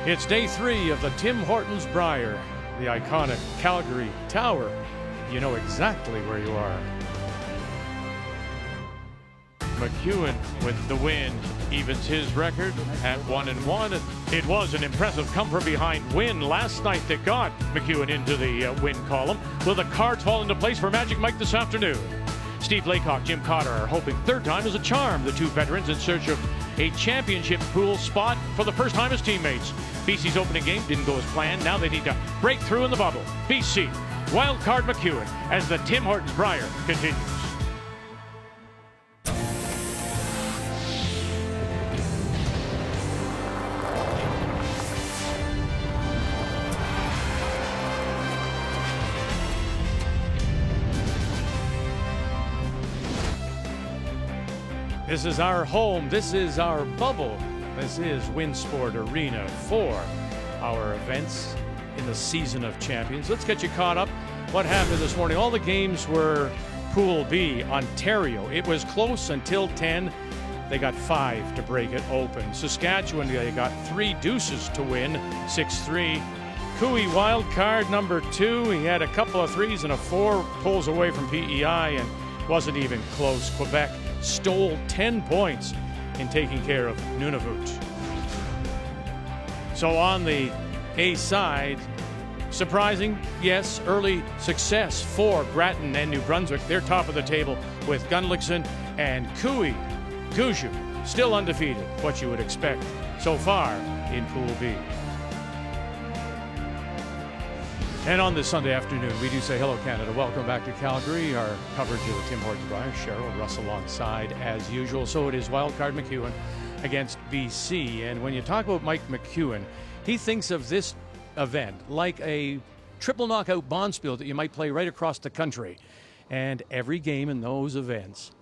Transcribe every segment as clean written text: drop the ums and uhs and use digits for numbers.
It's day 3 of the Tim Hortons Brier, the iconic Calgary Tower. You know exactly where you are. McEwen with the win evens his record at 1-1. It was an impressive come from behind win last night that got McEwen into the win column. Will the cards fall into place for Magic Mike this afternoon? Steve Laycock, Jim Cotter are hoping third time is a charm. The two veterans in search of a championship pool spot for the first time as teammates. BC's opening game didn't go as planned. Now they need to break through in the bubble. BC, wildcard McEwen as the Tim Hortons Brier continues. This is our home. This is our bubble. This is Winsport Arena for our events in the season of champions. Let's get you caught up. What happened this morning? All the games were Pool B, Ontario. It was close until 10. They got 5 to break it open. Saskatchewan, they got 3 deuces to win, 6-3. Cooey wild card number 2. He had a couple of 3s and a 4, pulls away from PEI and wasn't even close. Quebec stole 10 points in taking care of Nunavut. So on the A side, surprising, yes, early success for Grattan and New Brunswick. They're top of the table with Gunlickson and Cooey. Guju still undefeated, what you would expect so far in Pool B. And on this Sunday afternoon, we do say hello, Canada. Welcome back to Calgary. Our coverage of the Tim Hortons Brier. Cheryl Russ alongside as usual. So it is wildcard McEwen against BC. And when you talk about Mike McEwen, he thinks of this event like a triple knockout bonspiel that you might play right across the country. And every game in those events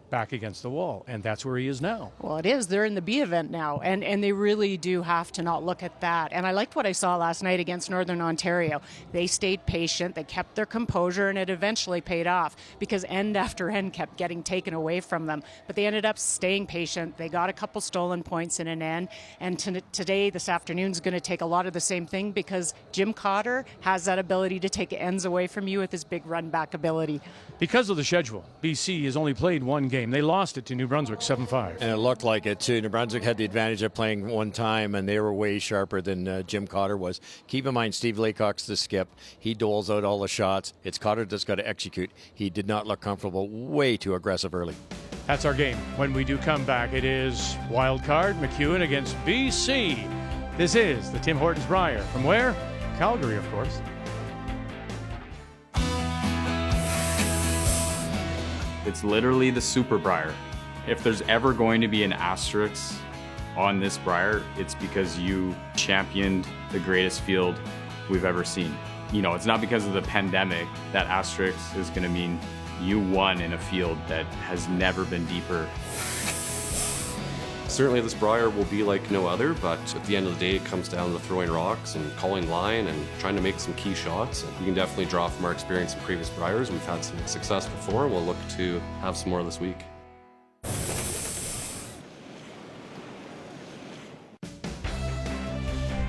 back against the wall, and that's where he is now. Well, it is. They're in the B event now, and they really do have to not look at that. And I liked what I saw last night against Northern Ontario. They stayed patient, they kept their composure, and it eventually paid off because end after end kept getting taken away from them. But they ended up staying patient. They got a couple stolen points in an end, and today, this afternoon, is going to take a lot of the same thing because Jim Cotter has that ability to take ends away from you with his big run-back ability. Because of the schedule, BC has only played one game. They lost it to New Brunswick 7-5. And it looked like it too. New Brunswick had the advantage of playing one time, and they were way sharper than Jim Cotter was. Keep in mind, Steve Laycock's the skip. He doles out all the shots. It's Cotter that's got to execute. He did not look comfortable. Way too aggressive early. That's our game. When we do come back, it is wild card McEwen against BC. This is the Tim Hortons Brier. From where? Calgary, of course. It's literally the Super Brier. If there's ever going to be an asterisk on this Brier, it's because you championed the greatest field we've ever seen. You know, it's not because of the pandemic. That asterisk is going to mean you won in a field that has never been deeper. Certainly this Brier will be like no other, but at the end of the day, it comes down to throwing rocks and calling line and trying to make some key shots. And we can definitely draw from our experience in previous Briers. We've had some success before. We'll look to have some more this week.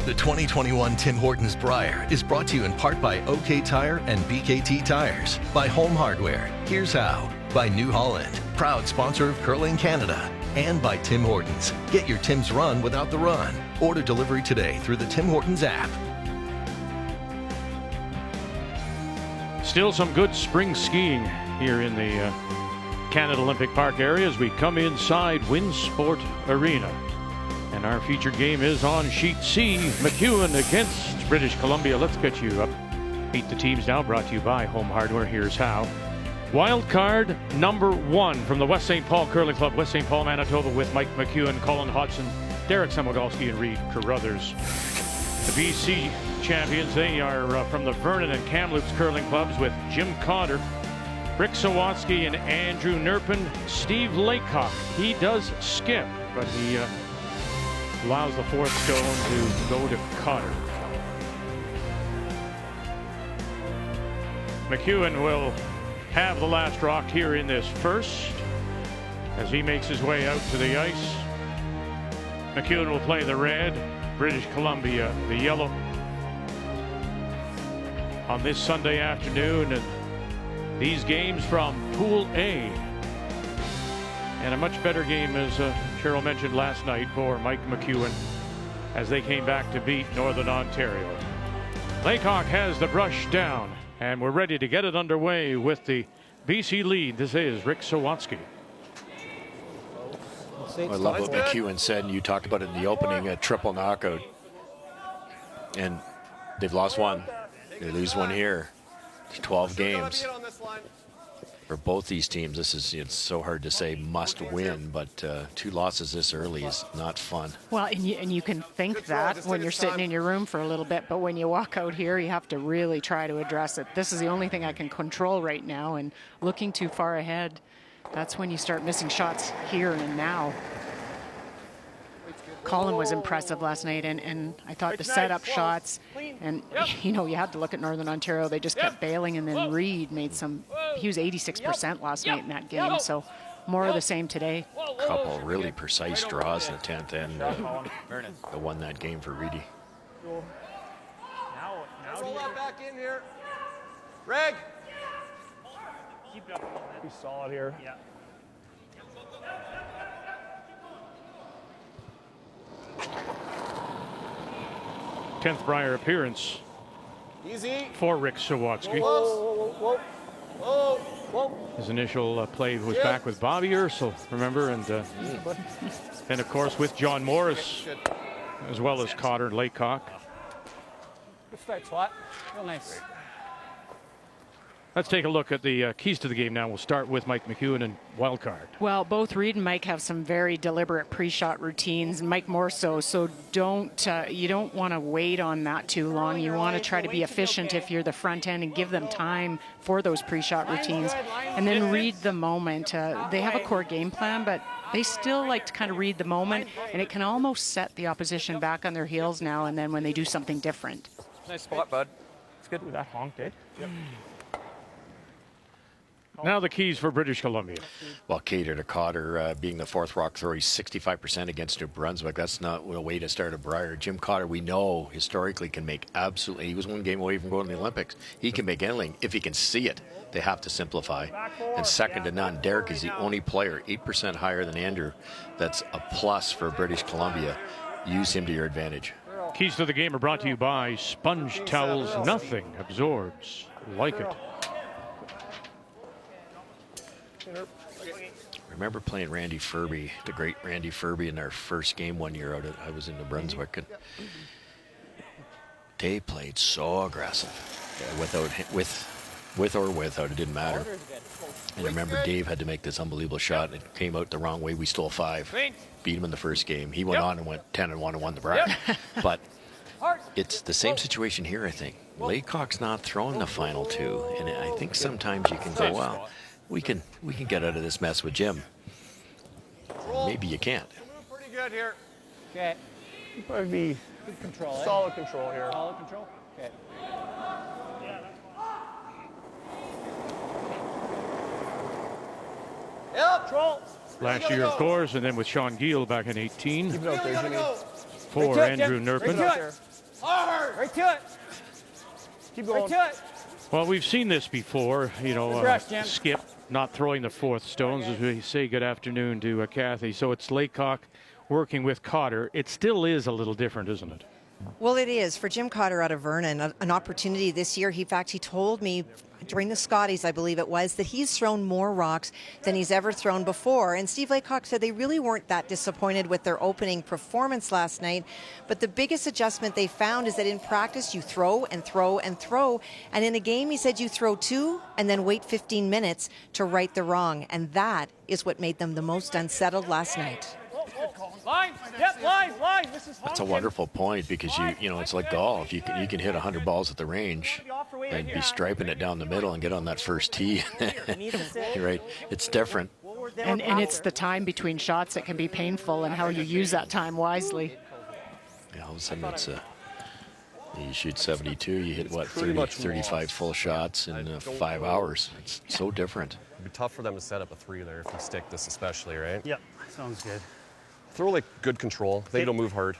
The 2021 Tim Hortons Brier is brought to you in part by OK Tire and BKT Tires, by Home Hardware, Here's How, by New Holland, proud sponsor of Curling Canada, and by Tim Hortons. Get your Tim's run without the run. Order delivery today through the Tim Hortons app. Still some good spring skiing here in the Canada Olympic Park area as we come inside Winsport Arena. And our featured game is on Sheet C, McEwen against British Columbia. Let's get you up. Meet the teams now, brought to you by Home Hardware. Here's how. Wild card number 1 from the West St. Paul Curling Club, West St. Paul, Manitoba, with Mike McEwen, Colin Hodgson, Derek Samogolski, and Reed Carruthers. The BC champions, they are from the Vernon and Kamloops Curling Clubs with Jim Cotter, Rick Sawatsky, and Andrew Nerpin. Steve Laycock, he does skip, but he allows the 4th stone to go to Cotter. McEwen will have the last rock here in this first as he makes his way out to the ice. McEwen will play the red. British Columbia, the yellow, on this Sunday afternoon. And these games from Pool A. And a much better game, as Cheryl mentioned last night, for Mike McEwen as they came back to beat Northern Ontario. Laycock has the brush down, and we're ready to get it underway with the BC lead. This is Rick Sawatsky. I love what McEwen said, and you talked about it in the opening, a triple knockout. And they've lost one. They lose one here. 12 games. For both these teams, it's so hard to say must win, but 2 losses this early is not fun. Well, and you can think that when you're sitting in your room for a little bit, but when you walk out here, you have to really try to address it. This is the only thing I can control right now, and looking too far ahead, that's when you start missing shots here and now. Colin was impressive last night, and I thought the setup shots, and you had to look at Northern Ontario. They just kept bailing, and then Reed made some. He was 86% last night in that game, so more of the same today. A couple really precise draws in the 10th end that won that game for Reedy. Now roll that back in here. Reg! Keep it up. Be solid here. Yeah. 10th Brier appearance Easy. for Rick Sawatsky. Whoa. His initial play was back with Bobby Ursel, remember, and then of course with John Morris, as well as Cotter and Laycock. Good start, Swat. Real nice. Let's take a look at the keys to the game now. We'll start with Mike McEwen and wildcard. Well, both Reed and Mike have some very deliberate pre-shot routines. Mike more so. So you don't want to wait on that too long. You want to try to be efficient if you're the front end and give them time for those pre-shot routines, and then read the moment. They have a core game plan, but they still like to kind of read the moment, and it can almost set the opposition back on their heels now and then when they do something different. Nice spot, bud. It's good with that honk, eh? Yep. Now the keys for British Columbia. Well, Cotter to Cotter being the 4th rock thrower, he's 65% against New Brunswick. That's not a way to start a Brier. Jim Cotter, we know historically, can make absolutely. He was 1 game away from going to the Olympics. He can make anything if he can see it. They have to simplify. And second to none, Derek is the only player 8% higher than Andrew. That's a plus for British Columbia. Use him to your advantage. Keys to the game are brought to you by Sponge Towels. Nothing absorbs like it. Remember playing Randy Furby, the great Randy Furby, in our first game one year out. I was in New Brunswick, and they played so aggressive, with or without, it didn't matter. And I remember Dave had to make this unbelievable shot, and it came out the wrong way. We stole 5, beat him in the first game. He went on and went 10-1 and won the Brier. But it's the same situation here, I think. Laycock's not throwing the final 2, and I think sometimes you can go, well, we can get out of this mess with Jim. Maybe you can't. Move pretty good here. Okay. Probably be good control. Solid control here. Solid control. Okay. Yep. Control. Last year, of course, and then with Sean Giel back in 18 Keep it out there, Jimmy. for Right Andrew Jim. Nerpin. Right to it. Hard. Right to it. Keep going. Right to it. Well, we've seen this before, Brush, Jim. Skip not throwing the 4th stones, as we say good afternoon to Kathy. So it's Laycock working with Cotter. It still is a little different, isn't it? Well, it is. For Jim Cotter out of Vernon, an opportunity this year. In fact, he told me during the Scotties, I believe it was, that he's thrown more rocks than he's ever thrown before. And Steve Laycock said they really weren't that disappointed with their opening performance last night. But the biggest adjustment they found is that in practice, you throw and throw and throw. And in a game, he said you throw 2 and then wait 15 minutes to right the wrong. And that is what made them the most unsettled last night. Line. Yep, line. This is That's a wonderful point, because it's like golf. You can hit 100 balls at the range and be striping it down the middle and get on that first tee. You're right. It's different. And it's the time between shots that can be painful, and how you use that time wisely. Yeah, all of a sudden it's you shoot 72, you hit what, 35 full shots in 5 hours. It's so different. It'd be tough for them to set up a 3 there if you stick this especially, right? Yep, sounds good. Throw like good control. They don't move hard.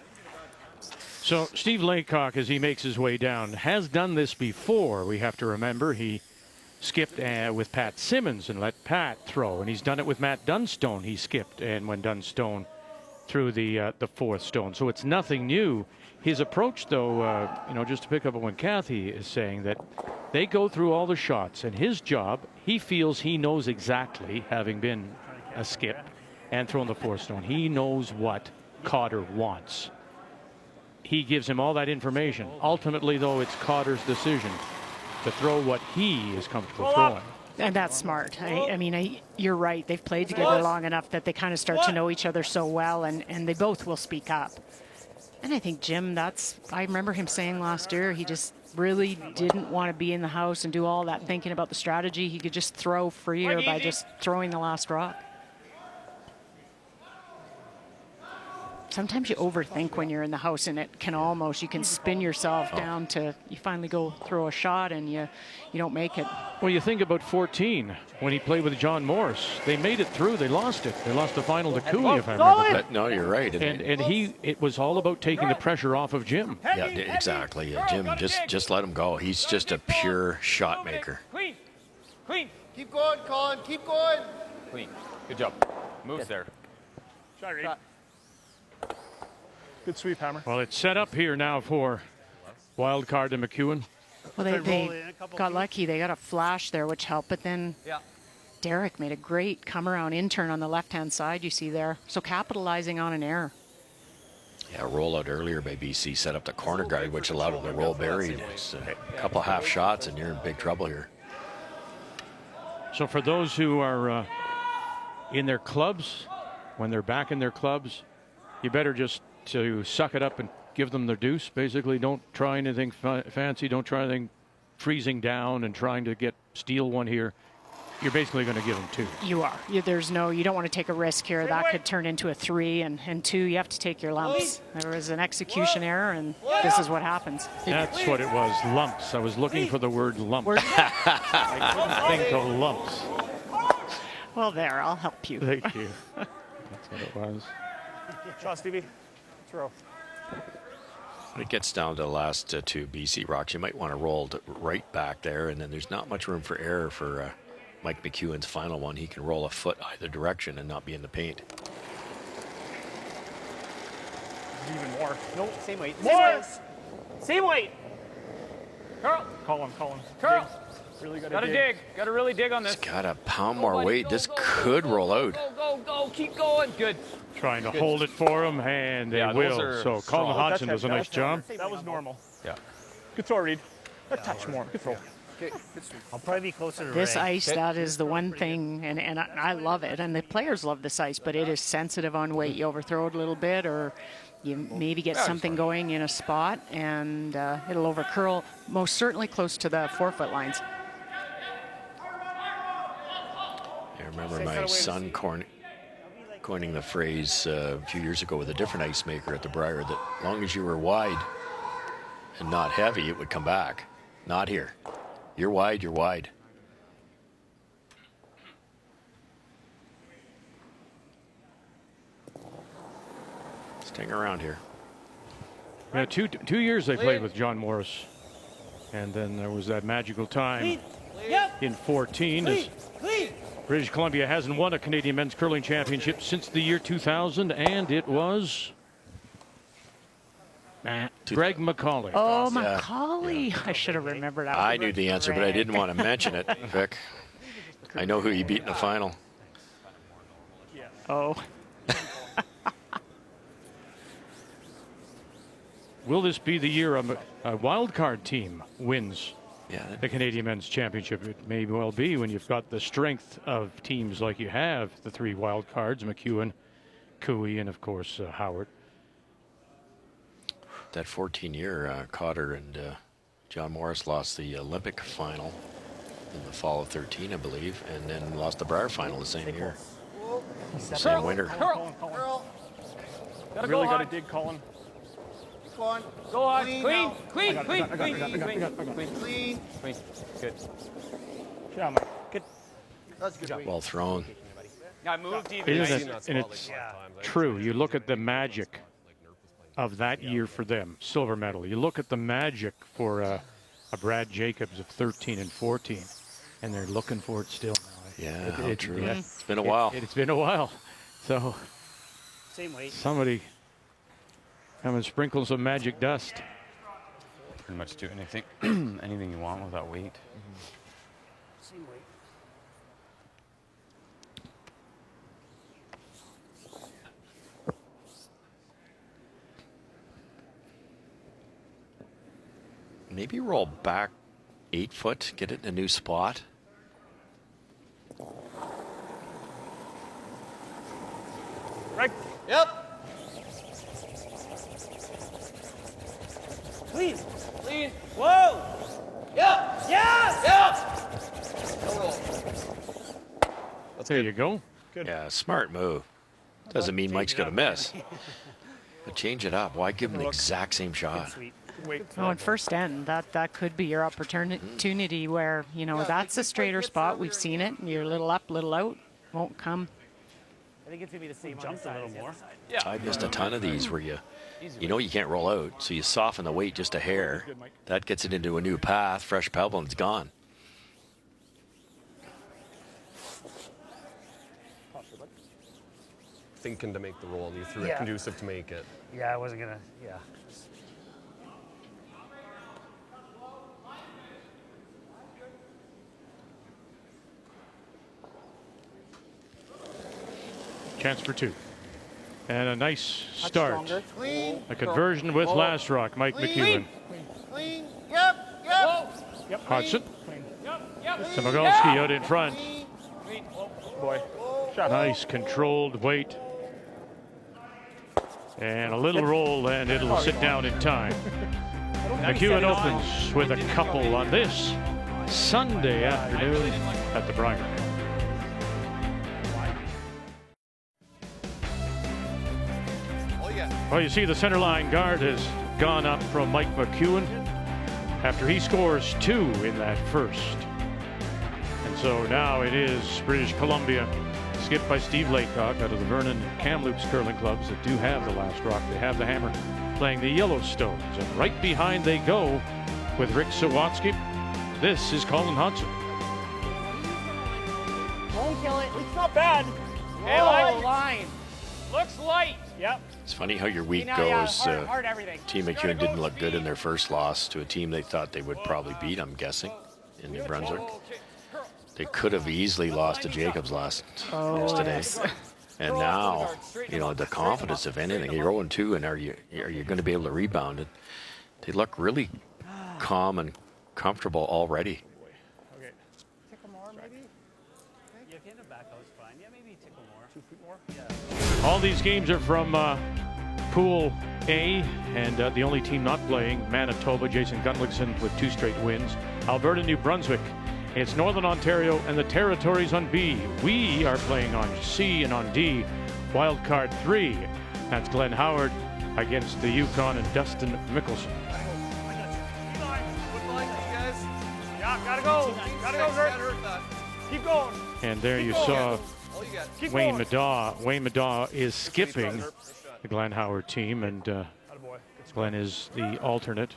So Steve Laycock, as he makes his way down, has done this before. We have to remember he skipped with Pat Simmons and let Pat throw, and he's done it with Matt Dunstone. He skipped, and when Dunstone threw the fourth stone, so it's nothing new. His approach, though, you know, just to pick up on what Kathy is saying, that they go through all the shots, and his job, he feels he knows exactly, having been a skip and thrown the fourth stone, he knows what Cotter wants. He gives him all that information. Ultimately, though, it's Cotter's decision to throw what he is comfortable throwing. And that's smart. I mean, you're right. They've played together long enough that they kind of start to know each other so well, and they both will speak up. And I think Jim, I remember him saying last year, he just really didn't want to be in the house and do all that thinking about the strategy. He could just throw freer by just throwing the last rock. Sometimes you overthink when you're in the house, and it can almost, you can spin yourself down to, you finally go throw a shot and you don't make it. Well, you think about 14 when he played with John Morris. They made it through. They lost it. They lost the final to Cooey, if I remember. No, you're right. And it was all about taking the pressure off of Jim. Yeah, exactly. Jim, just let him go. He's just a pure shot maker. Clean. Keep going, Colin. Keep going. Clean. Good job. Moves there. Shot, Reed. Good sweep, Hammer. Well, it's set up here now for wild card to McEwen. Well, they got lucky. They got a flash there, which helped. But then Derek made a great come-around in-turn on the left-hand side, you see there. So capitalizing on an error. Yeah, rollout earlier by BC set up the corner guard, which allowed him to roll buried. It's a couple of half shots, and you're in big trouble here. So for those who are in their clubs, when they're back in their clubs, you better just to suck it up and give them their deuce. Basically, don't try anything fancy. Don't try anything freezing down and trying to steal one here. You're basically going to give them two. You are. You don't want to take a risk here. That could turn into a 3 and 2. You have to take your lumps. There was an execution error, and this is what happens. That's what it was. Lumps. I was looking for the word lump. I couldn't think of lumps. Well, there. I'll help you. Thank you. That's what it was. Shot, Stevie. Throw. When it gets down to the last two BC rocks, you might want to roll right back there, and then there's not much room for error for Mike McEwen's final one. He can roll a foot either direction and not be in the paint. Even more. No, same weight. More! Same weight. Carl. Call him. Carl. Really Gotta dig. Gotta really dig on this. It's got a pound more weight. This could roll out. Go. Keep going. Good. Trying to hold it for him, and they will. So Colin Hodgson does a nice job. That was normal. Yeah. Good throw, Reed. A touch more. Good throw. I'll probably be closer to This ice, that is the one thing, and I love it, and the players love this ice, but it is sensitive on weight. You overthrow it a little bit, or you maybe get something going in a spot, and it'll overcurl most certainly close to the 4-foot lines. I remember my son coining the phrase a few years ago with a different ice maker at the Brier, that as long as you were wide and not heavy, it would come back. Not here. You're wide, you're wide. Staying around here. Yeah, two years they played with John Morris. And then there was that magical time in 14. As British Columbia hasn't won a Canadian men's curling championship since the year 2000, and it was Greg McCauley. Oh, McCauley. I should have remembered that. I knew the answer, but I didn't want to mention it, Vic. I know who he beat in the final. Oh. Will this be the year a wild card team wins the Canadian Men's Championship? It may well be when you've got the strength of teams like you have, the 3 wild cards, McEwen, Cooey, and of course Howard. That 14-year, Cotter and John Morris lost the Olympic final in the fall of 13, I believe, and then lost the Brier final the same year. Same winter. Carl. Really got to dig, Colin. Go on. Go on. Clean. Good. Yeah, Mike. Good. That's a good. Well thrown. I moved even. And it's true. You look at the magic of that year for them, silver medal. You look at the magic for a Brad Jacobs of 13 and 14, and they're looking for it still now. Yeah, true. Yeah. It's been a while. It's been a while. So Same weight. somebody come and sprinkle some magic dust. Pretty much do anything, anything you want with that weight. Same weight. Maybe roll back 8 foot, get it in a new spot. Right. Yep. Clean. Clean. Whoa. Yep. Yes. Yep. No roll. There you go. Good. Yeah, smart move. Doesn't mean Mike's going to miss. But change it up. Why give him the exact same shot? Sweet. Wait. Oh, and first end, that could be your opportunity where, you know, that's a straighter spot. We've seen it. You're a little up, little out. Won't come. I think it's going to be the same jump a little more. I've missed a ton of these where you know you can't roll out, so you soften the weight just a hair. That gets it into a new path, fresh pebble, and it's gone. Thinking to make the roll, you threw it conducive to make it. Yeah, I wasn't going to, yeah. Chance for 2. And a nice start. Clean. A conversion with last rock, Mike McEwen. Clean. Yep. Yep. Hudson. Samagalski out in front. Boy. Nice controlled weight. And a little roll, and it'll sit down in time. McEwen opens with a couple on this Sunday afternoon at the Brier. Well, you see the center line guard has gone up from Mike McEwen after he scores 2 in that first. And so now it is British Columbia, skipped by Steve Laycock out of the Vernon Kamloops curling clubs that do have the last rock. They have the hammer playing the Yellowstones. And right behind they go with Rick Sawatsky. This is Colin Hudson. Won't kill it. It's not bad. Hey, line. Looks light. Yep. It's funny how your week Yeah, goes. hard everything. Team McEwen didn't look good in their first loss to a team they thought they would probably beat, I'm guessing, in New Brunswick. They could have easily lost to Jacobs yesterday. Yes. And now, you know, the confidence, if anything, you're 0-2, and are you going to be able to rebound it? They look really calm and comfortable already. Okay. Tickle more, maybe? Yeah, if you end up back, I was fine. Yeah, maybe tickle more. 2 feet more? Yeah. All these games are from Pool A, and the only team not playing, Manitoba, Jason Gunlickson with 2 straight wins. Alberta, New Brunswick. It's Northern Ontario and the Territories on B. We are playing on C and on D. Wild card 3. That's Glenn Howard against the Yukon and Dustin Mickelson. Yeah, gotta go. Gotta go, Gert. Keep going. And there you saw Wayne Middaugh. Wayne Middaugh is skipping the Glenn Howard team, and Glenn is the alternate.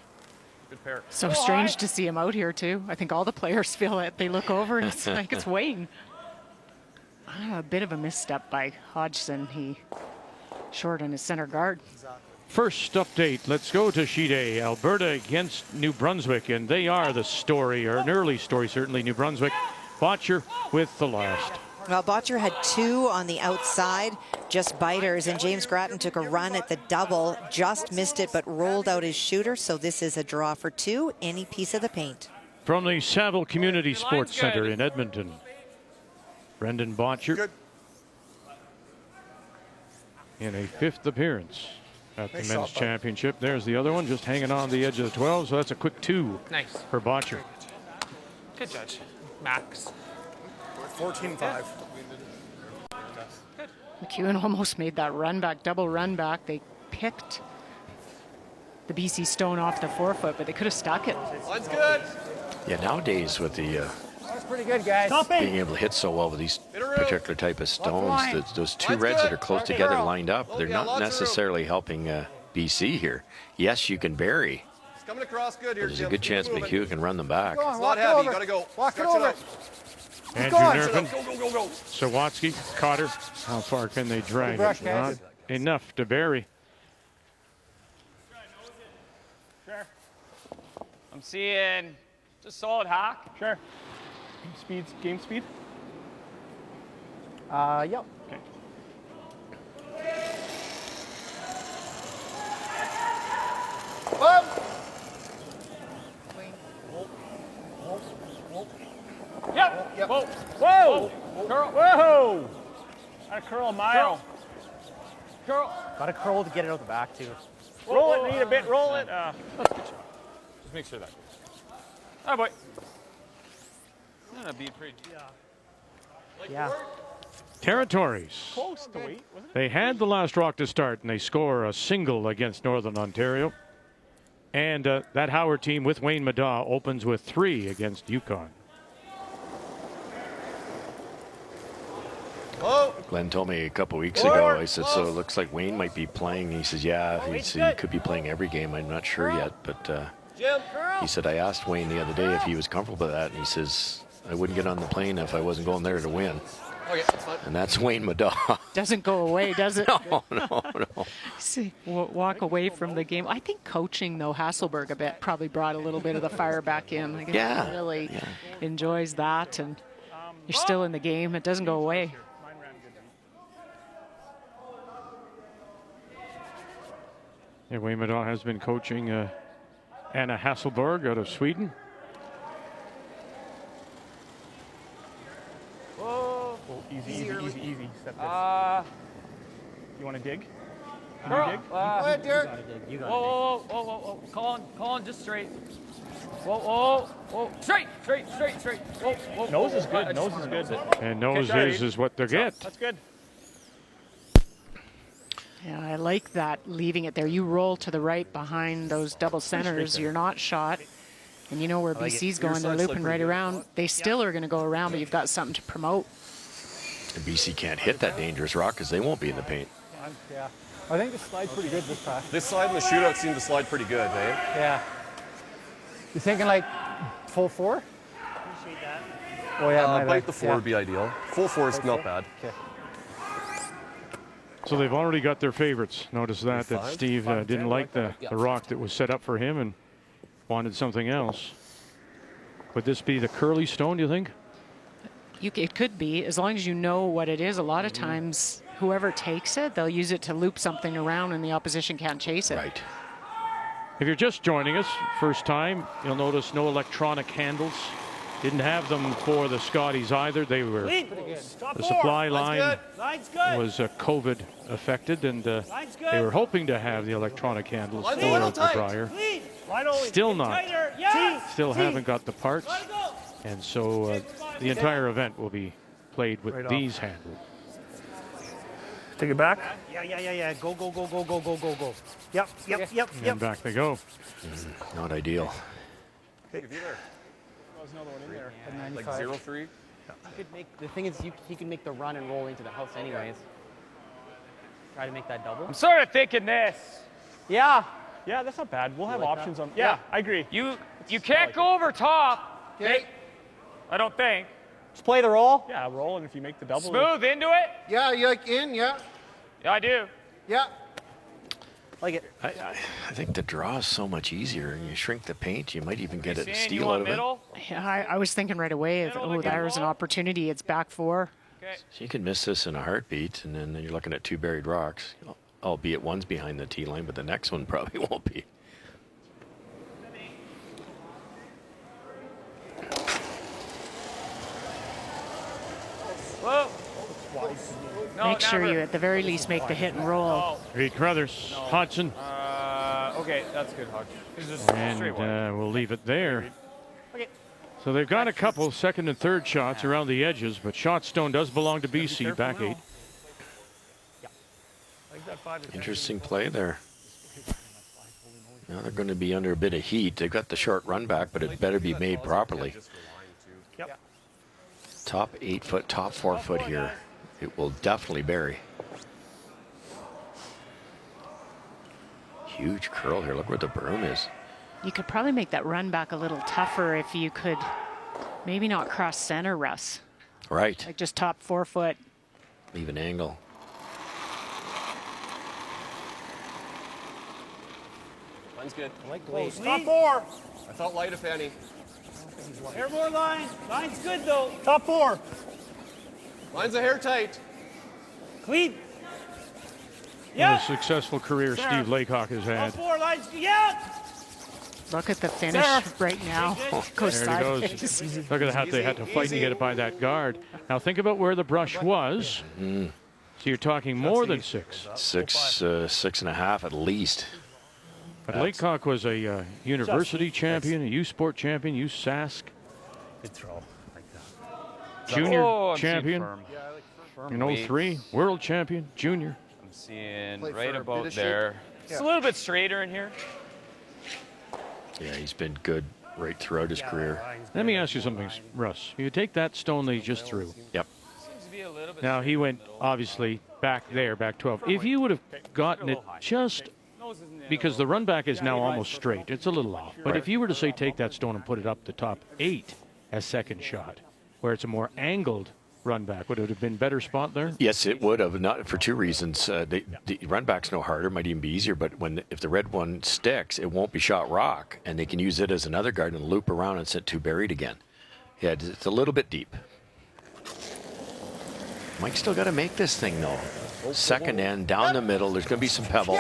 So strange to see him out here, too. I think all the players feel it. They look over, and it's like it's Wayne. A bit of a misstep by Hodgson. He short on his center guard. First update, let's go to Sheet A. Alberta against New Brunswick, and they are the story, or an early story certainly. New Brunswick, Botcher with the last. Well, Botcher had 2 on the outside, just biters, and James Grattan took a run at the double, just missed it, but rolled out his shooter, so this is a draw for 2, any piece of the paint. From the Saville Community Sports Center in Edmonton, Brendan Botcher in a 5th appearance at the men's championship. There's the other one, just hanging on the edge of the 12, so that's a quick 2 for Botcher. Good judge. Max. 14-5. McEwen almost made that run back, double run back. They picked the BC Stone off the 4-foot, but they could have stuck it. Line's good. Yeah, nowadays with the That's pretty good, guys. being able to hit so well with these particular type of stones, those 2 reds that are close together lined up, they're not necessarily helping BC here. Yes, you can bury. It's coming across good here. There's a good chance McEwen can run them back. It's not heavy. You got to go. Walk it over. Andrew Nervin, Go. Sawatsky, Cotter. How far can they drag it? Not enough to bury. Sure. I'm seeing just solid hack. Sure. Game speed? Yep. Okay. Yep. Whoa. Curl. Whoa. Gotta curl a mile. Curl. Gotta curl to get it out the back too. Roll it. Need a bit. Roll it. That's a good shot. Just make sure that. Oh boy. That'd be pretty. Yeah. Territories. Close to weight, wasn't it? They had the last rock to start, and they score a single against Northern Ontario. And that Howard team with Wayne Madaw opens with 3 against Yukon. Glenn told me a couple weeks ago, I said, so it looks like Wayne might be playing. He says, yeah, he could be playing every game. I'm not sure yet, but he said, I asked Wayne the other day if he was comfortable with that, and he says, I wouldn't get on the plane if I wasn't going there to win. Okay, that's fine. And that's Wayne Madaw. Doesn't go away, does it? No. See, walk away from the game. I think coaching, though, Hasselberg a bit probably brought a little bit of the fire back in. I guess he really enjoys that, and you're still in the game. It doesn't go away. Yeah, Wayne Madaw has been coaching Anna Hasselberg out of Sweden. Whoa. Easy. Step this. You want to dig? Can you dig? Go ahead, Derek. You gotta Whoa. Colin, just straight. Whoa. Straight. Whoa. Nose is good. And nose is what they get. That's good. Yeah, I like that, leaving it there. You roll to the right behind those double centers. You're not shot. And you know where BC's going. They're looping right around. They still are going to go around, but you've got something to promote. And BC can't hit that dangerous rock because they won't be in the paint. Yeah. I think the slide's pretty good this pass. This slide and the shootout seem to slide pretty good, eh? Yeah. You thinking like full 4? Appreciate that. Oh yeah, Bite the 4 would be ideal. Full 4 is not bad. Okay. So they've already got their favorites. Notice that Steve didn't like the rock that was set up for him and wanted something else. Would this be the curly stone, do you think? It could be, as long as you know what it is. A lot of times, whoever takes it, they'll use it to loop something around and the opposition can't chase it. Right. If you're just joining us, first time, you'll notice no electronic handles. Didn't have them for the Scotties either. They were, the supply line was COVID affected, and they were hoping to have the electronic handles for the Brier. Still not. Still haven't got the parts. And so the entire event will be played with these handles. Take it back. Yeah. Go. Yep. And back they go. Not ideal. There's another one in there. Like 0-3? You could make, the thing is, he can make the run and roll into the house anyways. Try to make that double. I'm sort of thinking this. Yeah, that's not bad. We'll have like options that? on. Yeah, I agree. You can't go over top. Okay. I don't think. just play the roll. Yeah, roll, and if you make the double. Smooth into it. Yeah, you like in, yeah. Yeah, I do. Yeah. Like it. I think the draw is so much easier, and you shrink the paint, you might even get a Seeing steal you out on of middle. Yeah, I was thinking right away, there's an opportunity. It's back 4. Okay. it. So you can miss this in a heartbeat, and then you're looking at 2 buried rocks, albeit one's behind the tee line, but the next one probably won't be. Whoa. No, Make sure never. you, at the very least, make the hit and roll. Oh. Reed Crothers, Hodgson, Okay, that's good, Hodge. This is straight and wide. we'll leave it there. Okay. So they've got a couple second and third shots around the edges, but Shotstone does belong to BC, back 8. Interesting play there. Now they're going to be under a bit of heat. They've got the short run back, but it better be made properly. Yep. Top 8 foot, top 4 foot here. It will definitely bury. Huge curl here. Look where the berm is. You could probably make that run back a little tougher if you could maybe not cross center, Russ. Right. Like just top 4 foot. Leave an angle. Line's good. I like the way. Top 4. I felt light, if any. Airborne line. Line's good though. Top 4. Line's a hair tight. Clean. What a successful career Steve Laycock has Top had. 4 lines. Yeah. Look at the finish right now. Goes There he goes. sideways. Look at how they had to fight to get it by that guard. Now think about where the brush was. So you're talking more than 6. 6.5 at least. But Laycock was a university champion, a U Sport champion, U Sask. Good throw. Like that. Junior champion in 03, world champion, junior. I'm seeing right about there. It's a little bit straighter in here. Yeah, he's been good right throughout his career. Let me ask you something, Russ. You take that stone that he just threw. Yep. Now he went obviously back there, back 12. If you would have gotten it just because the run back is now almost straight, it's a little off. But if you were to say take that stone and put it up the top 8 as second shot, where it's a more angled run back, would it have been better spot there? Yes, it would have. Not for 2 reasons. The run back's no harder, might even be easier. But if the red one sticks, it won't be shot rock, and they can use it as another guard and loop around and sit 2 buried again. Yeah, it's a little bit deep. Mike's still got to make this thing though. Second end, down the middle. There's going to be some pebble.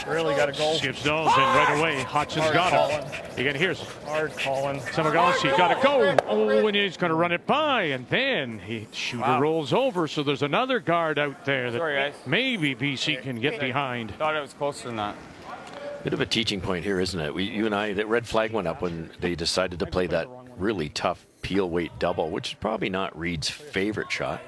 Really got to go. Skip stones in right away. Hodgson's got it. Again, here's Hard calling. Samagalski got to go. Oh, and he's going to run it by, and then shooter rolls over. So there's another guard out there that maybe BC can get behind. Thought it was closer than that. Bit of a teaching point here, isn't it? You and I, that red flag went up when they decided to play that really tough peel weight double, which is probably not Reed's favorite shot.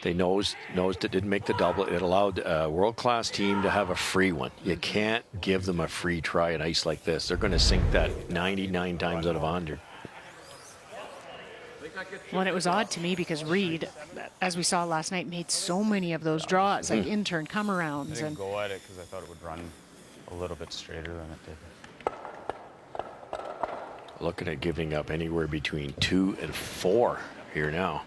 They nosed it, didn't make the double. It allowed a world-class team to have a free one. You can't give them a free try at ice like this. They're going to sink that 99 times out of 100. Well, and it was odd to me because Reed, as we saw last night, made so many of those draws, like in-turn come-arounds. I didn't go at it because I thought it would run a little bit straighter than it did. Looking at giving up anywhere between 2 and 4 here now.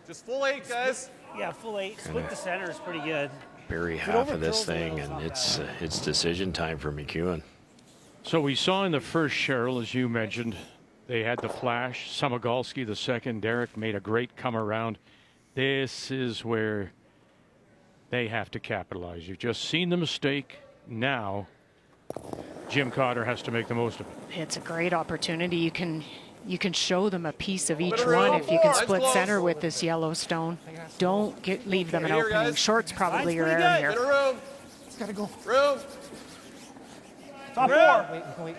Just full 8, guys. Yeah, full 8. Split the center is pretty good. Bury half of this thing, and it's decision time for McEwen. So we saw in the first, Cheryl, as you mentioned, they had the flash. Samagalski, the second. Derek made a great come around. This is where they have to capitalize. You've just seen the mistake. Now Jim Cotter has to make the most of it. It's a great opportunity. You can show them a piece of each one if you can split center with this Yellowstone. Don't leave them an opening. Short's probably your area here. Room. It's got to go. Room. Top 4. Wait.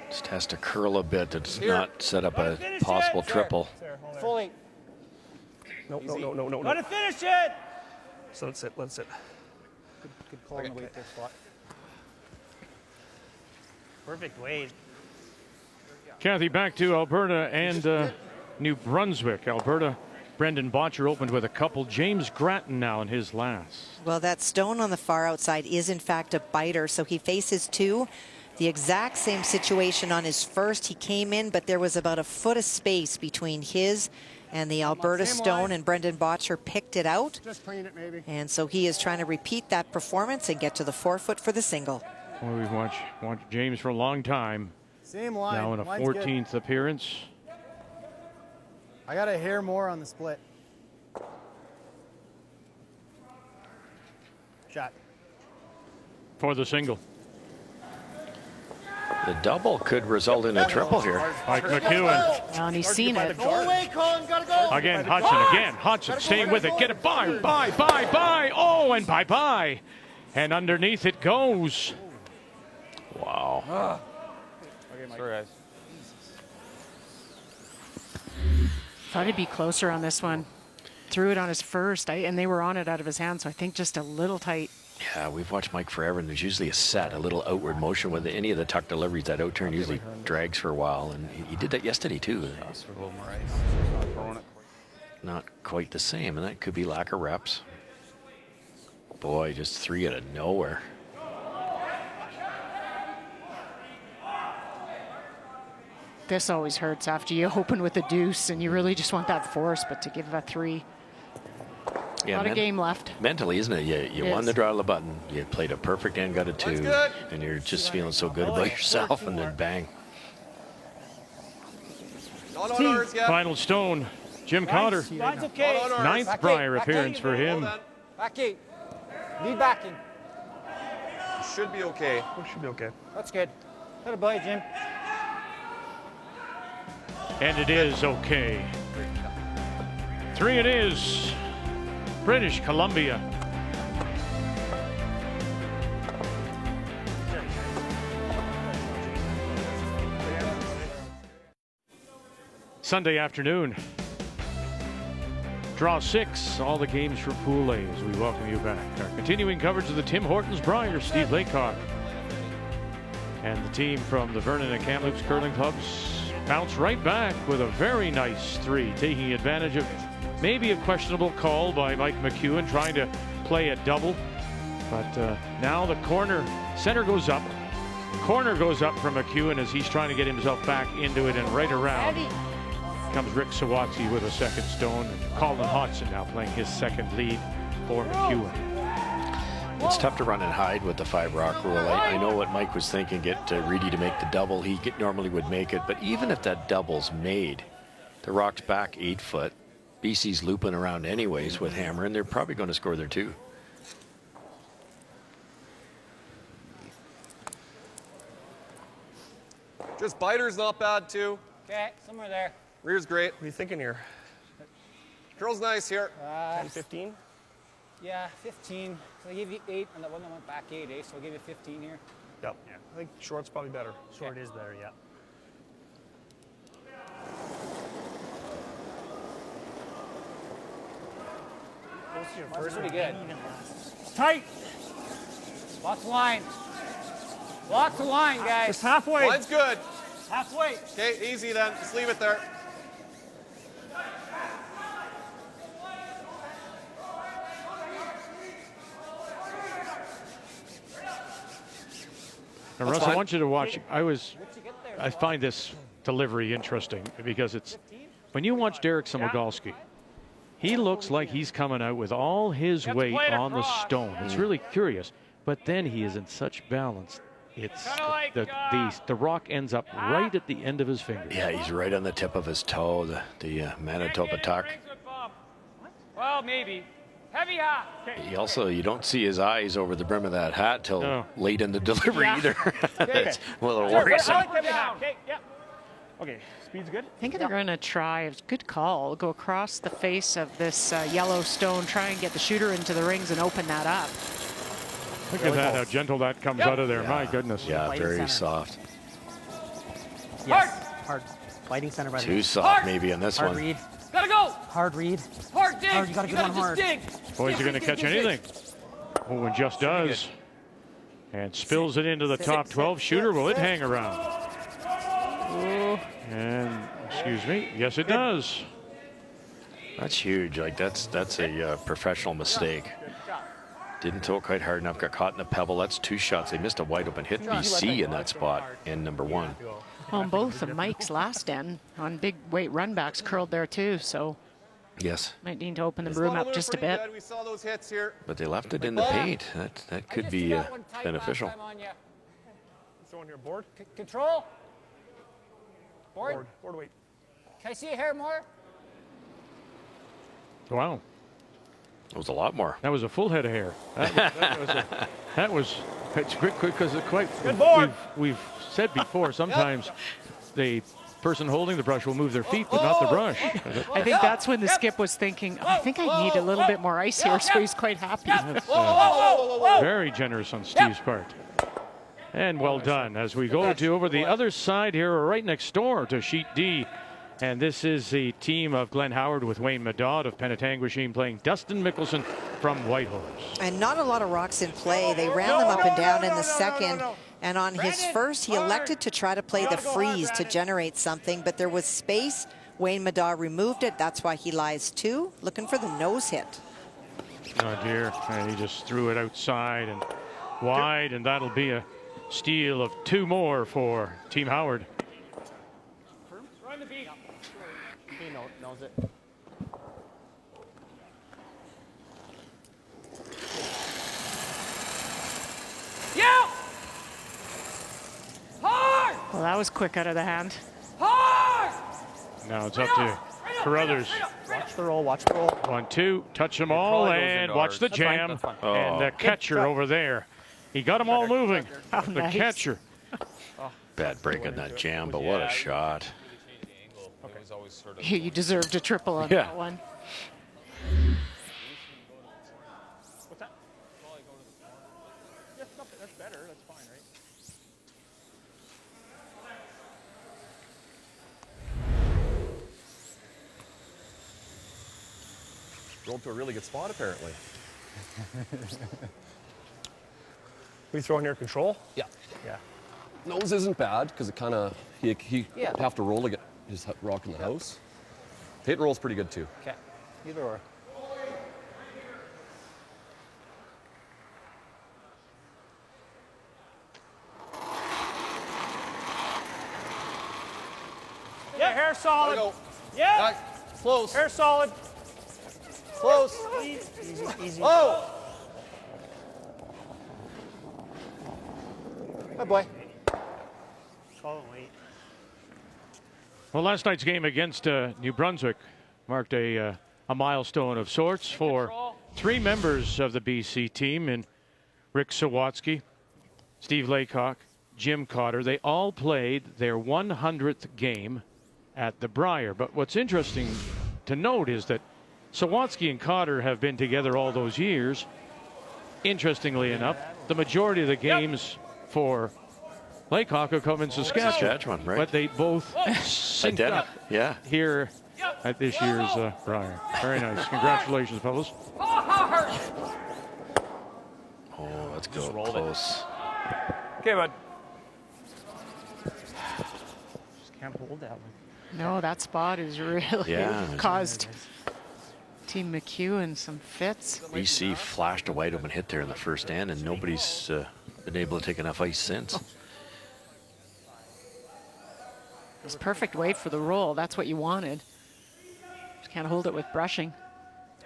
Just has to curl a bit to not set up a possible triple. Full 8. No. Let it finish it. So let's sit. Good call on the weight there, spot. Perfect weight. Kathy, back to Alberta and New Brunswick. Alberta, Brendan Botcher opened with a couple. James Grattan now in his last. Well, that stone on the far outside is in fact a biter, so he faces 2. The exact same situation on his first. He came in, but there was about a foot of space between his and the Alberta stone, and Brendan Botcher picked it out. Just clean it, maybe. And so he is trying to repeat that performance and get to the 4 foot for the single. Well, we've watched James for a long time. Same line. Now in a 14th appearance. I got a hair more on the split. Shot. For the single. The double could result in a triple here. Mike McEwen. And he's seen it. Go away, Colin. Gotta go. Again, Hodgson staying with it. Get it by. Oh, and bye. And underneath it goes. Wow. Sorry, guys. Thought he'd be closer on this one. Threw it on his first, and they were on it out of his hand, so I think just a little tight. Yeah, we've watched Mike forever, and there's usually a set, a little outward motion with any of the tuck deliveries. That outturn usually drags for a while, and he did that yesterday too. Not quite the same, and that could be lack of reps. Boy, just 3 out of nowhere. This always hurts after you open with a deuce and you really just want that force, but to give a 3. Yeah, not a game left. Mentally, isn't it? You won the draw of the button. You played a perfect end, got a 2, and you're just feeling so good about yourself, and then bang. Final stone, Jim Cotter. Okay. 9th Brier appearance for him. Back 8. Lead backing. Should be okay. Should be okay. That's good. Good ability, Jim. And it is okay. 3 it is. British Columbia. Sunday afternoon. Draw 6, all the games for Pool A as we welcome you back. Our continuing coverage of the Tim Hortons Brier, Steve Laycock. And the team from the Vernon and Kamloops curling clubs bounce right back with a very nice 3, taking advantage of maybe a questionable call by Mike McEwen trying to play a double. But now the center goes up. Corner goes up from McEwen as he's trying to get himself back into it, and right around comes Rick Sawatsky with a 2nd stone. And Colin Hodgson now playing his 2nd lead for McEwen. It's tough to run and hide with the 5-rock rule. I know what Mike was thinking, get Reedy to make the double. He normally would make it, but even if that double's made, the rock's back 8 foot. BC's looping around anyways with hammer, and they're probably going to score there too. Just biter's not bad too. Okay, somewhere there. Rear's great. What are you thinking here? Curl's nice here. 10, 15? Yeah, 15. So I gave you 8 on the one that went back 8, so I'll give you 15 here. Yep. Yeah. I think short's probably better. Short is better, yeah. That's pretty good. Tight. Lots of line. Lots of line, guys. Just halfway. Line's good. Halfway. Okay, easy then. Just leave it there. And Russ, I want you to watch. I find this delivery interesting because it's when you watch Derek Smogalski, he looks like he's coming out with all his weight on the stone. It's really curious, but then he is in such balance. It's the rock ends up right at the end of his finger. Yeah, he's right on the tip of his toe, the Manitoba tuck. Well, maybe. Heavy hat. He also, you don't see his eyes over the brim of that hat till late in the delivery either. It's a little worrisome. Okay, speed's good. I think they're going to try, it's a good call, go across the face of this yellow stone, try and get the shooter into the rings and open that up. Look at that, how gentle that comes out of there. My goodness. Yeah, very soft. Yes, hard. Fighting center by the Too soft maybe on this hard one. Read. Gotta go. Hard read. Hard dig. Hard, you gotta get one hard. Boys are going to catch anything. Oh, and just does. And spills it into the top 12. Shooter, will it hang around? And, excuse me, yes it does. That's huge. Like that's a professional mistake. Didn't throw it quite hard enough, got caught in a pebble. That's 2 shots. They missed a wide open hit. BC in that spot in number 1. Well, both of Mike's last end on big weight runbacks curled there too, so yes, might need to open the broom up just a bit. We saw those hits here. But they left it in the paint. That could be beneficial. Throwing your board. Control. Board. Board weight. Can I see a hair more? Wow. It was a lot more. That was a full head of hair. It's quick because it's quite. Good board. We've said before, sometimes the person holding the brush will move their feet, but not the brush. I think that's when the skip was thinking, I think I need a little bit more ice here, so he's quite happy. That's very generous on Steve's part. And well done as we go to over the other side here, right next door to Sheet D. And this is the team of Glenn Howard with Wayne Madod of Penetanguishene playing Dustin Mickelson from Whitehorse. And not a lot of rocks in play. They ran them up and down in the second. And on his first, he elected to try to play the freeze to generate something, but there was space. Wayne Madod removed it. That's why he lies 2, looking for the nose hit. Oh dear, and he just threw it outside and wide, and that'll be a steal of 2 more for Team Howard. Knows it. Yeah! Hard! Well, that was quick out of the hand. Now it's up to Carruthers. Watch the roll, watch the roll. 1-2, touch them all, and watch the jam. And the catcher over there. He got them all moving. How The nice. catcher. Bad break on that jam, but what a shot. You deserved a triple on Yeah. that one. What's that? That's better. That's fine, right? Rolled to a really good spot, apparently. We throwing your control? Yeah. Yeah. Nose isn't bad because it kind of he Yeah. have to roll to get his rock in the house. Hit and roll's pretty good too. Okay. Either or. Yeah, hair solid. Go. Yeah. Back. Close. Hair solid. Close. Easy, easy. Oh! Good boy. Solid weight. Well, last night's game against New Brunswick marked a milestone of sorts for three members of the BC team, and Rick Sawatsky, Steve Laycock, Jim Cotter. They all played their 100th game at the Brier. But what's interesting to note is that Sawatsky and Cotter have been together all those years. Interestingly enough, the majority of the games for Laycock have come in Saskatchewan, right. but they both synced up here at this year's Brier. Very nice. Congratulations, fellas. Oh, let's go close. Okay, bud. Just can't hold that one. No, that spot is really caused Team McEwen some fits. BC flashed a wide open hit there in the first end, and nobody's been able to take enough ice since. It's perfect weight for the roll. That's what you wanted. Just can't hold it with brushing.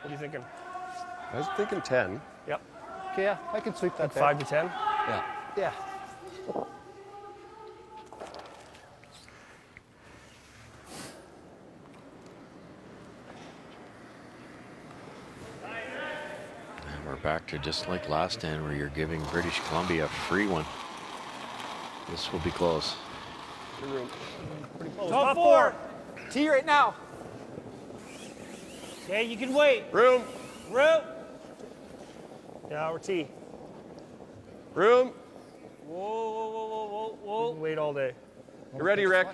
What are you thinking? I was thinking 10. Yep. Okay, yeah, I can sweep that. 5 to 10? Yeah. Yeah. And we're back to just like last end where you're giving British Columbia a free one. This will be close. Top 4. Tee right now. Okay, you can wait. Room. Room. Yeah, we're T. Room. Whoa, whoa, whoa, whoa, whoa, whoa. Wait all day. You ready, Rick?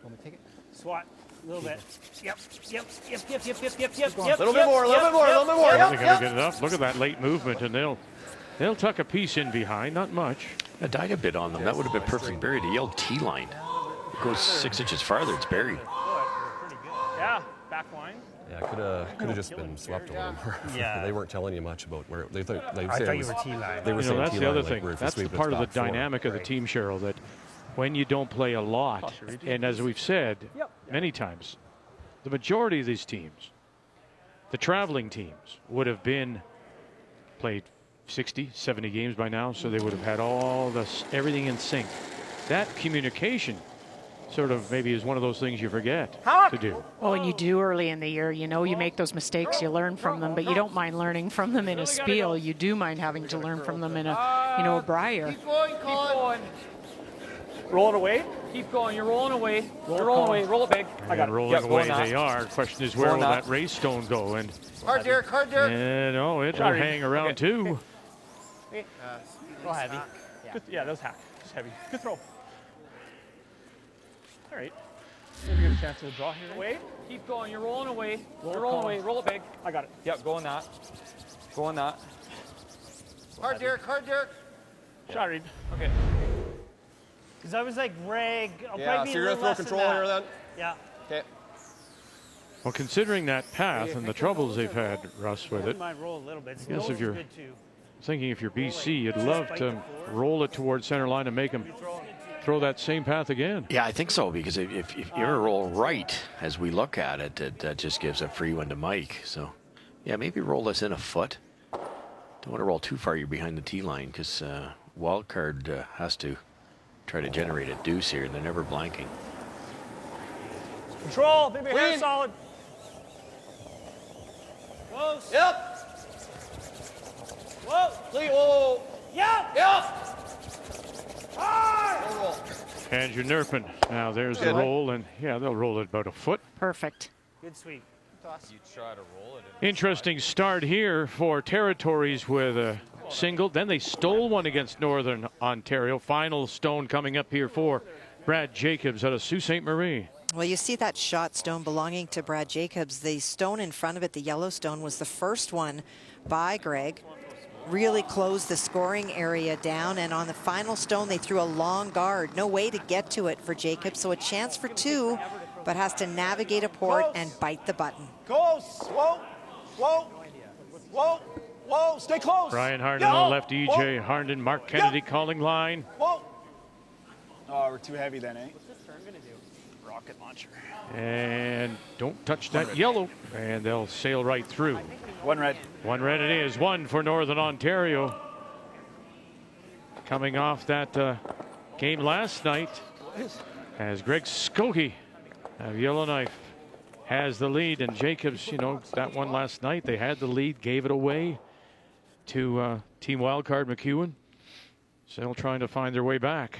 Want me to take it? Swat. A little bit. Yep. A little bit more, a little bit more, a little bit more. Are they going to get it up? Look at that late movement, and they'll tuck a piece in behind, not much. I died a bit on them. That would have been perfectly buried. He yelled T-line. It goes 6 inches farther, it's buried. Yeah, back line. Yeah, could have just been swept a little more. Yeah. They weren't telling you much about where they thought. They I said thought it you was, were T-line. They were saying That's T-line, the other like thing. where if you That's the sweep it, part it's of the back four. dynamic of the team, Cheryl, that when you don't play a lot, and as we've said many times, the majority of these teams, the traveling teams, would have been played 60, 70 games by now, so they would have had all this, everything in sync. That communication sort of maybe is one of those things you forget to do. Oh, and you do early in the year. You know, you make those mistakes, you learn from them, but you don't mind learning from them in a spiel. You do mind having to learn from them in a, a Brier. Keep going. Roll it away. Keep going. You're rolling away. You're rolling away. Roll it big. I got And it. rolling Yep, away going they that. are. Question is, where will Going that that. race stone go? And Hard, Derek, hard, Derek. no, it will Sorry. hang around Okay. too. Go heavy. Yeah, that was hack. Just heavy. Good throw. All right. Maybe get a chance to draw here. Wait. Keep going. You're rolling away. You're rolling away. Roll it big. I got it. Yep, go on that. Go on that. Hard, Derek, hard, Derek. Shot read. Okay. Because I was like, rag. I'll Yeah, probably so be you're a going to little throw less than control that. here then? Yeah. Okay. Well, considering that path and the troubles they've had, Russ, with it, Might roll a little bit. I guess if you're good too. thinking if you're BC, you'd love to roll it towards center line and make them throw that same path again. Yeah, I think so, because if you ever roll right as we look at it, that just gives a free one to Mike. So, yeah, maybe roll this in a foot. Don't want to roll too far. You're behind the tee line, because wild card has to try to generate a deuce here, and they're never blanking. Control. Leave your hand solid. Close. Yep. Whoa. Clean. Whoa. Yep. Yep. High. Andrew Nerpin. Now there's the roll, and yeah, they'll roll it about a foot. Perfect. Good sweep. You try to roll it. Interesting start here for Territories with a single. Then they stole one against Northern Ontario. Final stone coming up here for Brad Jacobs out of Sault Ste. Marie. Well, you see that shot stone belonging to Brad Jacobs. The stone in front of it, the yellow stone, was the first one by Greg. Really closed the scoring area down, and on the final stone they threw a long guard. No way to get to it for Jacobs, so a chance for two, but has to navigate a port and bite the button. Close. Whoa. Whoa. Whoa. Whoa. Stay close. Brian Harden on the left, EJ Harden, Mark Kennedy calling line. Whoa. Oh, we're too heavy then, eh? What's this turn gonna do? Rocket launcher. And don't touch that yellow, and they'll sail right through. One red. One red it is, one for Northern Ontario. Coming off that game last night, as Greg Skokie of Yellowknife has the lead, and Jacobs, you know, that one last night, they had the lead, gave it away to Team Wildcard McEwen. Still trying to find their way back.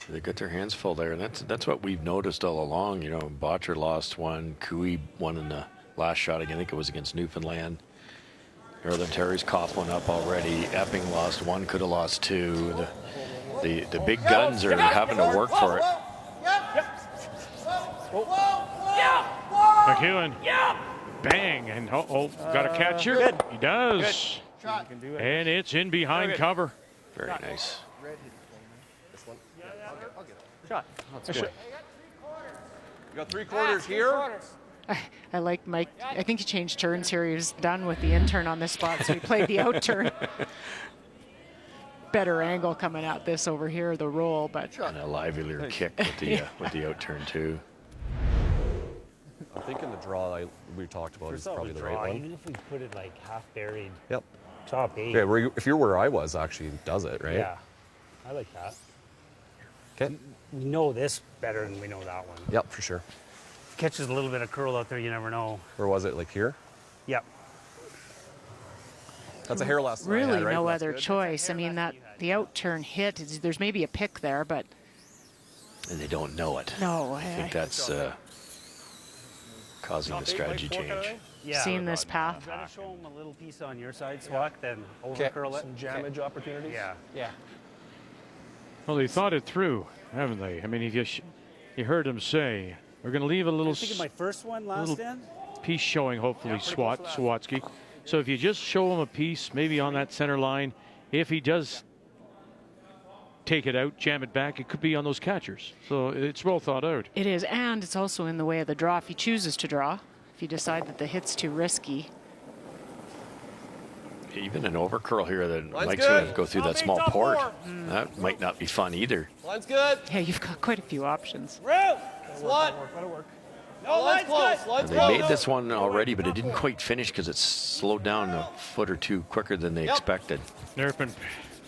They got their hands full there, and that's what we've noticed all along. You know, Botcher lost one, Cooey won in the last shot again. I think it was against Newfoundland. Northern Terry's coughed one up already. Epping lost one, could have lost two. The big guns are having to work for it. McEwen, bang, and got a catcher. Good. He does. Good. And it's in behind cover. Very nice. Shot. That's good. You got 3/4 here. I like Mike. I think he changed turns here. He was done with the in-turn on this spot, so he played the out-turn. Better angle coming at this over here, the roll, but And a livelier kick with the out-turn too. I'm thinking the draw we talked about is probably the right one. Even if we put it like half buried. Yep. Top 8. Yeah, if you're where I was, actually does it, right? Yeah. I like that. Okay. We know this better than we know that one. Yep, for sure. Catches a little bit of curl out there, you never know. Where was it? Like here? Yep. That's a hair less than I really had, right? no That's other good. choice. I mean, the out-turn hit, there's maybe a pick there, but And they don't know it. no. I think that's causing the strategy change. Yeah. Seen this path. You gotta show them a little piece on your side, Swat, then over curl it. Some jammage opportunities? Yeah. Yeah. Well, they thought it through, haven't they? I mean, you heard him say, we're going to leave a little, I think of my first one last end. piece showing, hopefully, Sawatsky. So if you just show him a piece, maybe on that center line, if he does take it out, jam it back, it could be on those catchers. So it's well thought out. It is, and it's also in the way of the draw if he chooses to draw. If you decide that the hit's too risky. Even an overcurl here that Line's Mike's good. going to go through that small Top port. 4. That might not be fun either. Line's good. Yeah, you've got quite a few options. Root! Swat. That'll work. No, line's close. Line's They made this one already, but it didn't quite finish because it slowed down a foot or two quicker than they expected. Nerpin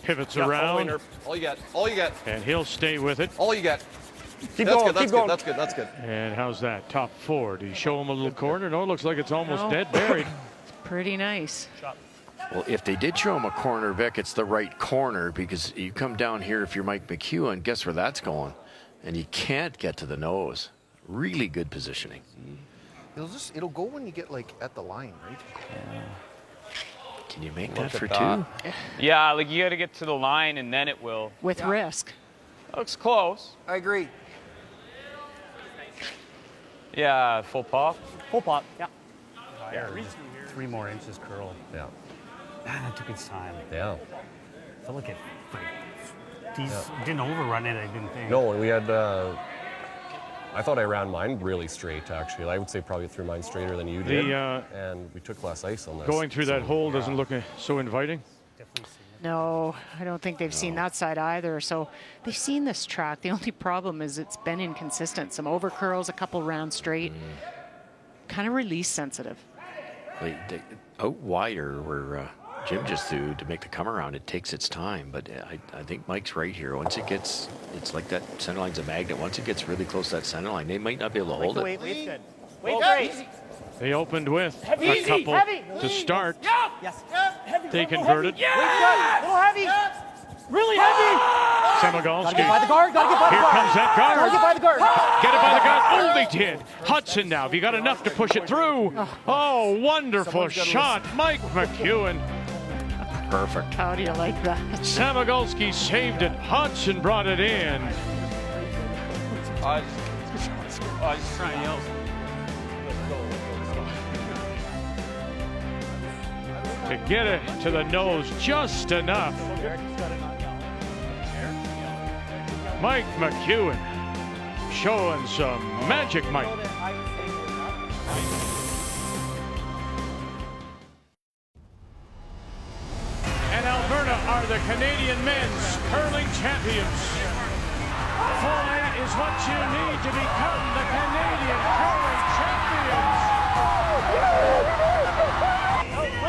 pivots Yeah, around, all you get. All you get. and he'll stay with it. All you get. Keep That's going, good. That's keep good. going. That's good. That's good. And how's that? Top 4. Do you show him a little corner? No, it looks like it's almost No. dead buried. Pretty nice. Well, if they did show him a corner, Vic, it's the right corner, because you come down here, if you're Mike McEwen, guess where that's going? And you can't get to the nose. Really good positioning. It'll go when you get like at the line, right? Can you make Look that for at that. 2? Yeah, like you got to get to the line and then it will. With risk. Looks close. I agree. Yeah, full pop. Full pop. Yeah. Just 3 more inches curl. Yeah. Man, that took its time. Yeah. I felt like it didn't overrun it, I didn't think. No, and we had. I thought I ran mine really straight, actually. I would say probably threw mine straighter than you did. And we took less ice on this. Going through that hole doesn't look so inviting. Definitely No, I don't think they've seen that side either. So they've seen this track. The only problem is it's been inconsistent. Some over curls, a couple rounds straight. Kind of release sensitive. They out wider where Jim just threw to make the come around. It takes its time, but I think Mike's right here. Once it gets, it's like that center line's a magnet. Once it gets really close to that center line, they might not be able to hold it. Weight's good. Weight's great. They opened with a couple to start. Yes. They converted. Yeah. Little heavy. Really heavy. Samagalski. Gotta get by the guard. Gotta get by the Here guard. comes that guard. Gotta get by the guard. Get it by the guard. Oh, they did. Hudson now. Have you got enough to push it through? Oh, wonderful shot. Mike McEwen. Perfect. How do you like that? Samagalski saved it. Hudson brought it in. I was just trying to yell. To get it to the nose just enough. Mike McEwen showing some magic, Mike. And Alberta are the Canadian men's curling champions. Boy, is what you need to become the Canadian curling champions.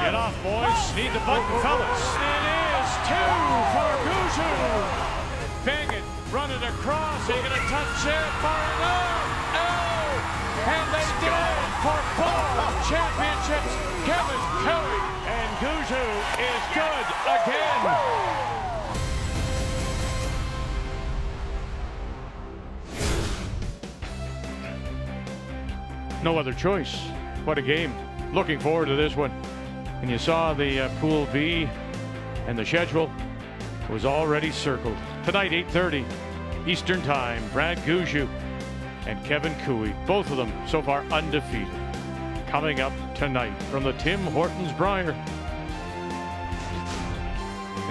Get off, boys. Need the button, fellas. It is 2 for Guju. Bang it. Run it across. Are you going to touch it? Far enough. Oh! And they did it for 4 championships. Kevin Kelly and Guju is good again. No other choice. What a game. Looking forward to this one. And you saw the Pool B and the schedule was already circled. Tonight, 8:30 Eastern Time, Brad Guju and Kevin Cooey, both of them so far undefeated. Coming up tonight from the Tim Hortons Brier.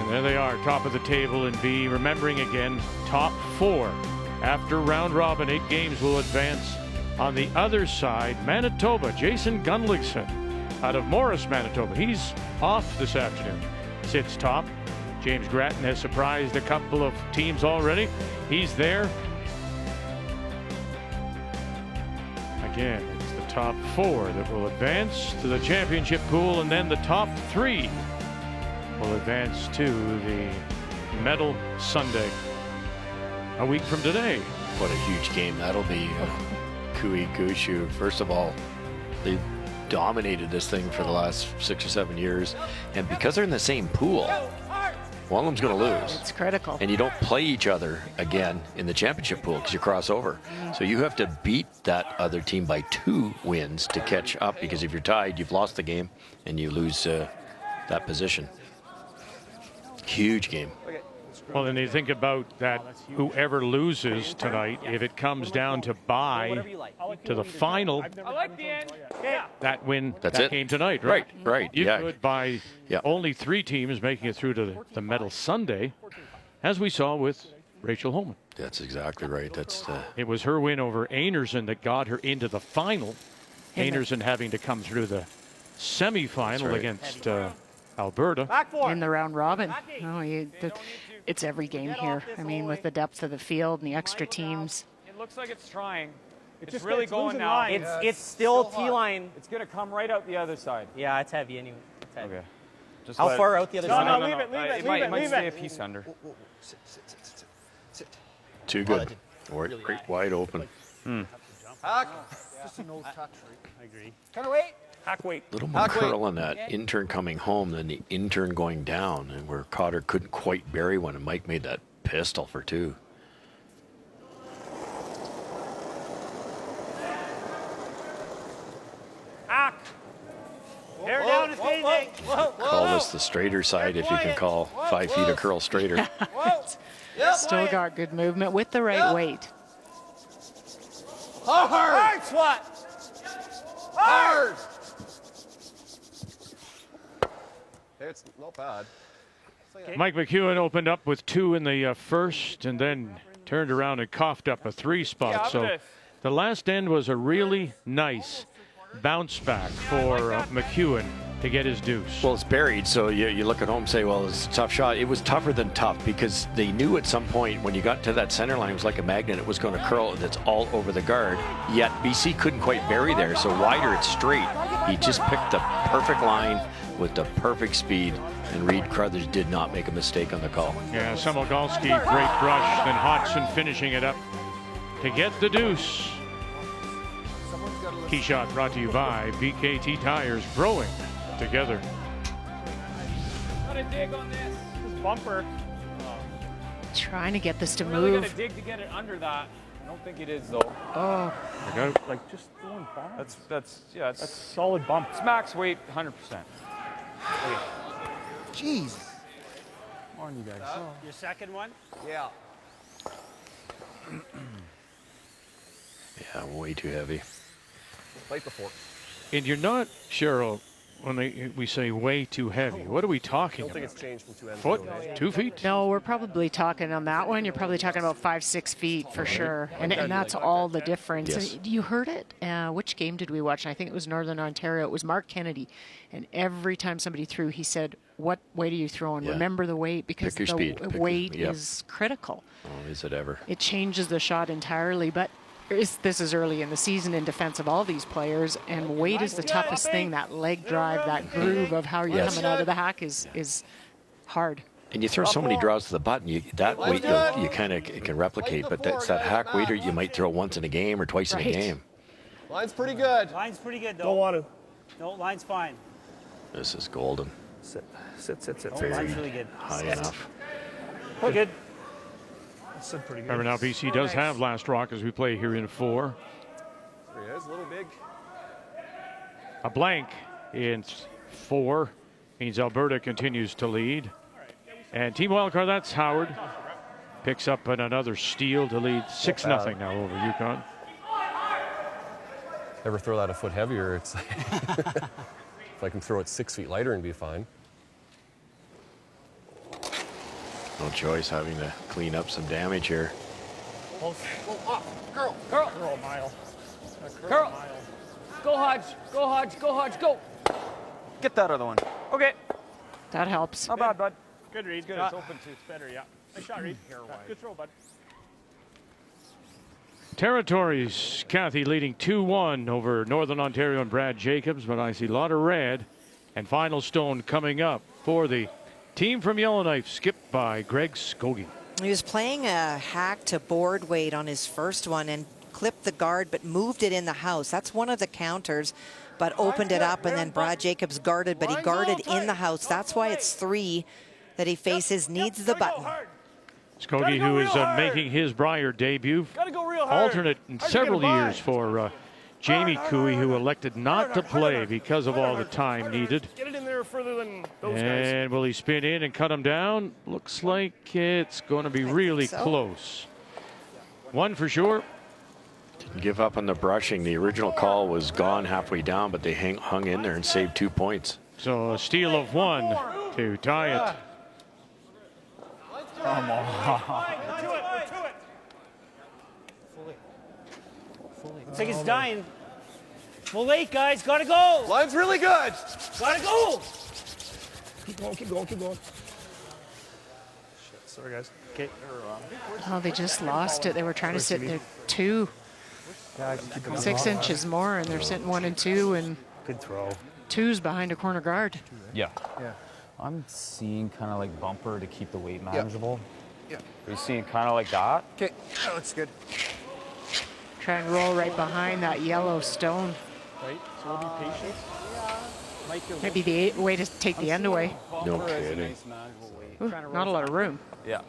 And there they are, top of the table in B. Remembering again, top 4 after round robin. 8 games will advance. On the other side, Manitoba, Jason Gunlickson out of Morris, Manitoba. He's off this afternoon. Sits top. James Grattan has surprised a couple of teams already. He's there. Again, it's the top 4 that will advance to the championship pool, and then the top 3 will advance to the Medal Sunday a week from today. What a huge game that'll be. Cooey, Guju. First of all, they dominated this thing for the last 6 or 7 years, and because they're in the same pool, one of them's going to lose. It's critical. And you don't play each other again in the championship pool because you cross over. So you have to beat that other team by 2 wins to catch up, because if you're tied, you've lost the game and you lose that position. Huge game. Well, then you think about that, whoever loses tonight, if it comes down to bye to the final, that win, that game tonight, right? Right. You could, by only 3 teams making it through to the Medal Sunday, as we saw with Rachel Holman. That's exactly right. It was her win over Einarson that got her into the final. Einarson having to come through the semifinal against Alberta. In the round robin. It's every game here. I mean, with the depth of the field and the extra teams. It looks like it's trying. It's really going now. It's still T-line. It's going to come right out the other side. Yeah, it's heavy anyway. It's heavy. Okay. How far out the other side? No, leave it. It might stay a piece under. Sit. Too good. Right, wide open. Hack. Just an old touch. I agree. Kind of wait. Hack weight. A little more curl on that intern coming home than the intern going down, and where Cotter couldn't quite bury one, and Mike made that pistol for 2. Hack. Hair down is easy. Call this the straighter side if you can call 5 feet of curl straighter. Still got good movement with the right weight. Hard swat. Hard. It's not bad. Mike McEwen opened up with 2 in the first, and then turned around and coughed up a 3 spot. So the last end was a really nice bounce back for McEwen to get his deuce. Well, it's buried, so you look at home and say, well, it's a tough shot. It was tougher than tough because they knew at some point when you got to that center line, it was like a magnet. It was going to curl, and it's all over the guard. Yet BC couldn't quite bury there, so wider, it's straight. He just picked the perfect line with the perfect speed, and Reed Carruthers did not make a mistake on the call. Yeah, Samogalski, great brush, then Hodgson finishing it up to get the deuce. Key shot brought to you by BKT Tires, growing together. Got to dig on this. This bumper. Trying to get this to Really move. got to dig to get it under that. I don't think it is though. Oh. Like just throwing bombs. That's solid bump. It's max weight, 100%. Jeez. Come on, you guys. Your second one? Yeah. Yeah, way too heavy. Light the fork. And you're not, Cheryl, when we say way too heavy, what are we talking I don't about? think it's changed from 2 ends. Foot? 2 feet? No, we're probably talking on that one. You're probably talking about 5-6 feet for sure, and that's all the difference. Yes. And you heard it. Which game did we watch? I think it was Northern Ontario. It was Mark Kennedy, and every time somebody threw, he said, "What weight are you throwing? Yeah. Remember the weight because Pick your the speed. weight Yep. is critical. Oh, is it ever? It changes the shot entirely, but." This is early in the season in defense of all these players, and weight is the toughest thing. That leg drive, that groove of how you're Yes. coming out of the hack is hard. And you throw so many draws to the button, that weight you kind of can replicate, but that's that hack weighter you might throw once in a game or twice in a game. Line's pretty good. Line's pretty good, though. Don't want to. No, line's fine. This is golden. Sit. Oh, line's really good. High enough. Good. Sit pretty good. Remember now, BC does have last rock as we play here in 4. There he is, a little big. A blank in 4 means Alberta continues to lead. And Team Wildcard, that's Howard. Picks up another steal to lead 6-0 now over Yukon. Ever throw that a foot heavier, it's like if I can throw it 6 feet lighter and be fine. No choice, having to clean up some damage here. Go up. Girl. Girl, mile. Girl. Go, Hodge. Go, Hodge. Go, Hodge. Go. Get that other one. Okay. That helps. Not bad, bud. Good, Reed. Good. It's open too. It's better, yeah. Nice shot, Reed. Good throw, bud. Territories, Kathy leading 2-1 over Northern Ontario and Brad Jacobs, but I see a lot of red. And final stone coming up for the team from Yellowknife, skipped by Greg Skogie. He was playing a hack to board weight on his first one and clipped the guard, but moved it in the house. That's one of the counters, but opened it up, and then Brad Jacobs guarded, but he guarded in the house. That's why it's 3 that he faces, needs the button. Skogie, who is making his Brier debut, alternate in several years for Jamie Cooey, who elected not to play because of all the time needed. Get it in there further than those guys. And will he spin in and cut him down? Looks like it's going to be really close. One for sure. Didn't give up on the brushing. The original call was gone halfway down, but they hung in there and saved 2 points. So a steal of 1 to tie it. Come on. Looks like it's dying. Full late, guys. Gotta go. Line's really good. Gotta go. Keep going. Shit, sorry, guys. Okay. Oh, they just lost it. They were trying to sit there 2. 6 inches more, and they're sitting 1 and 2, and good throw. 2's behind a corner guard. Yeah. I'm seeing kind of like bumper to keep the weight manageable. Yeah. Are you seeing kind of like that? Okay, that looks good. Try and roll right behind that yellow stone. Right, so we'll be patient. Maybe the way to take the end away. No kidding. Ooh, not a lot of room. Yeah.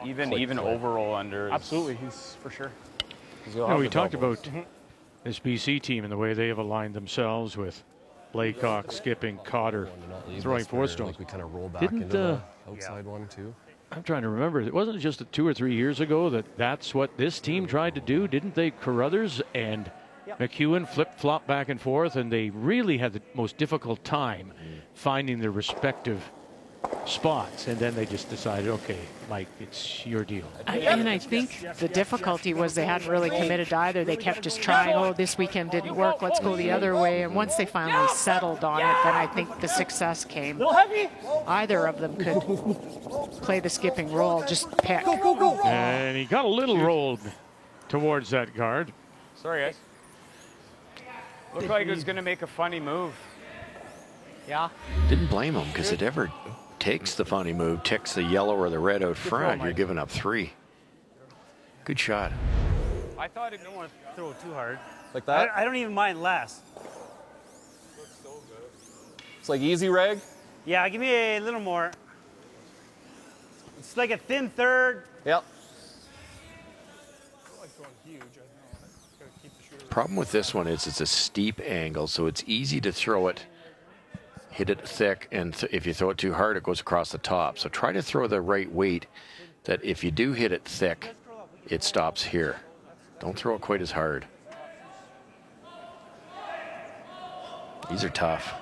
Even overall under. Absolutely, he's for sure. We talked about this BC team and the way they have aligned themselves with Laycock, skipping, Cotter, throwing 4 stones. Like we kind of roll back into the outside one too. I'm trying to remember. It wasn't just 2 or 3 years ago that's what this team tried to do, didn't they? Carruthers and McEwen flip-flop back and forth, and they really had the most difficult time finding their respective spots, and then they just decided, okay, Mike, it's your deal. And I think the difficulty was they hadn't really committed to either. They kept just trying, oh, this weekend didn't work, let's go the other way. And once they finally settled on it, then I think the success came. Either of them could play the skipping role, just pick. And he got a little rolled towards that guard. Sorry, guys. Looked like he was going to make a funny move. Yeah. Didn't blame him, because it ever takes the funny move, ticks the yellow or the red out front, you're giving up 3. Good shot. I thought it I don't want to throw it too hard. Like that? I don't even mind less. It's like easy reg? Yeah, give me a little more. It's like a thin third. Yep. Problem with this one is it's a steep angle, so it's easy to throw it, hit it thick, and if you throw it too hard, it goes across the top. So try to throw the right weight that if you do hit it thick, it stops here. Don't throw it quite as hard. These are tough.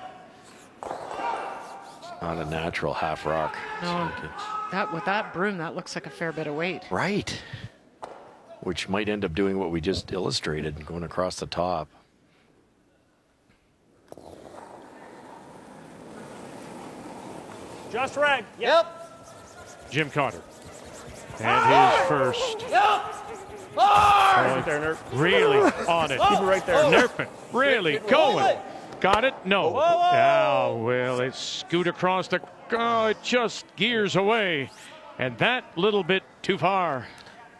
Not a natural half rock. No, with that broom, that looks like a fair bit of weight. Right. Which might end up doing what we just illustrated, going across the top. Just reg. Yep. Jim Cotter. And his first. Right there, Nerf. Really on it. Keep it right there. Nerfing. Really going. Got it? No. Oh, well, it scoot across the. Oh, it just gears away. And that little bit too far.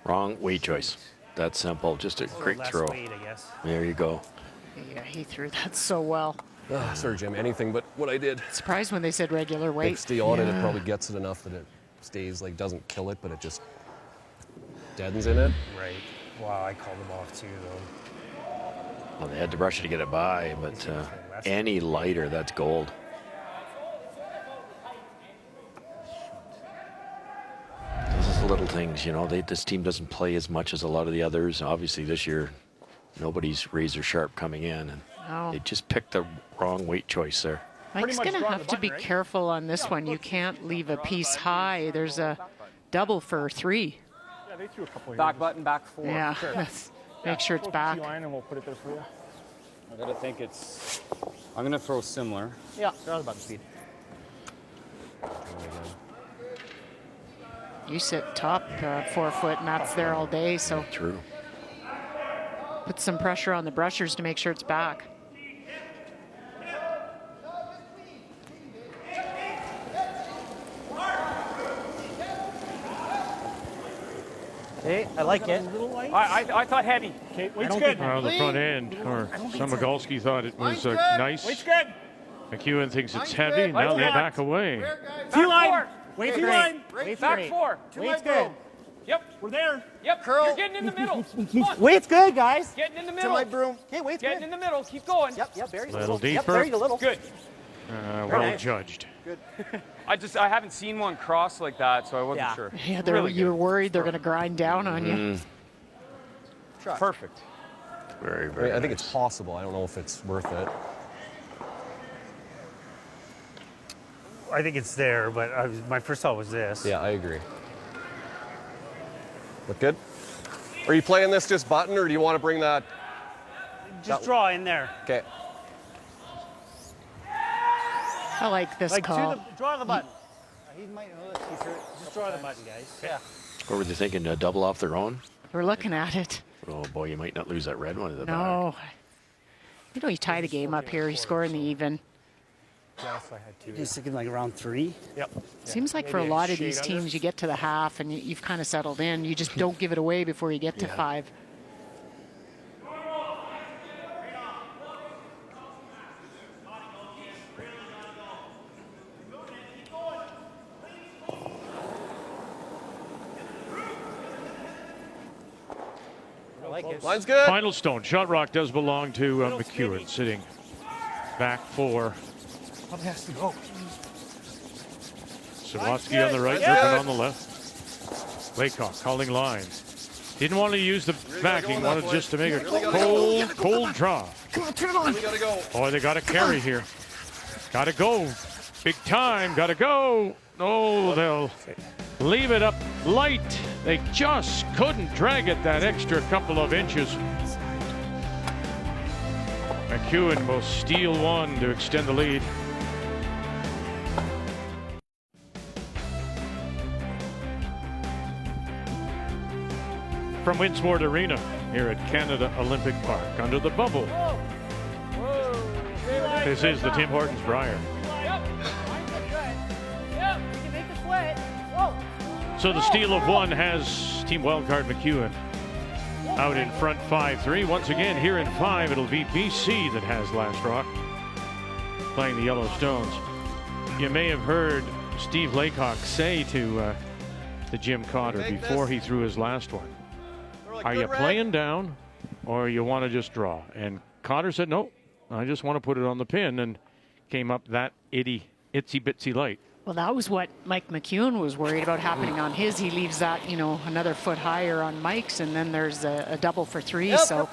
Wrong weight choice. That's simple. Just a great throw. Weight, I guess. There you go. Yeah, he threw that so well. Sorry, Jim. Anything but what I did. Surprised when they said regular weight. Like stay on it. It probably gets it enough that it stays, like, doesn't kill it, but it just deadens in it. Right. Wow, I called him off too, though. Well, they had to rush it to get it by, but any lighter, that's gold. Those are the little things, you know. This team doesn't play as much as a lot of the others. Obviously, this year, nobody's razor sharp coming in, and they just picked the wrong weight choice there. Mike's going to have to be careful on this one. You can't leave a piece high. There's a double for 3. Yeah, they threw a couple back button, back 4. Yeah, Sure. make sure it's back. Line and we'll put it there for you. I gotta think it's. I'm gonna throw similar. Yeah, throw the button speed. You sit top 4 foot, and that's there all day, so. True. Put some pressure on the brushers to make sure it's back. Hey, I like it. I thought heavy. Okay, weight's good. The front end, or Samogolski thought it was nice. Weight's good. McEwen thinks it's heavy. Now they back away. T-line. Weight's T-line. great. Back 4. Weight's good. Yep. We're there. Yep. Curl. You're getting in the middle. Come on. Weight's good, guys. Getting in the To middle. my broom. Okay, weight's Getting good. in the middle. Keep going. Yep, very Little Yep, deeper. there you go, little. Good. Well nice. judged. Good. I haven't seen one cross like that, so I wasn't sure. Yeah, Really you were good. worried they're going to grind down on you. Perfect. Very, I very think nice. it's possible. I don't know if it's worth it. I think it's there, but my first thought was this. Yeah, I agree. Look good? Are you playing this just button, or do you want to bring that? Just draw in there. Okay. I like this Like, call. draw the button. He might know this. Just draw the button, guys. Yeah. What were they thinking? Double off their own? We're looking at it. Oh boy, you might not lose that red one at the back. No. You know, you tie the game up here. He's scoring the even. Yes, I had 2. Just thinking like around 3. Yep. Seems like for a lot of these teams, you get to the half and you've kind of settled in. You just don't give it away before you get to 5. I like it. Line's good. Final stone. Shot rock does belong to McEwen, sitting back 4. Probably has to go. Sawatsky on the right, Griffin on the left. Laycock calling line. Didn't want to use the backing, wanted just to make a cold draw. Come on, turn it on. We gotta go. Boy, they got to carry here. Got to go. Big time. Got to go. Oh, they'll leave it up light. They just couldn't drag it that extra couple of inches. McEwen will steal one to extend the lead. From Winsport Arena here at Canada Olympic Park under the bubble. This is the Tim Hortons Brier. So the steal of one has team wildcard McEwen out in front 5-3. Once again here in 5 it'll be BC that has last rock playing the Yellowstones. You may have heard Steve Laycock say to Jim Cotter before he threw his last one, are you playing down or you want to just draw? And Cotter said, no, I just want to put it on the pin, and came up that itsy bitsy light. Well, that was what Mike McEwen was worried about happening on his. He leaves that, you know, another foot higher on Mike's, and then there's a double for 3. So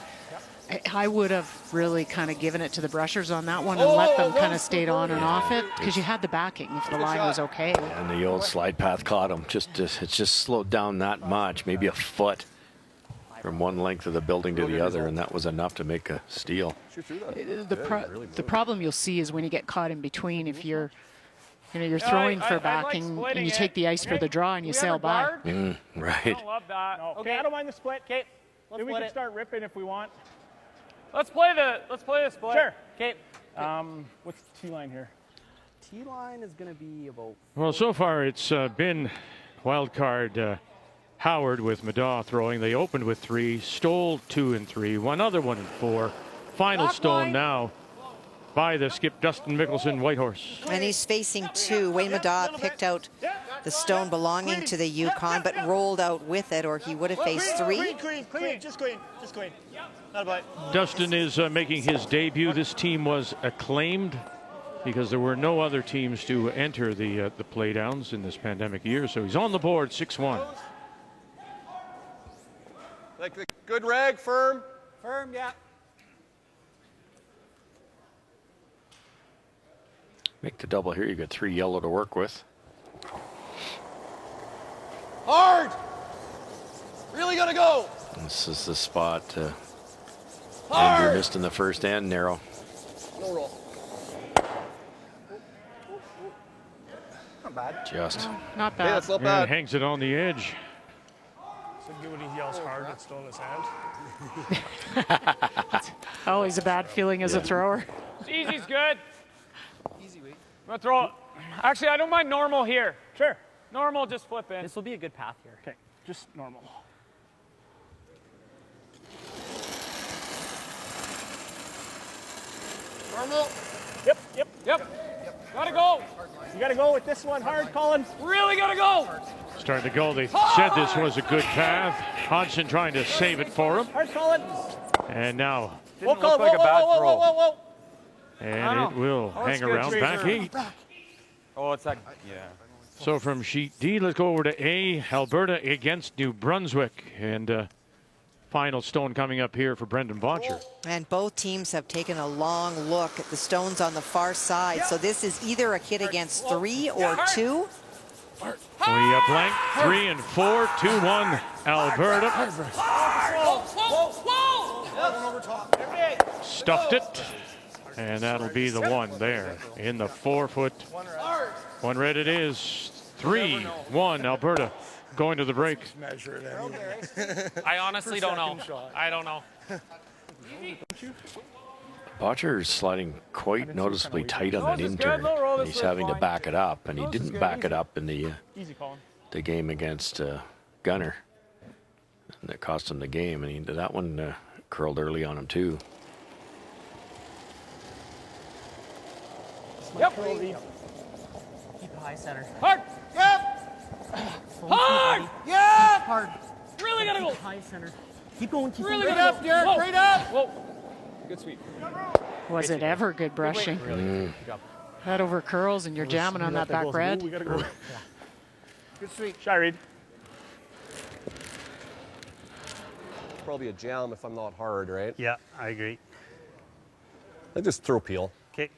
I would have really kind of given it to the brushers on that one and let them kind of stayed on and off it, because you had the backing if the line was okay. And the old slide path caught him. It's just slowed down that much, maybe a foot from one length of the building to the other, and that was enough to make a steal. The problem you'll see is when you get caught in between, if you're throwing for backing and you take the ice for the draw and you sail by. Right. I don't love that. No. Okay, I don't mind the split. Okay, we can start ripping if we want. Let's play the split. Sure. Okay. What's the T line here? T line is going to be about. Well, so far it's been wild card Howard with Madaw throwing. They opened with 3, stole 2 and 3, one other 1 and 4. Final stone now by the skip Dustin Mickelson Whitehorse. And he's facing 2. Wayne Madaw picked out the stone belonging to the Yukon, but rolled out with it, or he would have faced 3. Clean, just clean. Not a bite. Dustin is making his debut. This team was acclaimed because there were no other teams to enter the playdowns in this pandemic year. So he's on the board, 6-1. Like the good rag, firm. Firm, yeah. Make the double here. You got 3 yellow to work with. Hard. Really gonna go. This is the spot Andrew missed in the first and narrow. No roll. Not bad. Just. Not bad. Yeah, that's not Yeah, bad. hangs it on the edge. So good when he yells hard and stole his hand. Always a bad feeling as a thrower. Easy's good. Easy week. I'm gonna throw it. Actually, I don't mind normal here. Sure. Normal, just flip in. This will be a good path here. Okay, just normal. Normal. Yep. Gotta go. You gotta go with this one hard, Colin. Really gotta go. Starting to go. They said this was a good path. Hodgson trying to save it for him. Hard, Colin. And now. Didn't look like a bad throw. Whoa. And it will hang around back 8. Oh, it's that. Yeah. So from sheet D, let's go over to A. Alberta against New Brunswick. And final stone coming up here for Brendan Botcher. And both teams have taken a long look at the stones on the far side. So this is either a hit against 3 or 2. We blank 3 and 4, 2-1 Alberta. Stuffed it. And that'll be the one there in the 4-foot. 1 red it is. 3-1 Alberta going to the break. I honestly don't know. I don't know. Botcher is sliding quite noticeably tight on that this is intern. good. Low roll, And this he's is having to fine. back it up, and he This is didn't good, back easy. it up in Easy, Colin. the game against Gunner. And that cost him the game, and that one curled early on him too. Yep. Keep high center. Hard. Hard. Yeah. Hard. Really gotta go. High center. Keep going. Keep Really going. gotta go. Derek, Whoa. straight up. Whoa. Good sweep. Was it ever good brushing? Good job. Head over curls and you're jamming on that back red. We gotta go. Good sweep. Shy read. Probably a jam if I'm not hard, right? Yeah, I agree. I just throw peel. Okay.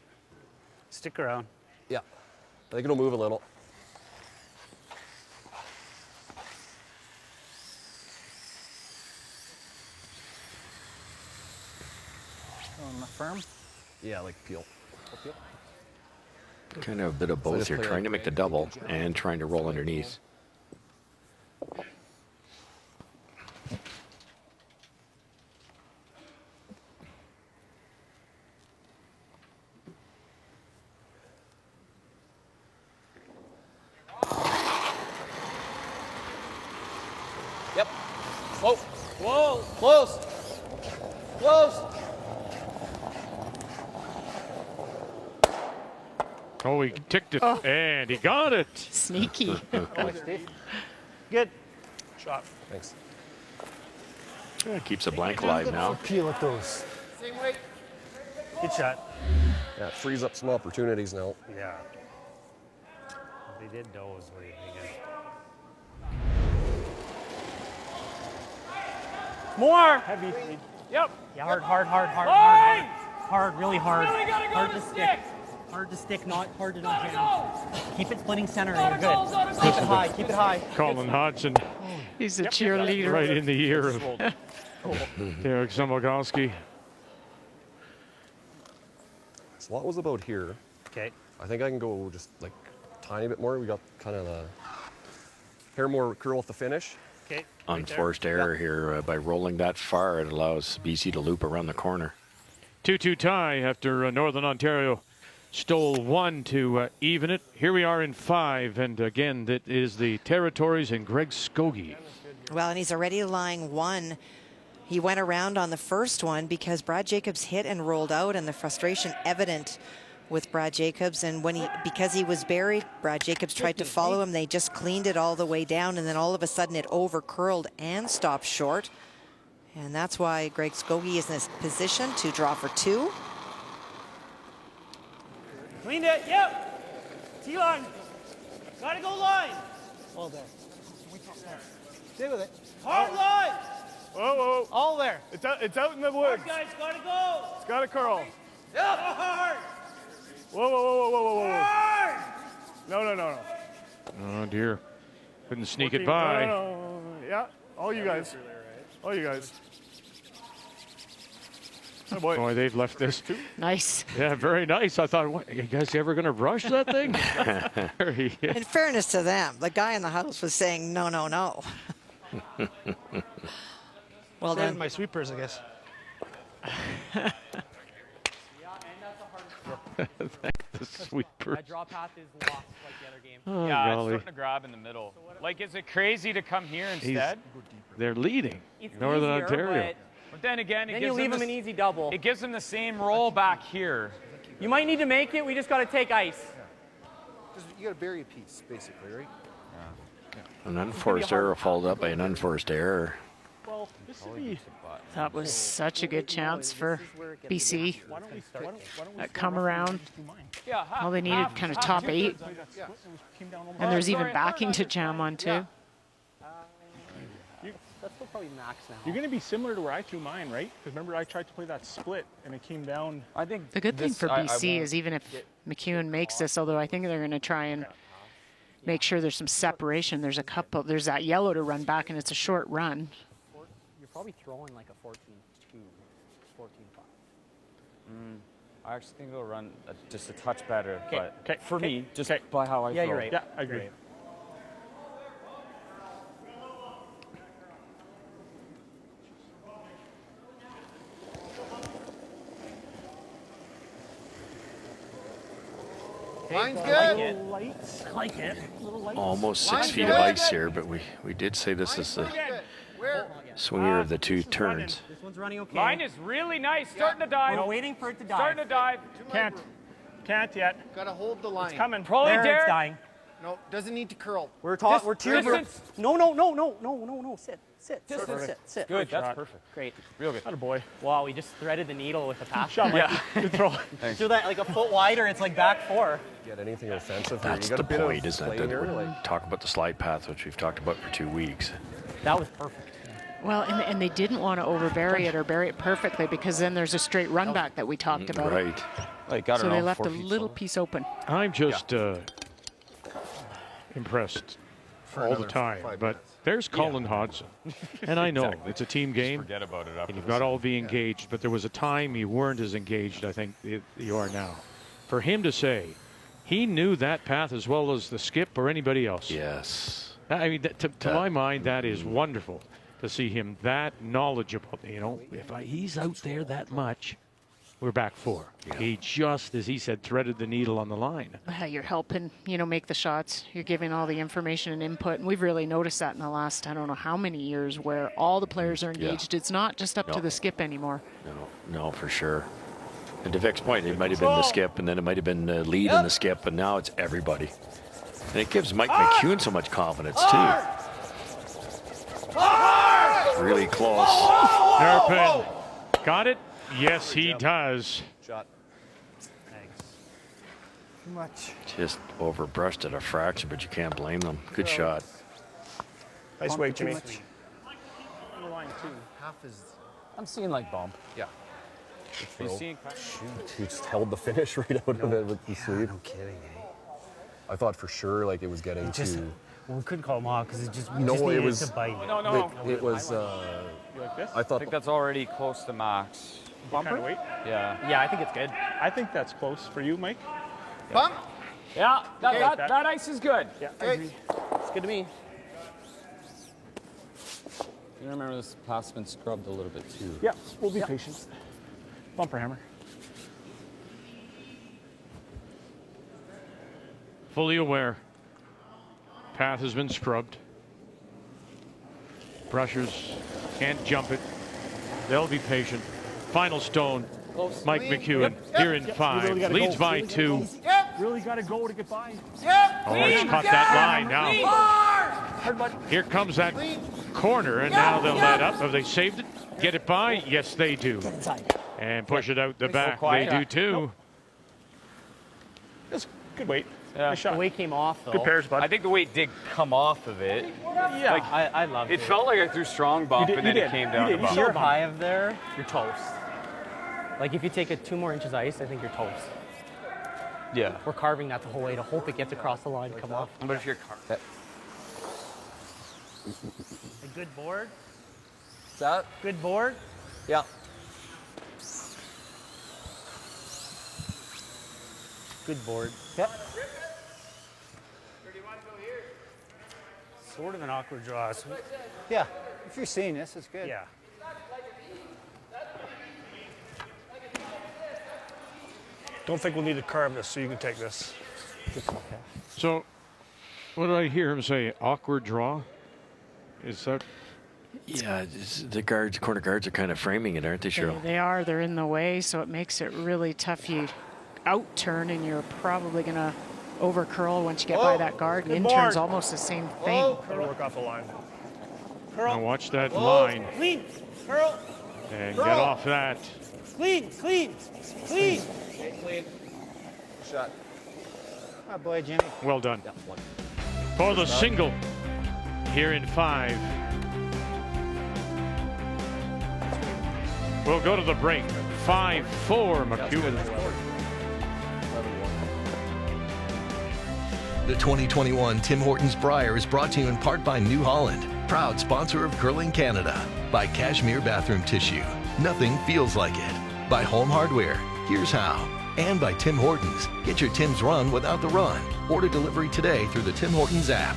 Stick around. Yeah. I think it'll move a little. on the firm. Yeah, like peel. Peel. Kind of a bit of both here, trying to make the double and trying to roll underneath. Yep. Whoa. Whoa. Close. Close. Oh, he ticked it, and he got it. Sneaky. Good. Shot. Thanks. Yeah, keeps the blank alive now. Peel at those. Same way. Good shot. Yeah, it frees up some opportunities now. Yeah. They did those. What do you think? More. Heavy. Yep. Yeah, hard. Line! Hard, really hard. Really gotta go hard to to the stick. stick. Hard to stick, not hard to not Gotta jam. Keep it splitting center and you're Gotta good. go, Keep it high, keep it high. Colin Hodgson, He's a cheerleader. right in the ear of Derek Zamolkowski. Slot was about here. Okay. I think I can go just like a tiny bit more. We got kind of the hair more curl at the finish. Okay. Unforced error here. By rolling that far, it allows BC to loop around the corner. 2-2 tie after Northern Ontario stole one to even it. Here we are in 5, and again, that is the Territories and Greg Skogie. Well, and he's already lying 1. He went around on the first one because Brad Jacobs hit and rolled out, and the frustration evident with Brad Jacobs. And because he was buried, Brad Jacobs tried to follow him. They just cleaned it all the way down, and then all of a sudden it over curled and stopped short. And that's why Greg Skogie is in this position to draw for 2. Cleaned it. Yep. T-line. Gotta go line. All there. Stay with it. Hard line. Whoa, whoa. All there. It's out in the woods. Hard guys, gotta go. It's got to curl. Yep. Hard. Whoa, whoa, whoa, whoa, whoa, whoa. Hard. No. Oh, dear. Couldn't sneak it 14. by. No. Yeah, all you guys. All you guys. Oh, boy. Boy, they've left this. Nice. Yeah, very nice. I thought, what, you guys ever going to rush that thing? There he is. In fairness to them, the guy in the house was saying, no. Well done. My sweepers, I guess. The sweeper. That draw path is lost like the other game. Oh, Yeah, golly. it's starting to grab in the middle. Like, is it crazy to come here instead? They're leading. It's Northern easier, Ontario. But then again, Then you leave them an easy double. It gives them the same roll back here. You might need to make it. We just got to take ice. You got to bury a piece, basically, right? An unforced error followed up by an unforced error. Well, this would be. That was such a good chance for BC. That come around. Yeah, All they needed kind of top 8. And there's even backing to jam on too. That's still probably max now. You're going to be similar to where I threw mine, right? Because remember, I tried to play that split, and it came down. I think The good thing for BC is even if McEwen makes this, although I think they're going to try and make sure there's some separation. There's there's that yellow to run back, and it's a short run. You're probably throwing like a 14-2, 14-5. I actually think they'll run just a touch better. Okay. But for me, just by how I Yeah, throw. you're right. Yeah, I agree. You're right. Mine's I good. like it. Almost 6 feet of ice here, but we did say this is the swinger of the 2 turns. This one's running okay. Mine is really nice. Starting to dive. We're waiting for it to dive. Starting to dive. Can't yet. Got to hold the line. It's coming. Probably There, it's Derek. dying. No, doesn't need to curl. We're Distance. No. Sit. Good. That's perfect. Great. Real good. Attaboy. Wow, we just threaded the needle with a pass. Shot, Mikey. Good throw. Do that like a foot wider, it's like back 4. Get anything offensive here. That's You got the a bit point, of isn't it? play That here, we like- talk about the slide path, which we've talked about for 2 weeks. That was perfect. Well, and they didn't want to overbury it or bury it perfectly because then there's a straight run back that we talked about. Right. Like, I don't So know, they left 4 a feet little solid. piece open. I'm just impressed all the time. But there's Colin Hodgson. And I know it's a team game. Forget about it. And you've got to all be engaged. But there was a time you weren't as engaged, I think, you are now. For him to say he knew that path as well as the skip or anybody else. Yes. I mean, to my mind, that is wonderful to see him that knowledgeable. You know, if he's out there that much, we're back 4. Yeah. He just, as he said, threaded the needle on the line. You're helping, make the shots. You're giving all the information and input. And we've really noticed that in the last, I don't know how many years, where all the players are engaged. Yeah. It's not just up to the skip anymore. No, for sure. And to Vic's point, it might have been the skip, and then it might have been the lead in the skip, but now it's everybody. And it gives Mike McEwen so much confidence, too. Really close. Hairpin. Got it? Yes, he does. Shot. Thanks. Too much. Just overbrushed it a fraction, but you can't blame them. Good shot. Nice weight, Jimmy. I'm seeing like bump. Yeah. Shoot, he just held the finish right out of it with the sweep. No kidding, eh? I thought for sure like it was getting to. Well, we couldn't call him off because it just it was to bite. No. It was. You like this? I think that's already close to max. Bumper? Kind of weight? Yeah. Yeah, I think it's good. I think that's close for you, Mike. Bump. Yeah, that ice is good. Yeah, Okay. It's good to me. You remember this path's been scrubbed a little bit too. Yeah, we'll be patient. Bumper hammer. Fully aware. Path has been scrubbed. Brushers can't jump it. They'll be patient. Final stone. Close. Mike McEwen here in 5. Leads by 2. Really got to go to get by. Oh, he's caught that line now. Here comes that corner, and now they'll let up. Have they saved it? Get it by? Yes, they do. And push it out the back. They do too. That's good weight. Nice shot. The weight came off, though. Good pairs, bud. I think the weight did come off of it. Yeah, like, I love it. It felt like I threw strong bump, and then it came down to bump. If you're high of there, you're toast. Like, if you take it 2 more inches ice, I think you're toast. Yeah. We're carving that the whole way to hope it gets across the line and come off. But if you're carving... A good board? Is that? Good board? Yeah. Good board. Yep. Sort of an awkward draw. So Yeah, if you're seeing this, it's good. yeah. Don't think we'll need to carve this, so you can take this. So, what did I hear him say? Awkward draw? Is that? Yeah, the guards, corner guards are kind of framing it, aren't they, Cheryl? They are. They're in the way, so it makes it really tough. You out-turn, and you're probably going to over-curl once you get by that guard. And in-turn's almost the same thing. Gotta work off the line. Now watch that line. Clean. Curl. And get off that. Clean. Clean. Clean. Clean. Shot. Oh, boy, Jimmy. Well done. For the single here in 5. We'll go to the break. 5-4, McEwen. The 2021 Tim Hortons Brier is brought to you in part by New Holland, proud sponsor of Curling Canada, by Cashmere Bathroom Tissue. Nothing feels like it. By Home Hardware. Here's how. And by Tim Hortons. Get your Tim's run without the run. Order delivery today through the Tim Hortons app.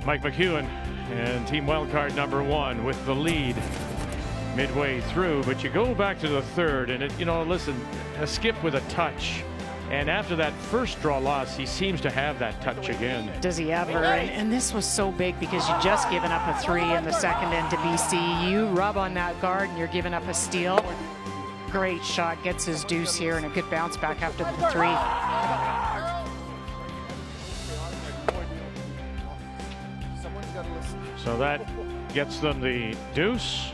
Mike McEwen and team wildcard number 1 with the lead midway through, but you go back to the 3rd, and listen, a skip with a touch, and after that first draw loss, he seems to have that touch again. Does he ever? And this was so big because you just given up a 3 in the second end to BC. You rub on that guard, and you're giving up a steal. Great shot, gets his deuce here, and a good bounce back after the 3. So that gets them the deuce.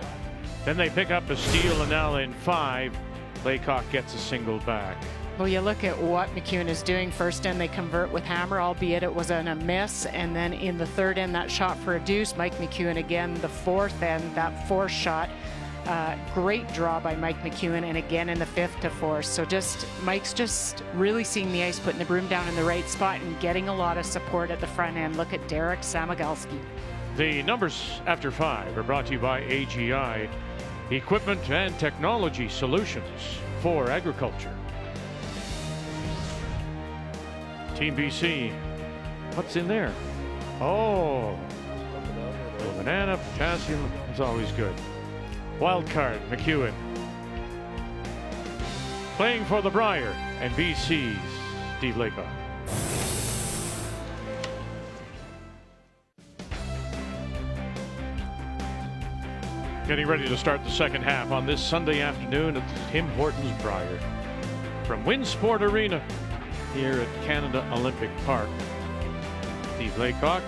Then they pick up a steal, and now in 5, Laycock gets a single back. Well, you look at what McEwen is doing. First end, they convert with hammer, albeit it was a miss. And then in the 3rd end, that shot for a deuce. Mike McEwen again, the 4th end, that 4th shot Great draw by Mike McEwen, and again in the 5th to force. So Mike's just really seeing the ice, putting the broom down in the right spot and getting a lot of support at the front end. Look at Derek Samagalski. The numbers after 5 are brought to you by AGI, Equipment and Technology Solutions for Agriculture. Team BC, what's in there? Oh, banana, potassium, is always good. Wild card, McEwen. Playing for the Brier and BC's Steve Laycock. Getting ready to start the second half on this Sunday afternoon at Tim Hortons Brier. From Winsport Arena here at Canada Olympic Park. Steve Laycock,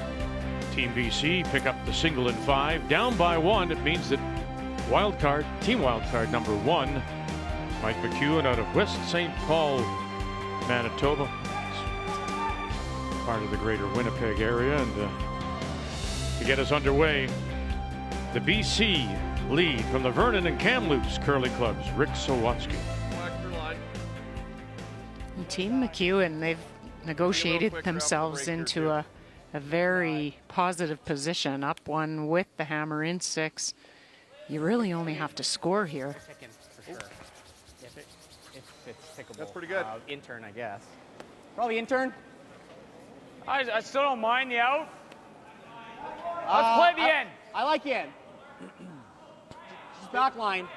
Team BC pick up the single in 5. Down by 1, it means that team wildcard number 1, Mike McEwen out of West St. Paul, Manitoba. It's part of the greater Winnipeg area. And to get us underway, the BC lead from the Vernon and Kamloops curling clubs, Rick Sawatsky. Team McEwen, they've negotiated themselves into a very positive position, up 1 with the hammer in 6. You really only have to score here. For sure. If it's pickable. That's pretty good. Intern, I guess. Probably intern. I still don't mind the out. Let's play the end. I like the end. Just back line.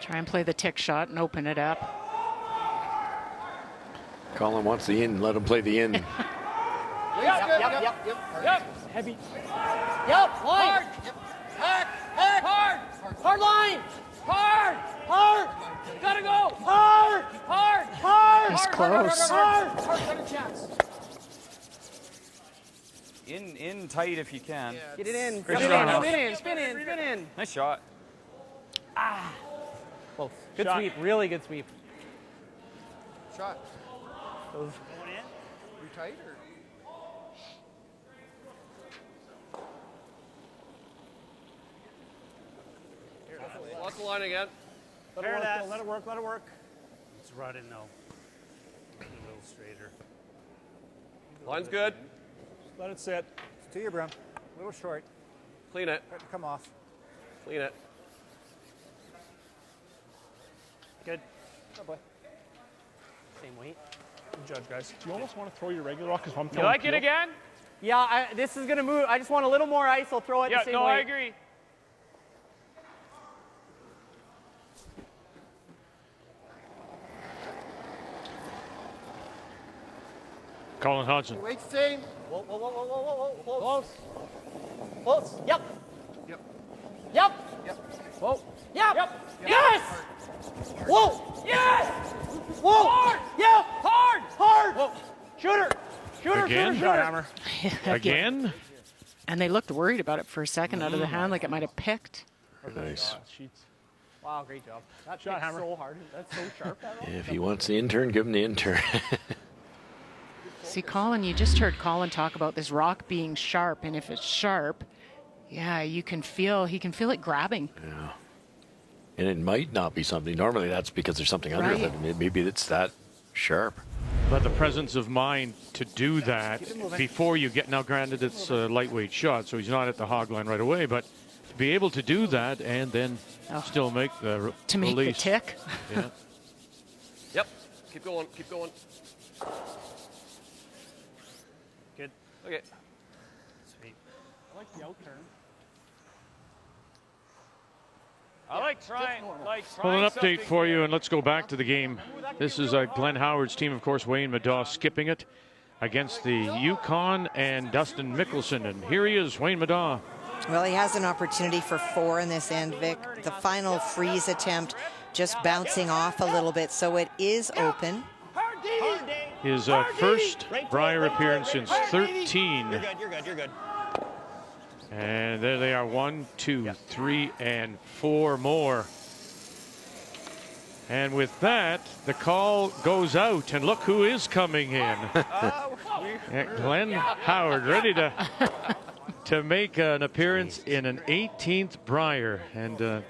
Try and play the tick shot and open it up. Colin wants the in, let him play the in. Yep. Heavy. Yep, line. Hard. Hack. Hard. Hard line. Hard. Gotta go. Hard. He's close. Hard. Got a chance. In tight if you can. Get it in. Spin in. Nice shot. Close. Good sweep. Really good sweep. Shot. Those. Going in? You tight or? Lock the line again. Let it work. It's running though. A little straighter. Line's good. Let it sit. It's to your brim. A little short. Clean it. Come off. Clean it. Good. Good boy. Same weight. Good judge, guys. Do you almost want to throw your regular rock? Because I'm You like it again? Yeah, this is going to move. I just want a little more ice. I'll throw it the same way. I agree. Colin Hodgson. Wait, same. Whoa. Close. Yep. Whoa. Yep. Yes. Whoa. Yes! Whoa. Hard. Yeah. Hard. Whoa. Shooter. Again? Shooter. Hammer. Again? And they looked worried about it for a second out of the hand, like it might have picked. Nice. Wow, great job. That Shot, Hammer. so hard. That's so sharp. If he wants the intern, give him the intern. See, Colin, you just heard Colin talk about this rock being sharp, and if it's sharp, yeah, he can feel it grabbing. Yeah. And it might not be something. Normally that's because there's something under it. Maybe it's that sharp. But the presence of mind to do that before you get, now granted it's a lightweight shot, so he's not at the hog line right away, but to be able to do that and then still make the to make release. the tick. Yeah. Yep. Keep going. Good. Okay. Sweet. I like the out turn. I like trying. Well, an update for you, and let's go back to the game. This is Glenn Howard's team, of course, Wayne Madaw skipping it against the Yukon and Dustin Mickelson. And here he is, Wayne Madaw. Well, he has an opportunity for 4 in this end, Vic. The final freeze attempt just bouncing off a little bit, so it is open. His first Brier appearance since 13. You're good. And there they are, 1, 2, 3, and 4 more. And with that, the call goes out, and look who is coming in. Glenn Howard, ready to make an appearance in an 18th Brier. And Glenn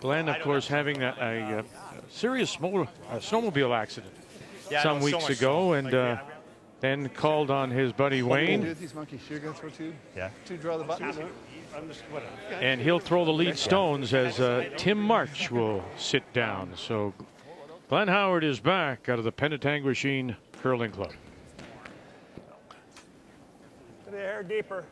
Glenn, of course, having a serious snowmobile accident some weeks ago, and then called on his buddy Wayne. These monkeys sure go through two. Yeah. Two draw the buttons. And he'll throw the lead stones as Tim March will sit down. So Glenn Howard is back out of the Penetanguishene Curling Club. The hair deeper.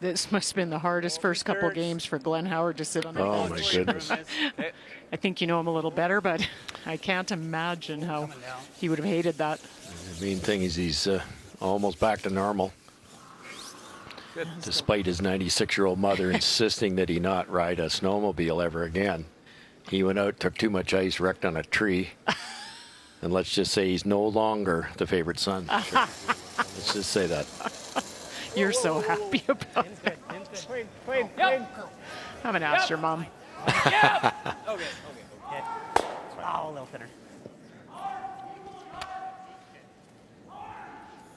This must have been the hardest first couple games for Glenn Howard to sit on the bench. Oh, my goodness. I think you know him a little better, but I can't imagine how he would have hated that. The main thing is he's almost back to normal. Despite his 96-year-old mother insisting that he not ride a snowmobile ever again. He went out, took too much ice, wrecked on a tree. And let's just say he's no longer the favorite son. Let's just say that. You're so happy about it. Clean. I haven't asked your mom. Okay. Oh, a little thinner. A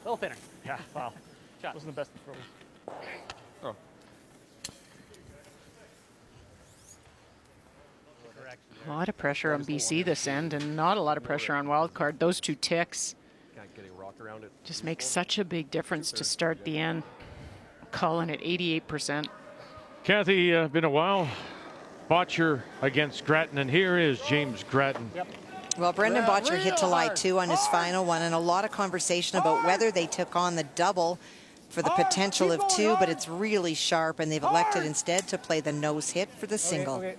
little thinner. Yeah, wow. Shot. Wasn't the best of throws. Oh. A lot of pressure on BC this end and not a lot of pressure on Wildcard. Those two ticks just make such a big difference to start the end. Calling it 88%. Kathy, been a while. Botcher against Grattan, and here is James Grattan. Yep. Well, Brendan Botcher hit to lie 2 on his final one, and a lot of conversation about whether they took on the double for the potential of 2, but it's really sharp, and they've elected instead to play the nose hit for the single. Okay.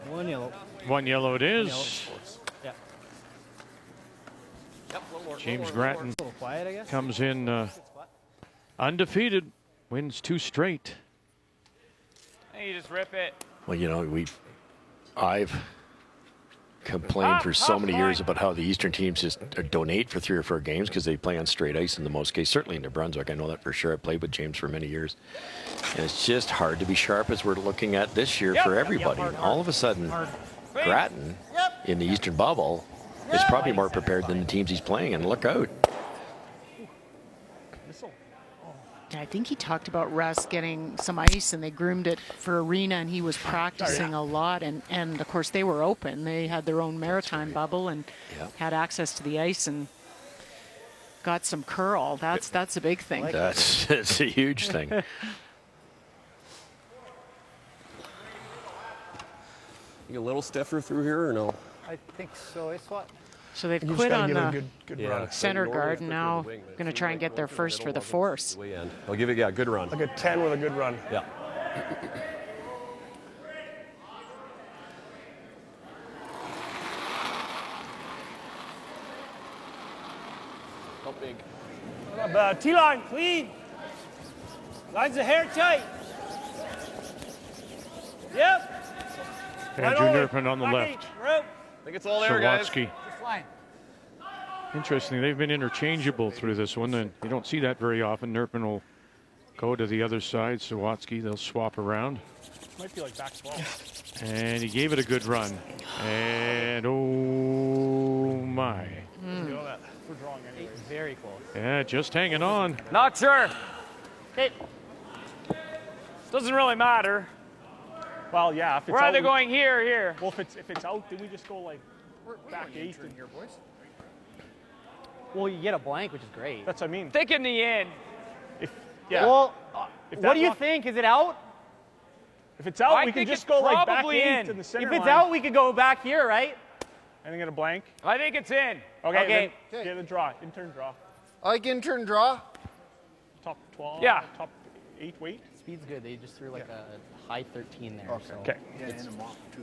One yellow. One yellow it is. Yeah. James Grattan A little quiet, I guess. comes in undefeated, wins 2 straight. Hey, you just rip it. Well, you know, I've complained for so many years about how the Eastern teams just donate for 3 or 4 games because they play on straight ice in the most cases. Certainly in New Brunswick, I know that for sure. I played with James for many years. And it's just hard to be sharp as we're looking at this year for everybody. And all of a sudden, Grattan in the Eastern bubble is probably more prepared than the teams he's playing. And look out. I think he talked about Russ getting some ice and they groomed it for arena and he was practicing a lot and of course they were open. They had their own maritime bubble and had access to the ice and got some curl. That's a big thing. It's a huge thing. You a little stiffer through here or no? I think so. It's what? So they've quit on the center guard and now going to try and get there first for the force. I'll give it, good run. Like a 10 with a good run. Yeah. How big? Not bad. T-line, clean. Lines of hair tight. Yep. Andrew Nurpin on the left. I think it's all there, guys. Sawatsky. Interesting, they've been interchangeable through this one, and you don't see that very often. Nurpin will go to the other side. Sawatsky, they'll swap around. Might be like back 12. And he gave it a good run. And oh my. We're drawing anyway. Very close. Yeah, just hanging on. Not sure. Okay. Doesn't really matter. Well, yeah. If it's We're out, either going here or here. Well, if it's out, then we just go like back 8 in here, boys. Well, you get a blank, which is great. That's what I mean. Thick in the end. Well, what do you think? Is it out? If it's out, we can just go like back 8 in the center If it's line. out, we could go back here, right? And then get a blank. I think it's in. Okay. Then get a draw. Intern draw. I like intern draw. Top 12. Yeah. Top 8 weight. Speed's good. They just threw like a high 13 there. So Okay.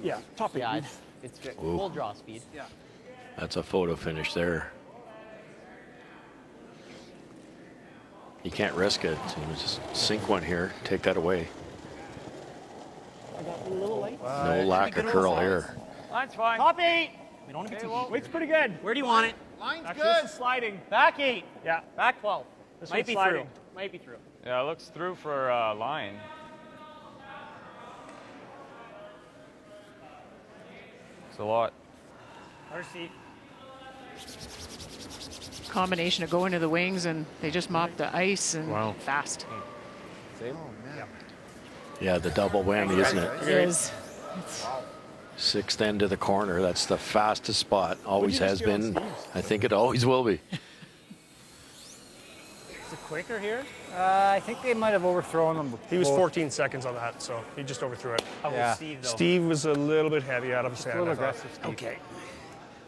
Yeah. Top 8. yeah, it's full draw speed. Yeah. That's a photo finish there. You can't risk it. So you just sink one here, take that away. I got a little late. No lack of curl here. Line's fine. Top 8. We don't need to. Weight's pretty good. Where do you want it? Line's Actually, good. this is sliding. Back 8. Yeah. Back 12. This Might one's be sliding. through. Might be through. Yeah, it looks through for line. It's a lot. RC. Combination of going to the wings and they just mopped the ice and fast. Same? Oh, man. Yeah, the double whammy, isn't it? It is. Sixth end to the corner. That's the fastest spot. Always has been. I think it always will be. Is it quicker here? I think they might have overthrown him. He was 14 seconds on that, so he just overthrew it. How about Steve, though? Steve was a little bit heavy out of his hand. A little aggressive, Steve. Okay.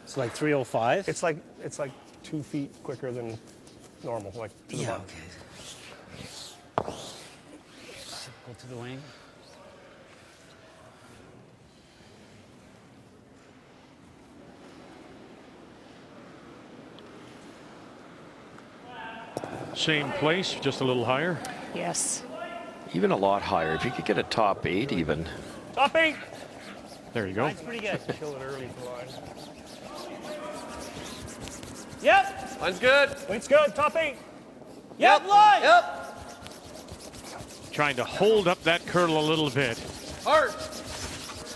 It's like 305? It's like 2 feet quicker than normal, like to the button. Okay. Go to the wing. Same place, just a little higher. Yes. Even a lot higher. If you could get a top 8 even. Top 8! There you go. That's pretty good. Kill it early for line. Yep. Line's good. Line's good. Top 8. Yep, line. Yep. Trying to hold up that curl a little bit. Hard.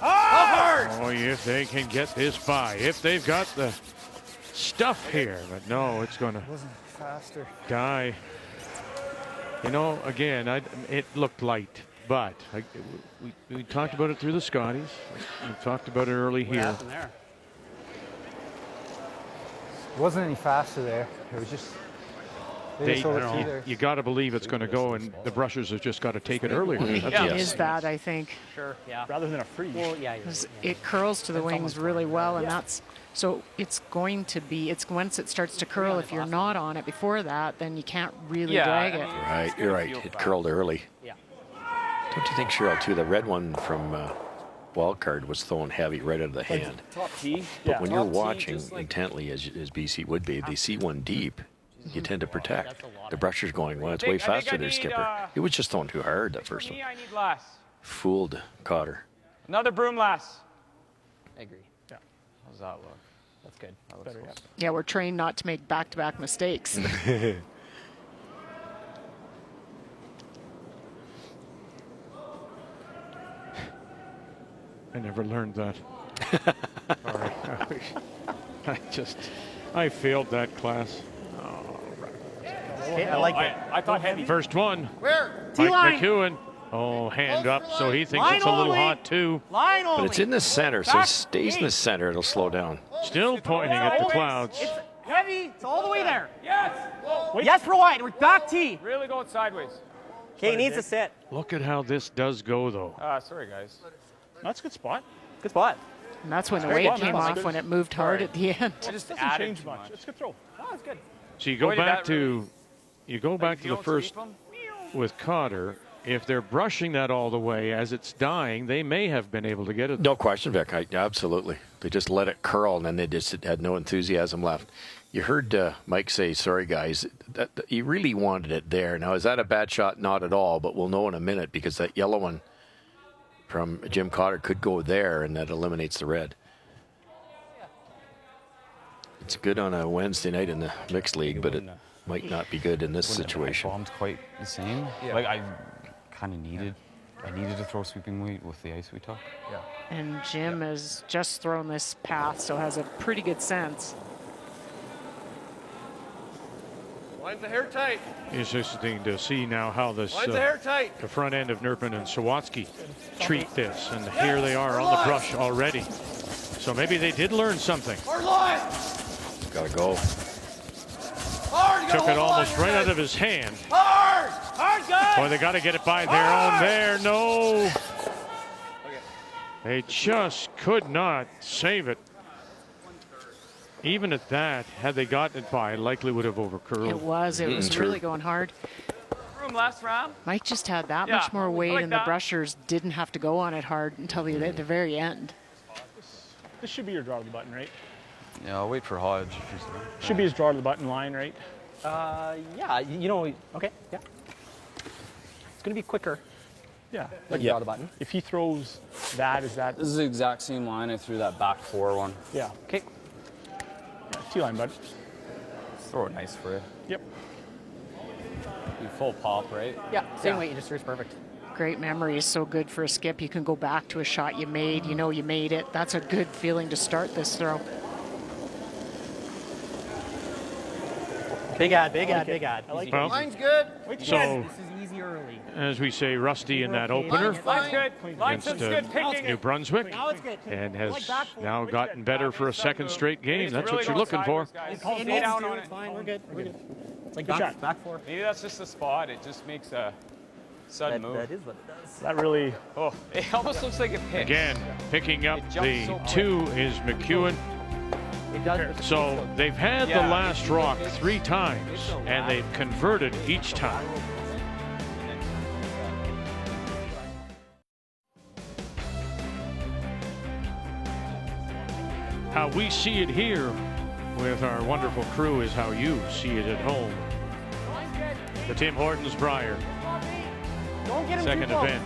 Hard. Oh, if they can get this by. If they've got the stuff here. But no, it's going to Faster. die. You know, again, it looked light, but we talked about it through the Scotties. We talked about it early What here. happened there? It wasn't any faster there. It was just. You got to believe it's going to go, and the brushers have just got to take it earlier. It is that, I think. Sure, yeah. Rather than a freeze. Well, yeah. It curls to the wings really well, and that's so it's going to be. It's once it starts to curl. If you're not on it before that, then you can't really drag it. Right, you're right. It curled early. Yeah. Don't you think, Cheryl, too? The red one from Wildcard was thrown heavy right out of the hand. Top tee. But when you're watching intently, as BC would be, they see one deep. You tend to protect. The brusher's going, well, it's way faster than skipper. It was just thrown too hard, that first one. I need less. Fooled Cotter. Another broom less. I agree. Yeah. How's that look? That's good. That looks close. Yeah, we're trained not to make back-to-back mistakes. I never learned that. I failed that class. Hey, I like it. I thought heavy. First one. Where? Mike McEwen. Oh, hand up, so he thinks it's a little hot too. Line only. But it's in the center, so it stays in the center. It'll slow down. Still pointing at the clouds. It's heavy. It's all the way there. Yes. Yes, for wide. We're back tee. Really going sideways. Okay, he needs to sit. Look at how this does go, though. Sorry, guys. That's a good spot. Good spot. And that's when the Very weight good. came off, when it moved hard at the end. I just Doesn't added change too much. much. It's a good throw. Oh, that's good. So you go Boy, did back that really- to the first with Cotter. If they're brushing that all the way as it's dying, they may have been able to get it. No question, Vic. Absolutely. They just let it curl, and then they just had no enthusiasm left. You heard Mike say, sorry, guys, that he really wanted it there. Now, is that a bad shot? Not at all, but we'll know in a minute because that yellow one from Jim Cotter could go there, and that eliminates the red. It's good on a Wednesday night in the mixed league, but it might not be good in this situation. Bombed quite the same. Yeah. Like I kind of needed to throw sweeping weight with the ice we took. Yeah. And Jim has just thrown this path, so has a pretty good sense. Line's a hair tight. Interesting to see now how this Line's a hair tight. the front end of Nurpin and Sawatsky treat this, and here they are on the brush already. So maybe they did learn something. Hard line. Gotta go. Hard. You gotta Took it hold the almost line, right guys. out of his hand. Hard. Hard, guys. Boy, they got to get it by their own there. No. They just could not save it. Even at that, had they gotten it by, likely would have overcurled. It was really going hard. Broom last round. Mike just had that Yeah, much more weight, like and that. the brushers didn't have to go on it hard until at the very end. This should be your draw to the button, right? Yeah, I'll wait for Hodge. Should be his draw to the button line, right? Yeah, you know, okay, yeah. It's going to be quicker. Yeah. Like draw the button. If he throws that, is that? This is the exact same line I threw that back 4 one. Yeah. Okay. Yeah, T-line, bud. Throw it nice for you. Yep. You full pop, right? Yeah, same weight, you just threw it perfect. Great memory is so good for a skip. You can go back to a shot you made. You know you made it. That's a good feeling to start this throw. Big ad, big ad, big ad. I like Well, it. Line's good. So, this is easy early. as we say, rusty in that opener Line's good. Line's against good. Picking New it. Brunswick, Now it's good. and has now gotten better for a second straight game. That's what you're looking for. Stay down on it. Fine, we're good. We're good. It's like Good back, shot. back four. Maybe that's just the spot. It just makes a sudden move. That is what it does. That really. Oh, it almost looks like a pitch. Again, picking up It jumps the so quick. 2 is McEwen. It does. So they've had Yeah, the last rock 3 times, and they've converted each time. How we see it here with our wonderful crew is how you see it at home. The Tim Hortons Brier second event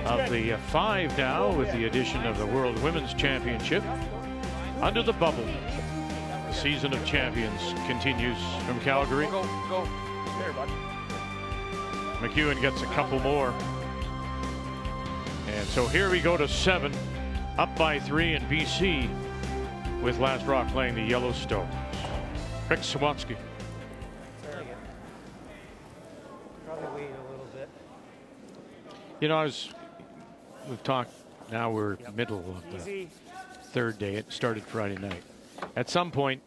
of the 5 now, with the addition of the World Women's Championship. Under the bubble, the season of champions continues from Calgary. Go, go. There, bud. McEwen gets a couple more. And so here we go to 7, up by 3 in BC, with Last Rock playing the Yellowstone. Rick Sawatsky. Probably wait a little bit. You know, we've talked, now we're middle of the third day. It started Friday night. At some point,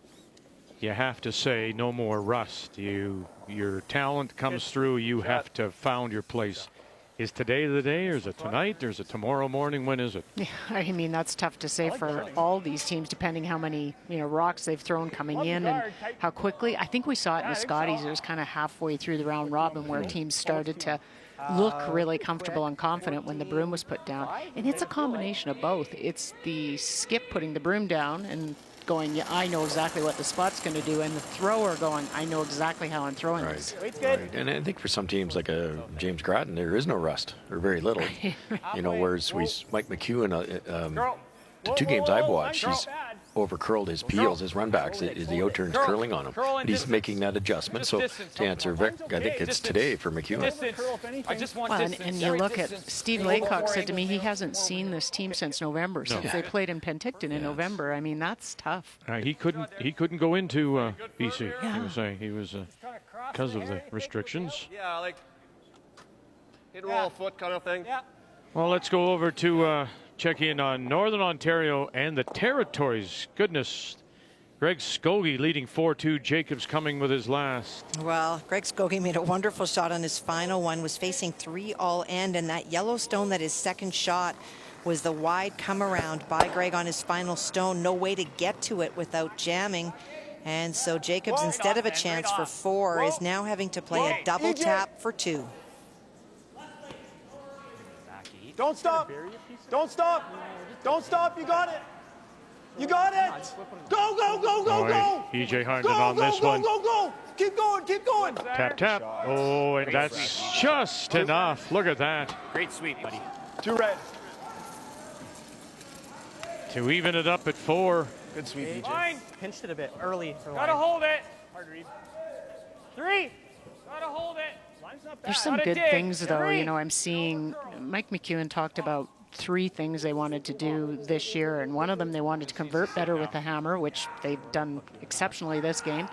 you have to say no more rust. Your talent comes through. You have to found your place. Is today the day, or is it tonight, or is it tomorrow morning? When is it? Yeah, I mean, that's tough to say for all these teams, depending how many rocks they've thrown coming in and how quickly. I think we saw it in the Scotties. It was kind of halfway through the round robin where teams started to look really comfortable and confident when the broom was put down. And it's a combination of both. It's the skip putting the broom down and going, yeah, I know exactly what the spot's going to do, and the thrower going, I know exactly how I'm throwing this. Right. And I think for some teams like James Grattan, there is no rust, or very little. Whereas Mike McEwen, the 2 games I've watched, he's over curled his peels, his run backs, the O-turns curling on him. And he's making that adjustment. So to answer Vic, I think it's today for McEwen. I just want and you look at Steve Laycock said to me he hasn't seen this team since November, since they played in Penticton in November. I mean, that's tough. He couldn't go into BC. He was saying he was because of the restrictions. Yeah, like hit roll foot kind of thing. Well, let's go over to check in on Northern Ontario and the Territories. Goodness, Greg Skogie leading 4-2. Jacobs coming with his last. Well, Greg Skogie made a wonderful shot on his final one, was facing 3 all end, and that Yellowstone, that his second shot, was the wide come around by Greg on his final stone. No way to get to it without jamming. And so Jacobs, instead of a chance for 4, is now having to play a double tap for 2. Don't stop. Don't stop. Don't stop. You got it. You got it. Go, go, go, go, go. EJ Harnden on this go, one. Go, go, go. Keep going. Keep going. Tap, tap. Oh, and that's just enough. Look at that. Great sweep, buddy. 2 red. To even it up at 4. Good sweep, EJ. Line. Pinched it a bit early for Gotta line. hold it. Hard read. 3. Gotta hold it. Line's not bad. There's some Gotta good dig. things, though. 3. I'm seeing Mike McEwen talked about 3 things they wanted to do this year, and one of them they wanted to convert better with the hammer, which they've done exceptionally this game.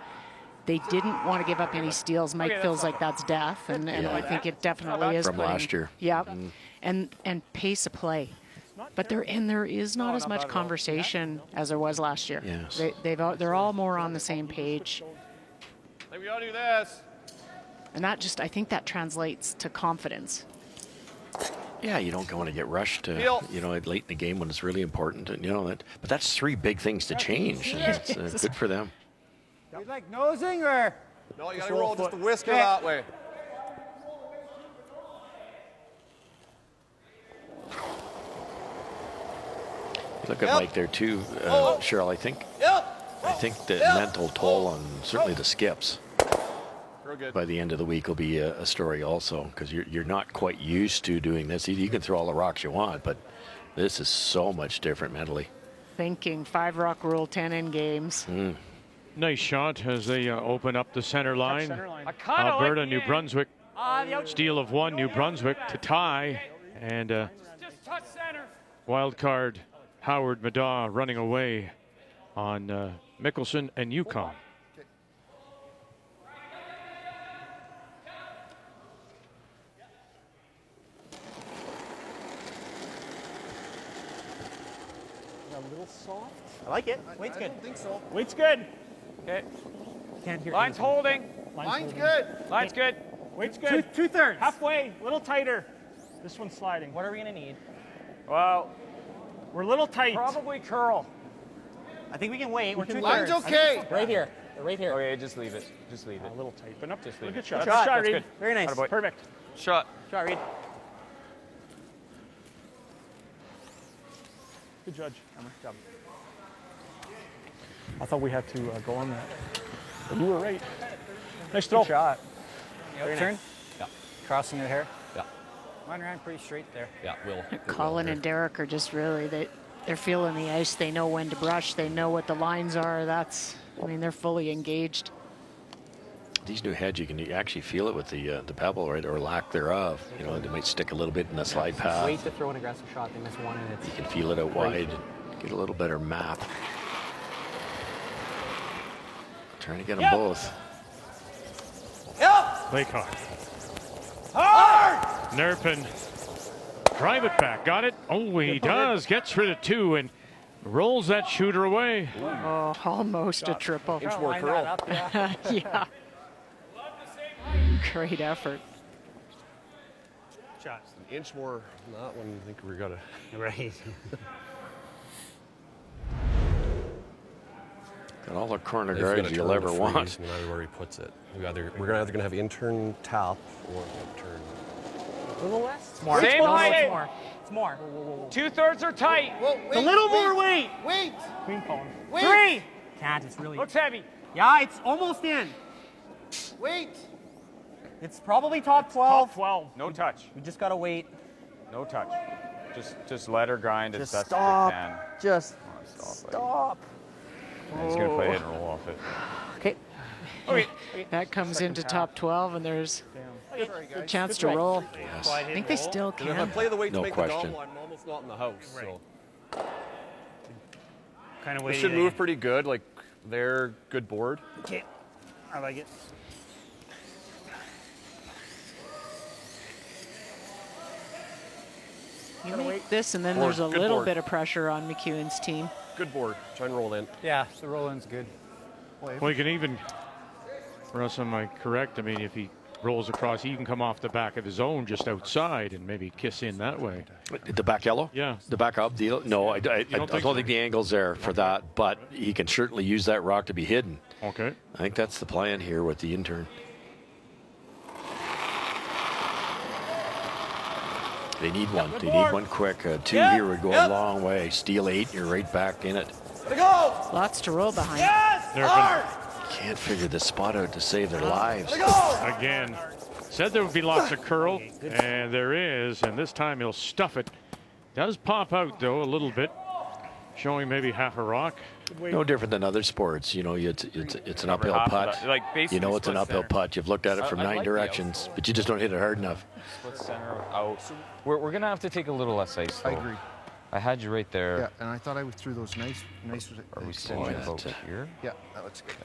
They didn't want to give up any steals. Mike feels like that's death, and I think it definitely is. From last year. Yeah, and pace of play. But there is not as much conversation as there was last year. Yes. They're all more on the same page. Like we gotta do this. And that I think that translates to confidence. Yeah, you don't want to get rushed, late in the game when it's really important, and But that's 3 big things to change. And it's good for them. You like nosing or? No, you gotta roll just a whisker that way. Look at Mike there too, Cheryl. I think the mental toll on certainly the skips by the end of the week will be a story also, because you're not quite used to doing this. You can throw all the rocks you want, but this is so much different mentally. Thinking 5 rock rule, 10 in games. Nice shot as they open up the center line. Alberta, New Brunswick. Steal of 1, New Brunswick to tie, and wild card Howard Madaw running away on Mickelson and Yukon. a little soft. I like it. Weight's good. I don't think so. Weight's good. Okay. Can't hear Line's anything. holding. Line's good. Line's good. Weight's good. Two-thirds. Halfway, a little tighter. This one's sliding. What are we going to need? Well, we're a little tight. probably curl. I think we can wait. We're Line's two-thirds. okay. Right here. Right here. Okay, just leave it. Just leave it. A little tight, but up. Just leave Good it. shot. Good shot, Good shot, that's Reed. good. Very nice. Attaboy. Perfect. Shot. Shot, Reed. Good judge, Emma. Job. I thought we had to go on that. But you were right. Nice throw. Good shot. Very Turn. nice. Yeah. Crossing your hair. Yeah. Mine ran pretty straight there. Yeah, Will. Colin and Derek are just really, they're feeling the ice. They know when to brush. They know what the lines are. They're fully engaged. These new heads, you can actually feel it with the pebble, right, or lack thereof. You know, they might stick a little bit in the slide path. Wait to throw an aggressive shot. They miss one, and it's. You can feel it out wide. Get a little better map. Trying to get them both. Yep. Laycock. Hard. Nerpin. Drive it back. Got it. Oh, he does. Gets rid of two and rolls that shooter away. Oh, almost a triple. Inch more curl. Yeah. Great effort. Shot. An inch more than that one. I think we got to. Right. Got all the corner guards you'll ever want. No matter where he puts it. We're either going to have intern tap or intern. A little less. It's more. Same height. It's more. It's more. Two-thirds are tight. Whoa, wait, A little more weight. Wait. Queen Colin. Wait. 3. Can't. It's really. Looks heavy. Yeah, it's almost in. Wait. It's probably top 12. Top 12. No touch. We just gotta wait. No touch. Just let her grind as Just best stop. as you can. Just Stop. And he's gonna play it and roll off it. Okay. Okay. That comes into top 12, and there's a chance to Good roll. Yes. I think they still And if I can. play the weight No to make question. the double, I'm almost not in the house. Right. So Kind of they weight. should move pretty good. Like they're good board. Okay. I like it. You make this, and then Board. there's a Good little board. bit of pressure on McEwen's team. Good board. Try and roll in. Yeah, the roll-in's good. Well, you can even, Russ, am I correct? I mean, if he rolls across, he can come off the back of his own just outside and maybe kiss in that way. The back yellow? Yeah. The back up deal? No, I don't think the angle's there for that, but he can certainly use that rock to be hidden. Okay. I think that's the plan here with the intern. They need one. They need one quick. Two here would go a long way. Steal 8, you're right back in it. Let go. Lots to roll behind. Yes. Hard. Can't figure the spot out to save their lives. Let go. Again, said there would be lots of curl, and there is, and this time he'll stuff it. Does pop out, though, a little bit, showing maybe half a rock. No different than other sports. You know, it's an uphill half of putt. that. Like, basically You know it's an split uphill center. putt. You've looked at it from I 9 like the directions, outside. but you just don't hit it hard enough. Split center out. We're going to have to take a little less ice, though. I agree. I had you right there. Yeah, and I thought I threw those nice. Are we sitting Oh, about that's it. here? Yeah, that looks good.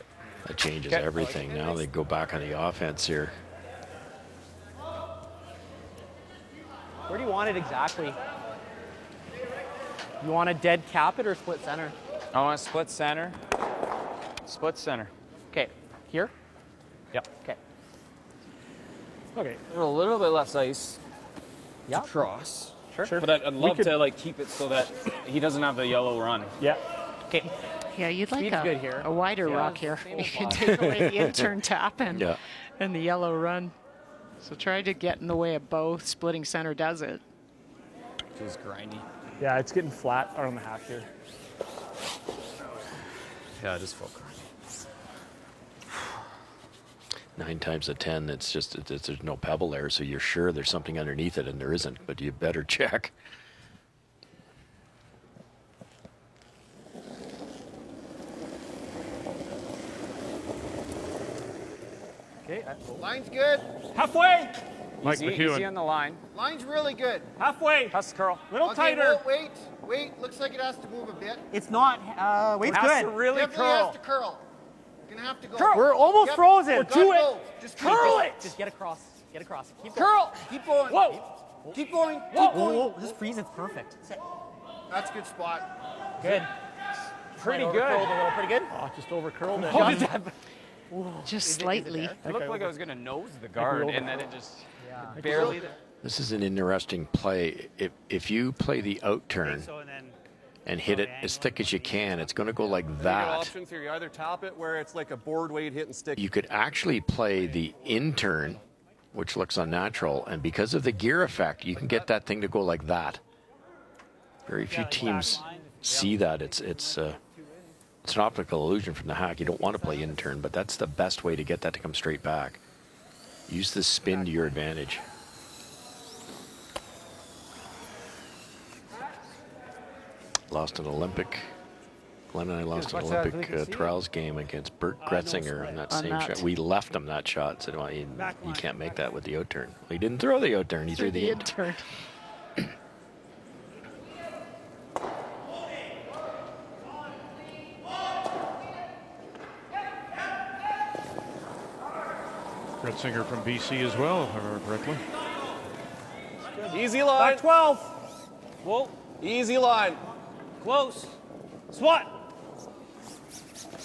That changes Okay. everything. Now they go back on the offense here. Where do you want it exactly? You want a dead cap it or split center? I want to split center. Split center. Okay. Here? Yep. Okay. Okay. A little bit less ice. Yeah. Cross. Sure. But I'd love to like keep it so that he doesn't have the yellow run. Yeah. Okay. Yeah, you'd like Speed's good here. a wider Yeah, rock here. same You as can last. take away the intern tap and Yeah. the yellow run. So try to get in the way of both. Splitting center does it. Feels grindy. Yeah, it's getting flat on the half here. Yeah, just felt grindy. 9 times out of 10, it's just there's no pebble there, so you're sure there's something underneath it, and there isn't. But you better check. Okay. Line's good. Halfway. Mike Easy McEwen. on the line. Line's really good. Halfway. That's the curl. Little Okay, tighter. Wait. Looks like it has to move a bit. It's not. Wait's Has good. to really Definitely curl. has to curl. Gonna have to go. Curl. We're almost Yep. frozen. Gotta Do it. go. Just keep Curl going. it. Just get across. Get across. Keep Curl. Keep going. Whoa. Keep going. Whoa. Keep going. This freeze is perfect. That's a good spot. Good. Pretty good. Curled a little, pretty good. Oh, just over curled it. Just slightly. It looked like I was going to nose the guard, and then it just barely. This is an interesting play. If you play the out turn and hit it as thick as you can, it's going to go like that. Options here. You either top it where it's like a board weight hit and stick. You could actually play the in turn, which looks unnatural, and because of the gear effect, you can get that thing to go like that. Very few teams see that. It's an optical illusion from the hack. You don't want to play in turn, but that's the best way to get that to come straight back. Use the spin to your advantage. Lost an Olympic. Glenn and I lost an Olympic trials game against Bert Gretzinger on that same shot. We left him that shot. Said, well, you can't make that with the out turn. Well, he didn't throw the out turn. He threw the in turn. Gretzinger from BC as well, if I remember correctly. Easy line. Back 12. Whoa. Easy line. Close. Swat.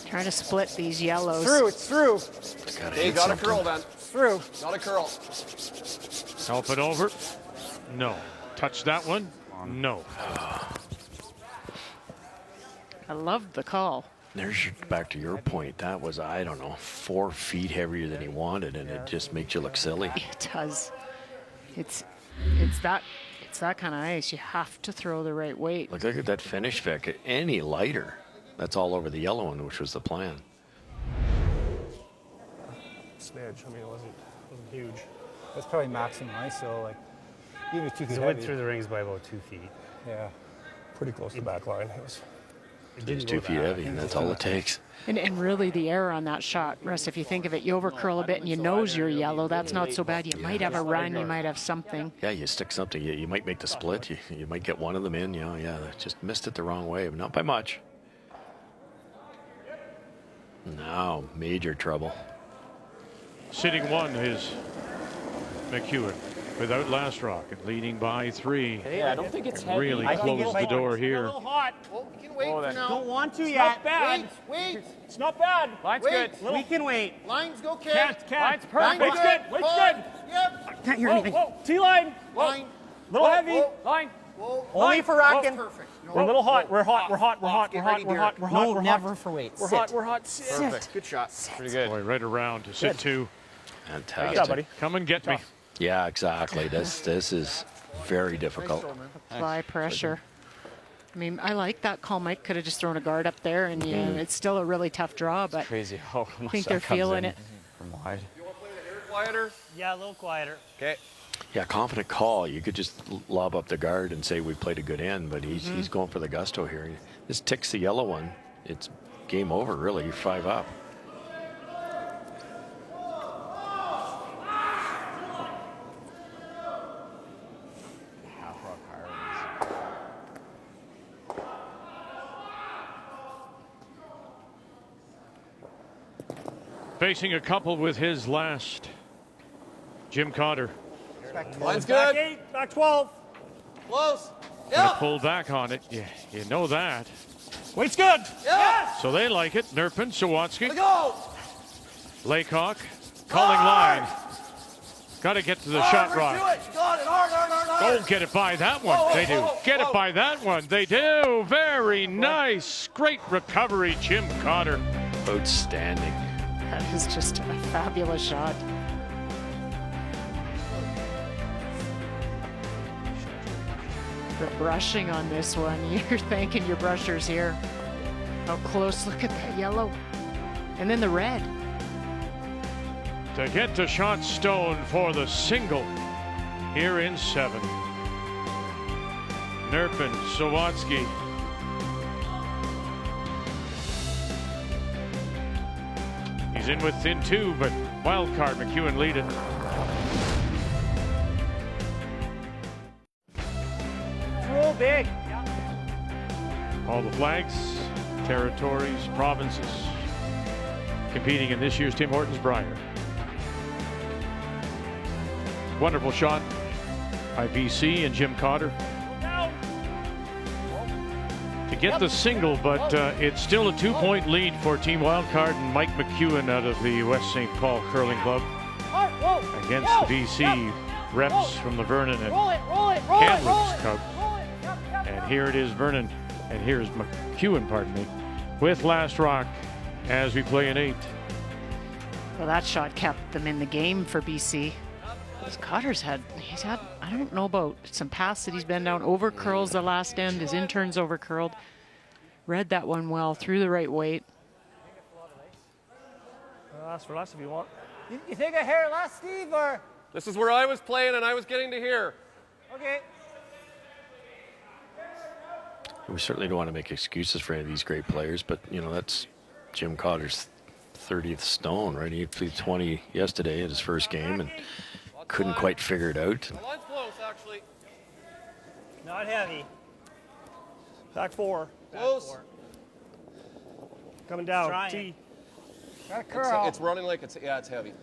Trying to split these yellows. It's through. Okay, got a curl then. It's through. Got a curl. Help it over. No. Touch that one. No. I love the call. There's back to your point. That was, I don't know, 4 feet heavier than he wanted, and it just makes you look silly. It does. It's that kind of ice. You have to throw the right weight. Look at that finish, Vic. Any lighter, that's all over the yellow one, which was the plan. Smidge. I mean, it wasn't huge. That's probably maximum ISO. Like even if you could. It went through the rings by about 2 feet. Yeah, pretty close to the back line. It's 2 feet heavy, and that's all it takes. And really the error on that shot, Russ, if you think of it, you overcurl a bit and you nose you're yellow, that's not so bad. You might have a run, you might have something. Yeah, you stick something, you might make the split, you might get one of them in, yeah, just missed it the wrong way, but not by much. Now, major trouble. Sitting one is McEwen without last rock and leading by 3. Yeah, I don't think it's heavy. Really closed the door here. A little hot. We can wait for now. Don't want to It's yet. not bad. Wait. It's not bad. Line's Wait. good. We can wait. Lines go, kid. Can't. Line's perfect. Weight's good. Weight's good. Yep. Can't hear anything. Whoa. T-line. Line. Little heavy. Line. Whoa. Only for racking. Perfect. We're a little hot. We're hot. We're hot. We're hot. Get We're hot. ready, We're dear. hot. We're hot. No, We're never hot. for weight. We're Sit. hot. We're hot. Perfect. Good shot. Pretty good. Boy, right around to sit 2. Fantastic. Good job, buddy. Come and get me. Yeah, exactly. This is very difficult. Apply pressure. I mean, I like that call. Mike could have just thrown a guard up there, and it's still a really tough draw, but Crazy how I much think that they're comes feeling in it. from wide. You want to play the air quieter? Yeah, a little quieter. Okay. Yeah, confident call. You could just lob up the guard and say we played a good end, but he's going for the gusto here. This ticks the yellow one. It's game over, really. You're 5 up. Facing a couple with his last, Jim Cotter. Line's Back good. 8. Back 12. Close. Gonna Yeah. pull back on it. Yeah, you know that. Weight's good. Yeah. So they like it. Nerpin, Sawatsky, Go. Laycock, calling line. Got to get to the shot rock. Do it. Got it. Hard. Oh, get it by that one. Whoa, They do. whoa, Get it whoa. by that one. They do. Very nice. Great recovery, Jim Cotter. Outstanding. That is just a fabulous shot. The brushing on this one, you're thanking your brushers here. How close, look at that yellow. And then the red. To get to shot stone for the single here in 7. Nerpin, Sawatsky. He's in within 2, but wild card, McEwen lead it. Roll big. All the flags, territories, provinces competing in this year's Tim Hortons Brier. Wonderful shot by BC and Jim Cotter. to get the single, but it's still a 2-point lead for Team Wildcard and Mike McEwen out of the West St. Paul Curling Club against the BC reps from the Vernon and Kamloops Cub. And here it is, Vernon, and here's McEwen, pardon me, with last rock as we play an 8. Well, that shot kept them in the game for BC. Cotter's had, I don't know about some pass that he's been down, over curls the last end, his intern's over curled. Read that one well, through the right weight. Ask for less if you want. You think I hear less, Steve, or? This is where I was playing and I was getting to hear. Okay. We certainly don't want to make excuses for any of these great players, but, you know, that's Jim Cotter's 30th stone, right? He played 20 yesterday at his first game and couldn't quite figure it out. The line's close, actually. Not heavy. Back 4. Close. Coming down. T. It's running like it's heavy.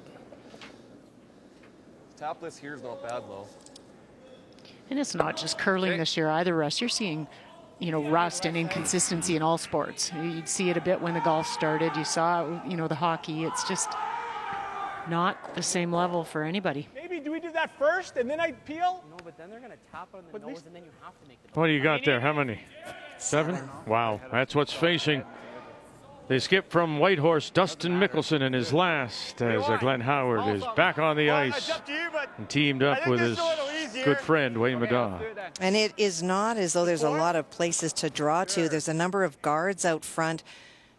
Tapless here is not bad, though. And it's not just curling this year either, Russ. You're seeing, you know, rust and inconsistency in all sports. You'd see it a bit when the golf started. You saw, you know, the hockey. It's just not the same level for anybody. Maybe do we do that first and then I peel? No, but then they're going to tap on the nose and then you have to make the What do you got there? How many? 7? Wow, that's what's facing. They skip from Whitehorse, Dustin Mickelson in his last, as Glenn Howard is back on the ice and teamed up with his good friend, Wayne Madaw. And it is not as though there's a lot of places to draw to. There's a number of guards out front.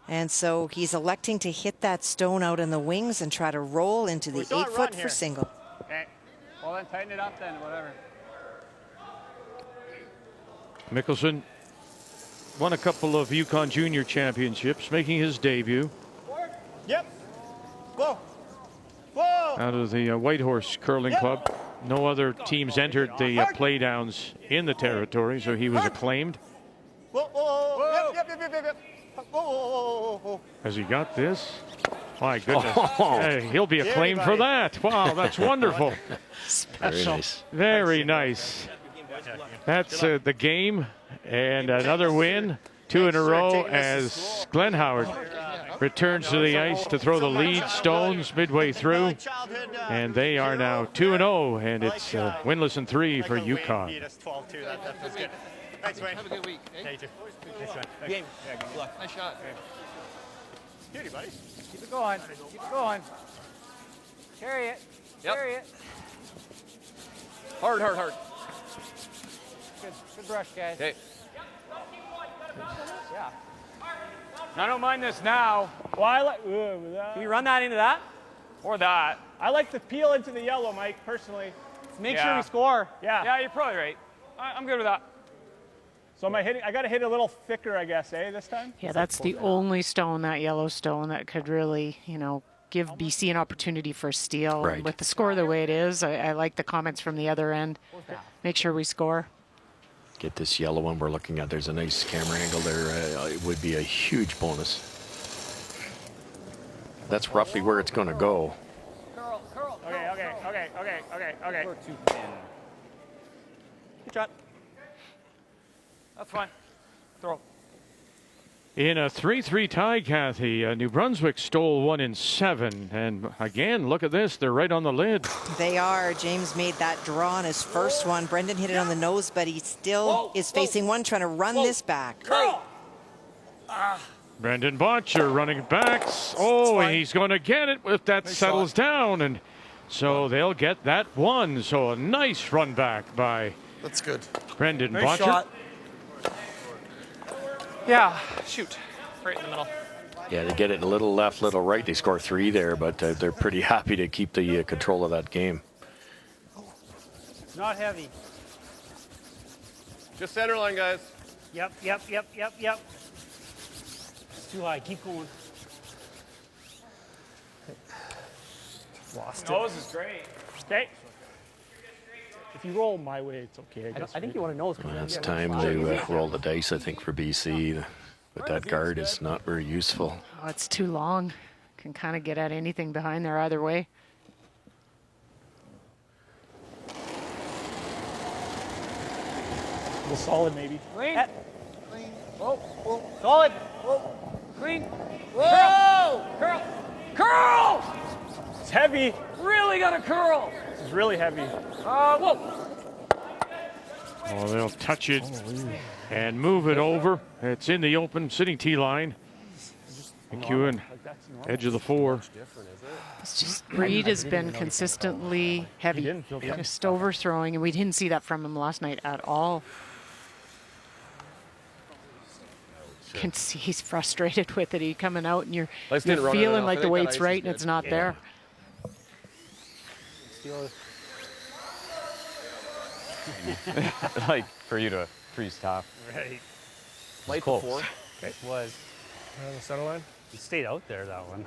And so he's electing to hit that stone out in the wings and try to roll into the 8-foot for single. Okay. Well, then tighten it up then, whatever. Mickelson won a couple of Yukon Junior Championships, making his debut. Yep. Whoa. Whoa. Out of the Whitehorse Curling Club. No other teams entered the playdowns in the territory, so he was acclaimed. Whoa, whoa, yep. Whoa. Has he got this? My goodness. Hey, he'll be acclaimed for that. Wow, that's wonderful. Special. Very nice. That's the game. And another win, 2 in a row, as Glenn Howard returns to the ice to throw the lead stones midway through. And they are now 2-0, and it's winless in 3 for Yukon. Thanks, Wayne. Have a good week. Yeah, you too. Nice one. Game. Yeah, good luck. Nice shot. Cutie, buddy. Keep it going. Keep it going. Carry it. Yep. Carry it. Hard. Good brush, guys. Okay. Yeah. I don't mind this now. Well, I like. Can you run that into that? Or that. I like to peel into the yellow, Mike, personally. Make sure we score. Yeah. Yeah, you're probably right. I'm good with that. So am I hitting? I got to hit a little thicker, I guess, this time? Yeah, that's the only stone, that yellow stone, that could really, you know, give BC an opportunity for a steal. Right. And with the score the way it is, I like the comments from the other end. Make sure we score. Get this yellow one we're looking at. There's a nice camera angle there. It would be a huge bonus. That's roughly where it's going to go. Okay. Good shot. That's fine. Throw. In a 3-3 tie, Kathy, New Brunswick stole 1 in 7. And again, look at this. They're right on the lid. They are. James made that draw on his first one. Brendan hit it on the nose, but he still is facing one, trying to run this back. Brendan Botcher running it back. Oh, and he's going to get it if that settles down. And so they'll get that one. So a nice run back by That's good. Brendan Nice Botcher. shot. Yeah, shoot. Right in the middle. Yeah, they get it a little left, little right. They score 3 there, but they're pretty happy to keep the control of that game. Not heavy. Just center line, guys. Yep. It's too high. Keep going. Lost it. Nose is great. Okay. If you roll my way, it's okay. I think you want to know. Well, it's time to roll the dice, I think, for BC. But that guard is not very useful. Oh, it's too long. Can kind of get at anything behind there either way. A little solid, maybe. Clean. Whoa. Solid. Whoa. Clean. Whoa! Curl. Curl! It's heavy. Really got a curl. This is really heavy. Whoa. Oh, they'll touch it and move it over. It's in the open, sitting tee line. McEwen, edge of the 4. It's just Reed has been consistently heavy, just overthrowing, and we didn't see that from him last night at all. You can see he's frustrated with it. He's coming out, and you're feeling like the weight's right, and it's not there. Like for you to freeze top. Right. Light the 4. Okay. Was. The center line? He stayed out there, that one.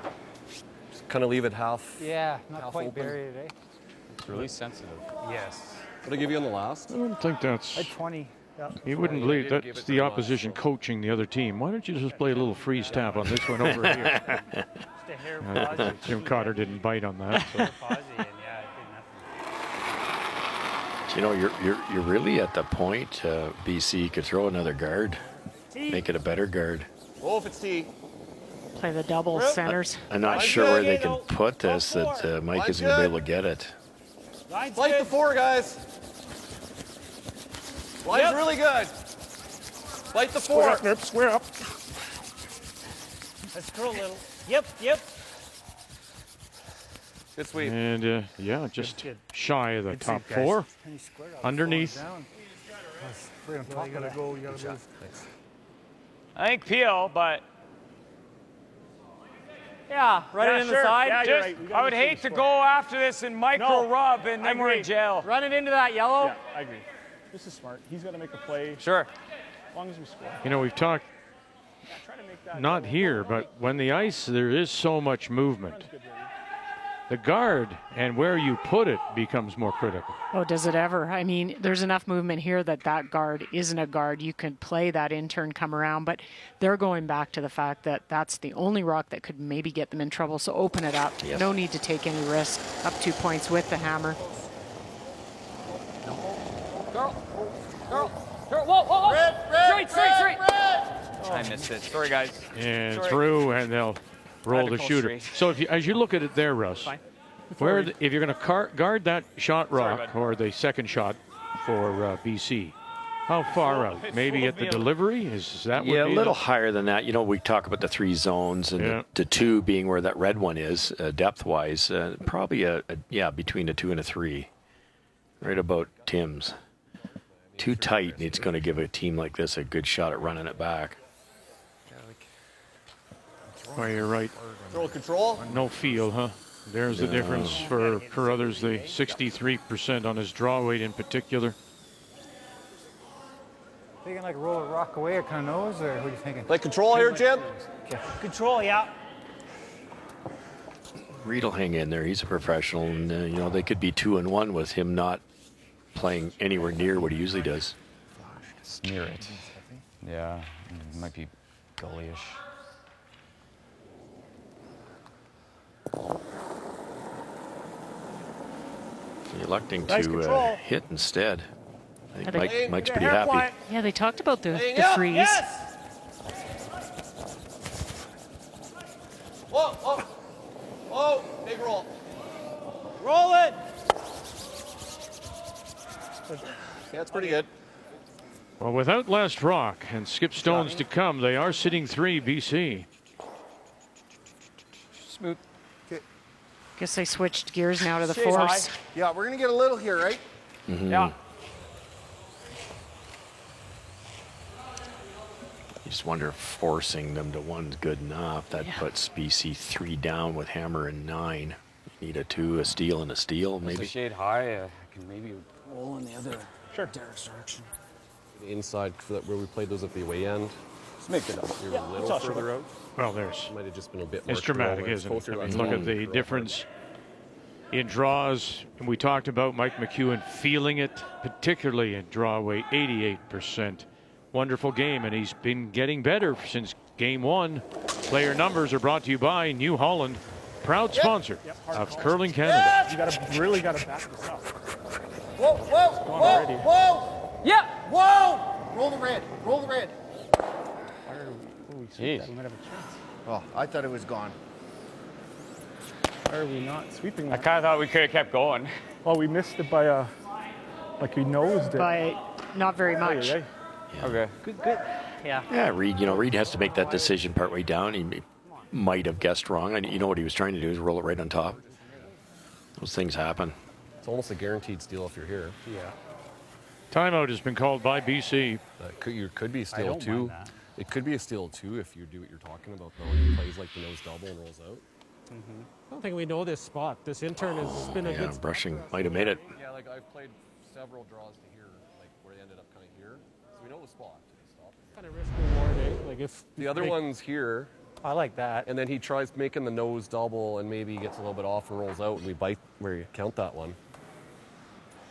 Just kind of leave it half. Yeah, not half quite open. buried today. It's really sensitive. Yes. What did I give you on the last? I don't think that's... At 20. Yeah. You wouldn't believe that's the opposition coaching the other team. Why don't you just play a little freeze tap on this one over here? Jim Cotter didn't bite on that. So. You know, you're really at the point, BC could throw another guard, make it a better guard. Oh, if it's T. Play the double centers. I'm not sure where they can put this, that Mike isn't going to be able to get it. Light the 4, guys. Line's really good. Light the 4. Square up. Let's curl a little. Yep. Good sweep. And yeah, just shy of the top 4. Underneath. You gotta go. You gotta move. I think Peel, but Yeah, run it in the side. Yeah, Just, right. I would hate to go after this and micro rub and then we're in jail. Run it into that yellow. Yeah, I agree. This is smart. He's got to make a play. Sure. As long as we score. You know, we've talked, not here, but when the ice, there is so much movement. The guard and where you put it becomes more critical. Oh, does it ever? I mean, there's enough movement here that guard isn't a guard. You can play that in turn, come around, but they're going back to the fact that that's the only rock that could maybe get them in trouble. So open it up. Yep. No need to take any risk. Up 2 points with the hammer. Whoa. Straight. I missed it. Sorry, guys. And through, and they'll roll the shooter. So as you look at it there, Russ, if you're going to guard that shot rock or the second shot for BC, how far out? Maybe at the delivery? Is that what? Yeah, a little higher than that. You know, we talk about the 3 zones and the 2 being where that red one is, depth-wise. Probably between a 2 and a 3, right about Tim's. Too tight, and it's going to give a team like this a good shot at running it back. Oh, you're right. Throw control. No feel, huh? There's the difference for Carruthers, the 63% on his draw weight in particular. Thinking like roll a rock away or kind of nose, or what are you thinking? Like control here, Jim? Okay. Control, yeah. Reed will hang in there. He's a professional, and you know, they could be 2-1 with him not playing anywhere near what he usually does. Smear it. Yeah, it might be goallyish. Electing Nice to control. hit instead. I think Yeah, Mike's pretty happy. Yeah, they talked about the freeze. Yes. Whoa, big roll. Roll it. Yeah, it's pretty good. Well, without last rock and skip stones to come, they are sitting 3 BC. Smooth. Guess they switched gears now to the force. Yeah, we're going to get a little here, right? Mm-hmm. Yeah. You just wonder if forcing them to 1's good enough. That puts BC 3 down with hammer and 9. You need a 2, a steal, and a steal, maybe. Just a shade high, I can maybe roll in the other direction. The inside where we played those at the away end. Just make it up. You're a little further out. Well, there's. Might have just been a bit more. It's dramatic, isn't it? I mean, look at the difference in draws. And we talked about Mike McEwen feeling it, particularly in draw weight, 88%. Wonderful game, and he's been getting better since game 1. Player numbers are brought to you by New Holland, proud sponsor of Curling Canada. You really got to back this up. Whoa. Yeah. Whoa. Roll the red. we sweep that, we might have a chance. Oh, I thought it was gone. Why are we not sweeping I that? kind of thought we could have kept going. Oh, we missed it by like we nosed it. By not very much. Yeah. Okay. Good. Yeah. Yeah, Reed has to make that decision partway down. He might have guessed wrong. And you know what he was trying to do is roll it right on top. Those things happen. It's almost a guaranteed steal if you're here. Yeah. Timeout has been called by BC. Could be a steal don't too. mind that. It could be a steal too if you do what you're talking about though. He plays like the nose double and rolls out. I don't think we know this spot. This intern has been a good. Brushing might have made it. Yeah, like I've played several draws to here, like where they ended up kind of here. So we know the spot. Kind of risk reward, eh? Like if The other one's here. I like that. And then he tries making the nose double and maybe gets a little bit off and rolls out and we bite where you count that one.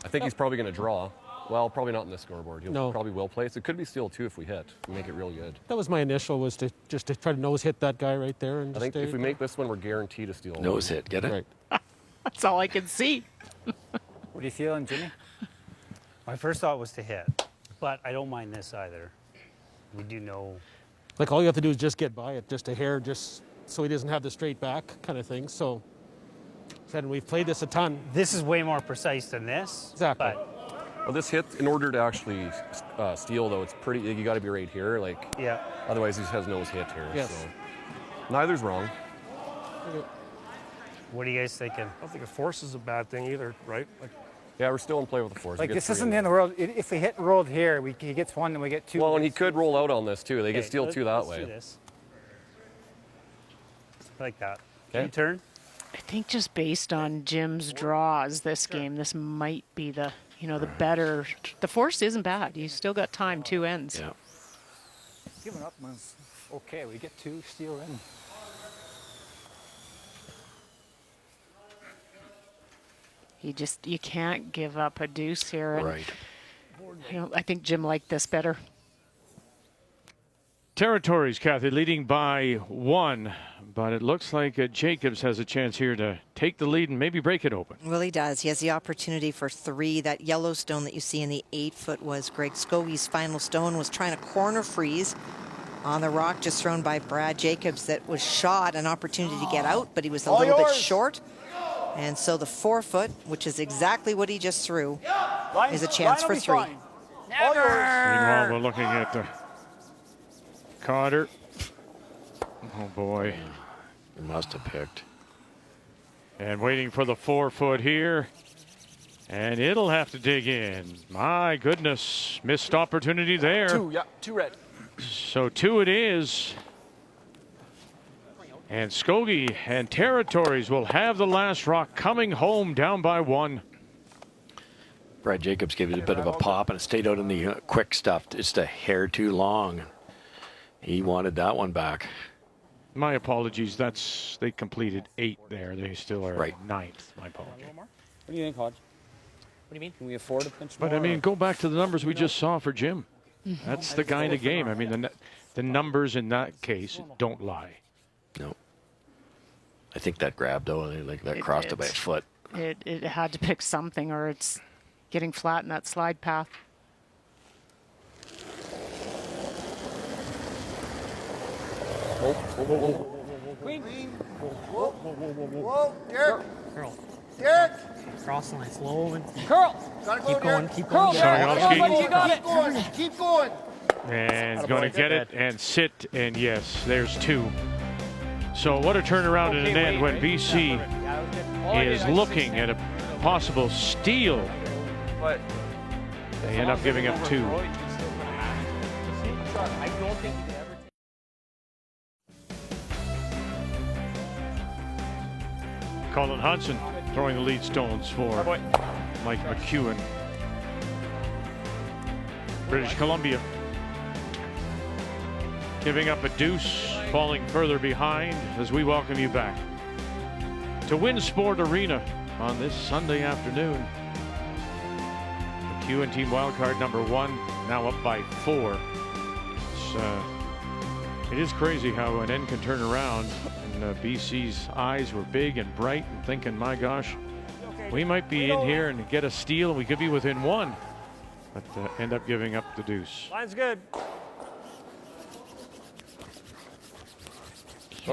I think he's probably going to draw. Well, probably not in this scoreboard. He'll probably will play. So it could be steal too if we hit. We make it real good. That was my initial, was to just to try to nose hit that guy right there. And I think if we make this one, we're guaranteed a steal. Nose hit, get it? Right. That's all I can see. What are you feeling, Jimmy? My first thought was to hit, but I don't mind this either. We do know. Like all you have to do is just get by it, just a hair, just so he doesn't have the straight back kind of thing. So, and we've played this a ton. This is way more precise than this. Exactly. But well, this hit, in order to actually steal, though, it's pretty. You got to be right here, like. Yeah. Otherwise, he has nose hit here. Yes. So. Neither's wrong. What are you guys thinking? I don't think a force is a bad thing either, right? Like, yeah, we're still in play with the force. Like this isn't the end of the world. If we hit rolled here, he gets one, and we get two. Well, and he could roll out on this too. They Okay, could steal two that let's way. do this. Like that. Okay. You turn. I think just based on Jim's draws this game, this might be the better. The force isn't bad. You still got time, two ends. Yeah. Giving up was okay. We get two, steal in. You can't give up a deuce here. And, Right. I think Jim liked this better. Territories, Kathy, leading by 1, but it looks like Jacobs has a chance here to take the lead and maybe break it open. Well, he does. He has the opportunity for 3. That yellow stone that you see in the 8-foot was Greg Skogie's final stone. Was trying to corner freeze on the rock just thrown by Brad Jacobs that was shot. An opportunity to get out, but he was a little bit short. And so the 4-foot, which is exactly what he just threw, is a chance for 3. Meanwhile, we're looking at Cotter. Oh, boy. He must have picked. And waiting for the 4-foot here. And it'll have to dig in. My goodness. Missed opportunity there. 2, yeah. 2 red. So 2 it is. And Skogie and Territories will have the last rock, coming home down by 1. Brad Jacobs gave it a bit of a pop and it stayed out in the quick stuff. Just a hair too long. He wanted that one back. My apologies. They completed 8 there. They still are right. 9th. My apologies. What do you think, Hodge? What do you mean? Can we afford a pinch But more? I mean, go back to the numbers we just saw for Jim. That's the guy in the game. I mean, the numbers in that case don't lie. No. I think that grab, though, like that crossed it by a foot. It had to pick something, or it's getting flat in that slide path. Queen. Whoa, Derek. Curl. Derek. Cross the line, slow and curl. Gotta go, Keep going, Derek. keep going. Sorry, You got it. Keep going. Keep going. And going to get it and sit, and yes, there's 2. So what a turnaround in an end when BC is looking at a possible steal. But they end up giving up 2. I don't think you could ever Colin Hansen throwing the lead stones for Mike McEwen. British Columbia giving up a deuce, falling further behind as we welcome you back to Winsport Arena on this Sunday afternoon. McEwen team wildcard number 1, now up by 4. It is crazy how an end can turn around, and BC's eyes were big and bright and thinking, my gosh, we might be in here and get a steal and we could be within 1, but end up giving up the deuce. Line's good.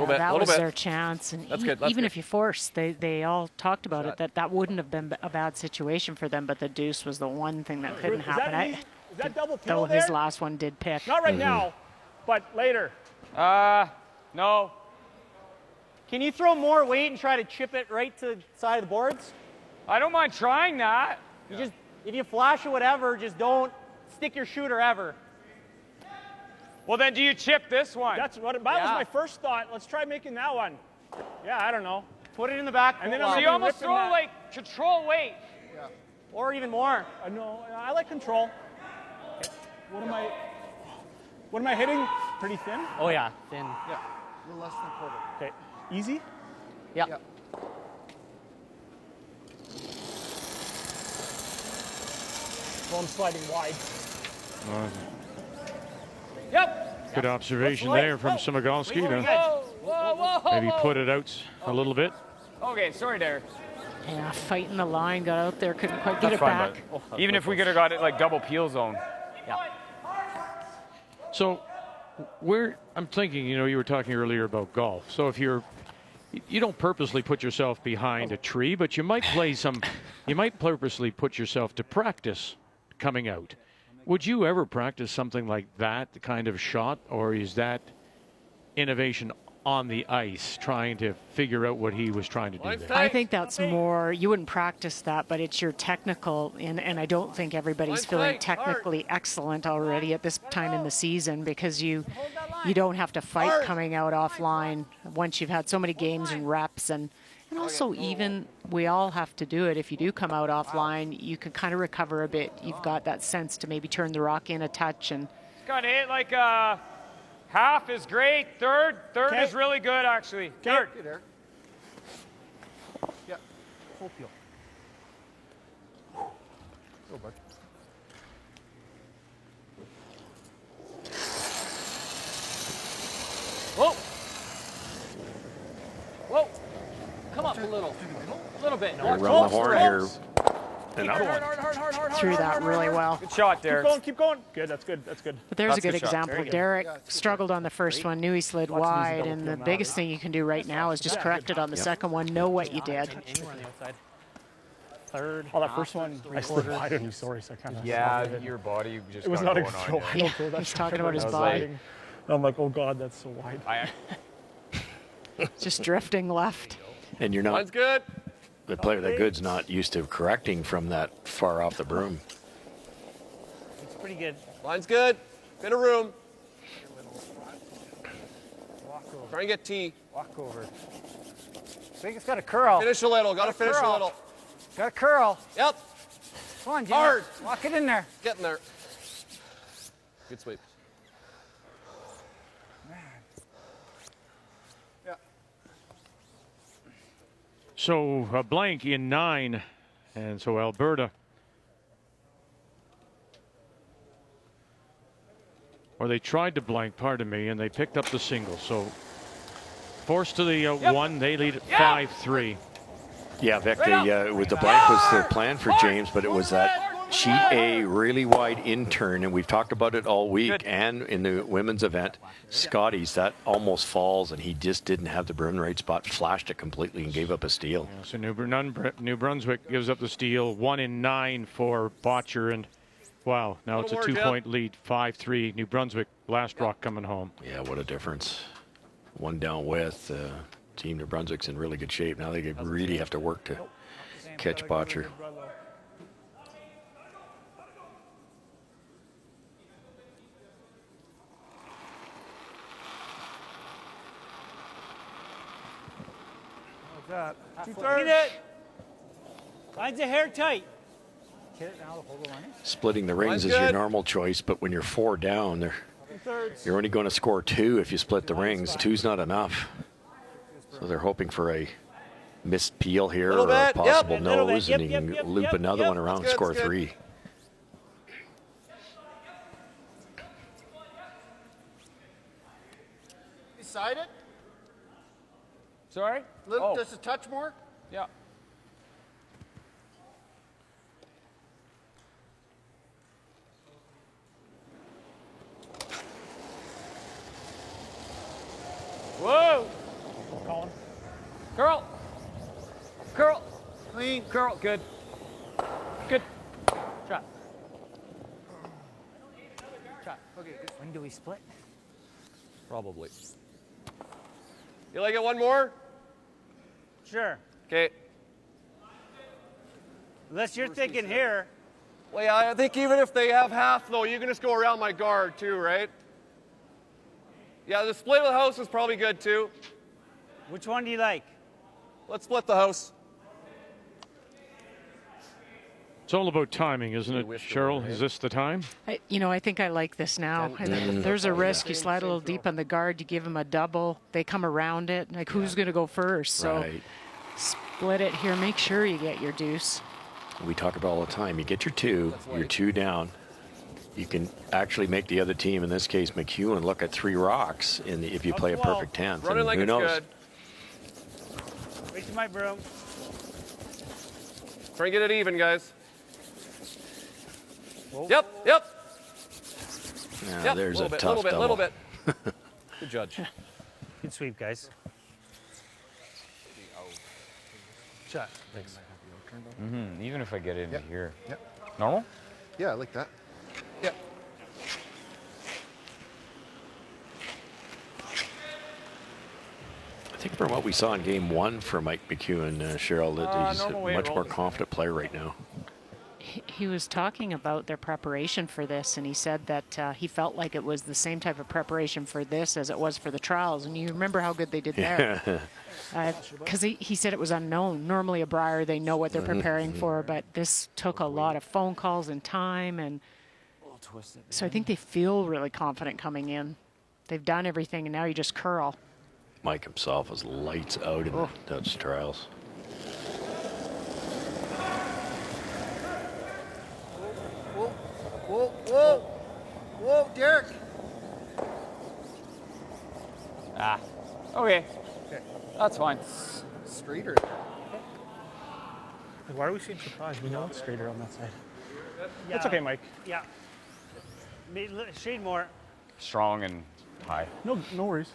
that was their chance. And That's good. That's even good. if you force, they all talked about it, that wouldn't have been a bad situation for them, but the deuce was the one thing that couldn't happen. Is that double Though peel there? his last one did pick. Not right now, but later. No. Can you throw more weight and try to chip it right to the side of the boards? I don't mind trying that. You just, if you flash or whatever, just don't stick your shooter ever. Well, then do you chip this one? That was my first thought. Let's try making that one. Yeah, I don't know. Put it in the back. And then so you almost throw like control weight. Yeah. Or even more. No, I like control. Okay. What am I hitting? Pretty thin? Oh yeah, thin. Yeah. A little less than a quarter. Okay. Easy? Yep. Yep. Well, I'm sliding wide. Yep. Good observation there from Samagalski to maybe put it out a little bit. Okay, sorry, Derek. Yeah, fighting the line, got out there, couldn't quite get That's it fine, back. but even if we could have got it like double peel zone. Yeah. So I'm thinking, you were talking earlier about golf. So if you don't purposely put yourself behind a tree, but you might purposely put yourself to practice coming out. Would you ever practice something like that kind of shot, or is that innovation on the ice, trying to figure out what he was trying to do there? I think that's more, you wouldn't practice that, but it's your technical, and I don't think everybody's feeling technically excellent already at this time in the season, because you don't have to fight coming out offline once you've had so many games and reps, and also even we all have to do it. If you do come out offline, you can kind of recover a bit. You've got that sense to maybe turn the rock in a touch. And It's got to hit like half is great. Third is really good, actually. Third. Yeah. Full peel. Go, bud. Whoa. Whoa. Come up a little. A little bit. Around the horn here. And up. threw that really well. Good shot, Derek. Keep going. Good, that's good. But there's a good example. Derek struggled on the first one, knew he slid wide, and the biggest thing you can do right now is just correct it on the second one, know what you did. Third. Oh, that first one, I slid wide on you, sorry, so I kind of. Yeah, your body just. It was not a control. I don't throw that. He's talking about his body. I'm like, oh God, that's so wide. Just drifting left. And you're not. Mine's good. The player that good's not used to correcting from that far off the broom. It's pretty good. Mine's good. Bit of room. Try and get T. Walk over. I think it's got a curl. Finish a little. Got to finish a little. Got a curl. Yep. Come on, Jimmy. Hard. Walk it in there. Getting there. Good sweep. So a blank in 9, and so Alberta, or they tried to blank, pardon me, and they picked up the single. So forced to the 1, they lead at 5-3. Yeah, Vic, with the blank was the plan for James, but it was that sheet A really wide in turn, and we've talked about it all week. And in the women's event, Scotty's, that almost falls, and he just didn't have the burn right spot, flashed it completely, and gave up a steal. Yeah, so New Brunswick gives up the steal, 1 in 9 for Botcher, and wow, now it's a 2-point lead, 5-3. New Brunswick, last rock coming home. Yeah, what a difference. One down with. Team New Brunswick's in really good shape. Now they really have to work to catch Botcher. That. 2/3. Get it. Lines of hair tight. Hit it now to hold the line. Splitting the rings is your normal choice, but when you're 4 down, you're only going to score 2 if you split the rings. 2's not enough. So they're hoping for a missed peel here or a possible nose, and you can loop another one around and score 3. Beside it? Sorry? Just a touch more? Yeah. Whoa! Curl. Curl. Clean. Curl. Good. Good. Shot. Shot. Okay. When do we split? Probably. You like it one more? Sure. Okay. Unless you're thinking here. Well, yeah, I think even if they have half, though, you can just go around my guard, too, right? Yeah, the split of the house is probably good, too. Which one do you like? Let's split the house. It's all about timing, isn't it, Cheryl? Is this the time? I think I like this now. If there's a risk, you slide a little deep on the guard, you give them a double, they come around it. Like, who's going to go first? So split it here. Make sure you get your deuce. We talk about all the time. You get your two, you're two down. You can actually make the other team, in this case McEwen, look at 3 rocks if you play a perfect 10th. Running like who it's knows? good. Wait to my broom. Try and get it even, guys. Whoa. Yep, yep. Yeah, there's a tough double. Little bit. Good judge. Good sweep, guys. Shot. Thanks. Even if I get into here. Yep. Normal? Yeah, I like that. Yep. I think from what we saw in game 1 for Mike McEwen, Cheryl, that he's a much more confident player right now. He was talking about their preparation for this, and he said that he felt like it was the same type of preparation for this as it was for the trials. And you remember how good they did there. Because he said it was unknown. Normally a Brier, they know what they're preparing for, but this took a lot of phone calls and time. And so I think they feel really confident coming in. They've done everything, and now you just curl. Mike himself was lights out in the Dutch trials. Whoa, whoa, whoa, Derek. Okay. That's fine. Straighter. Why are we seeing surprise? We know it's straighter on that side. Yeah. It's okay, Mike. Yeah. Shade more. Strong and high. No worries.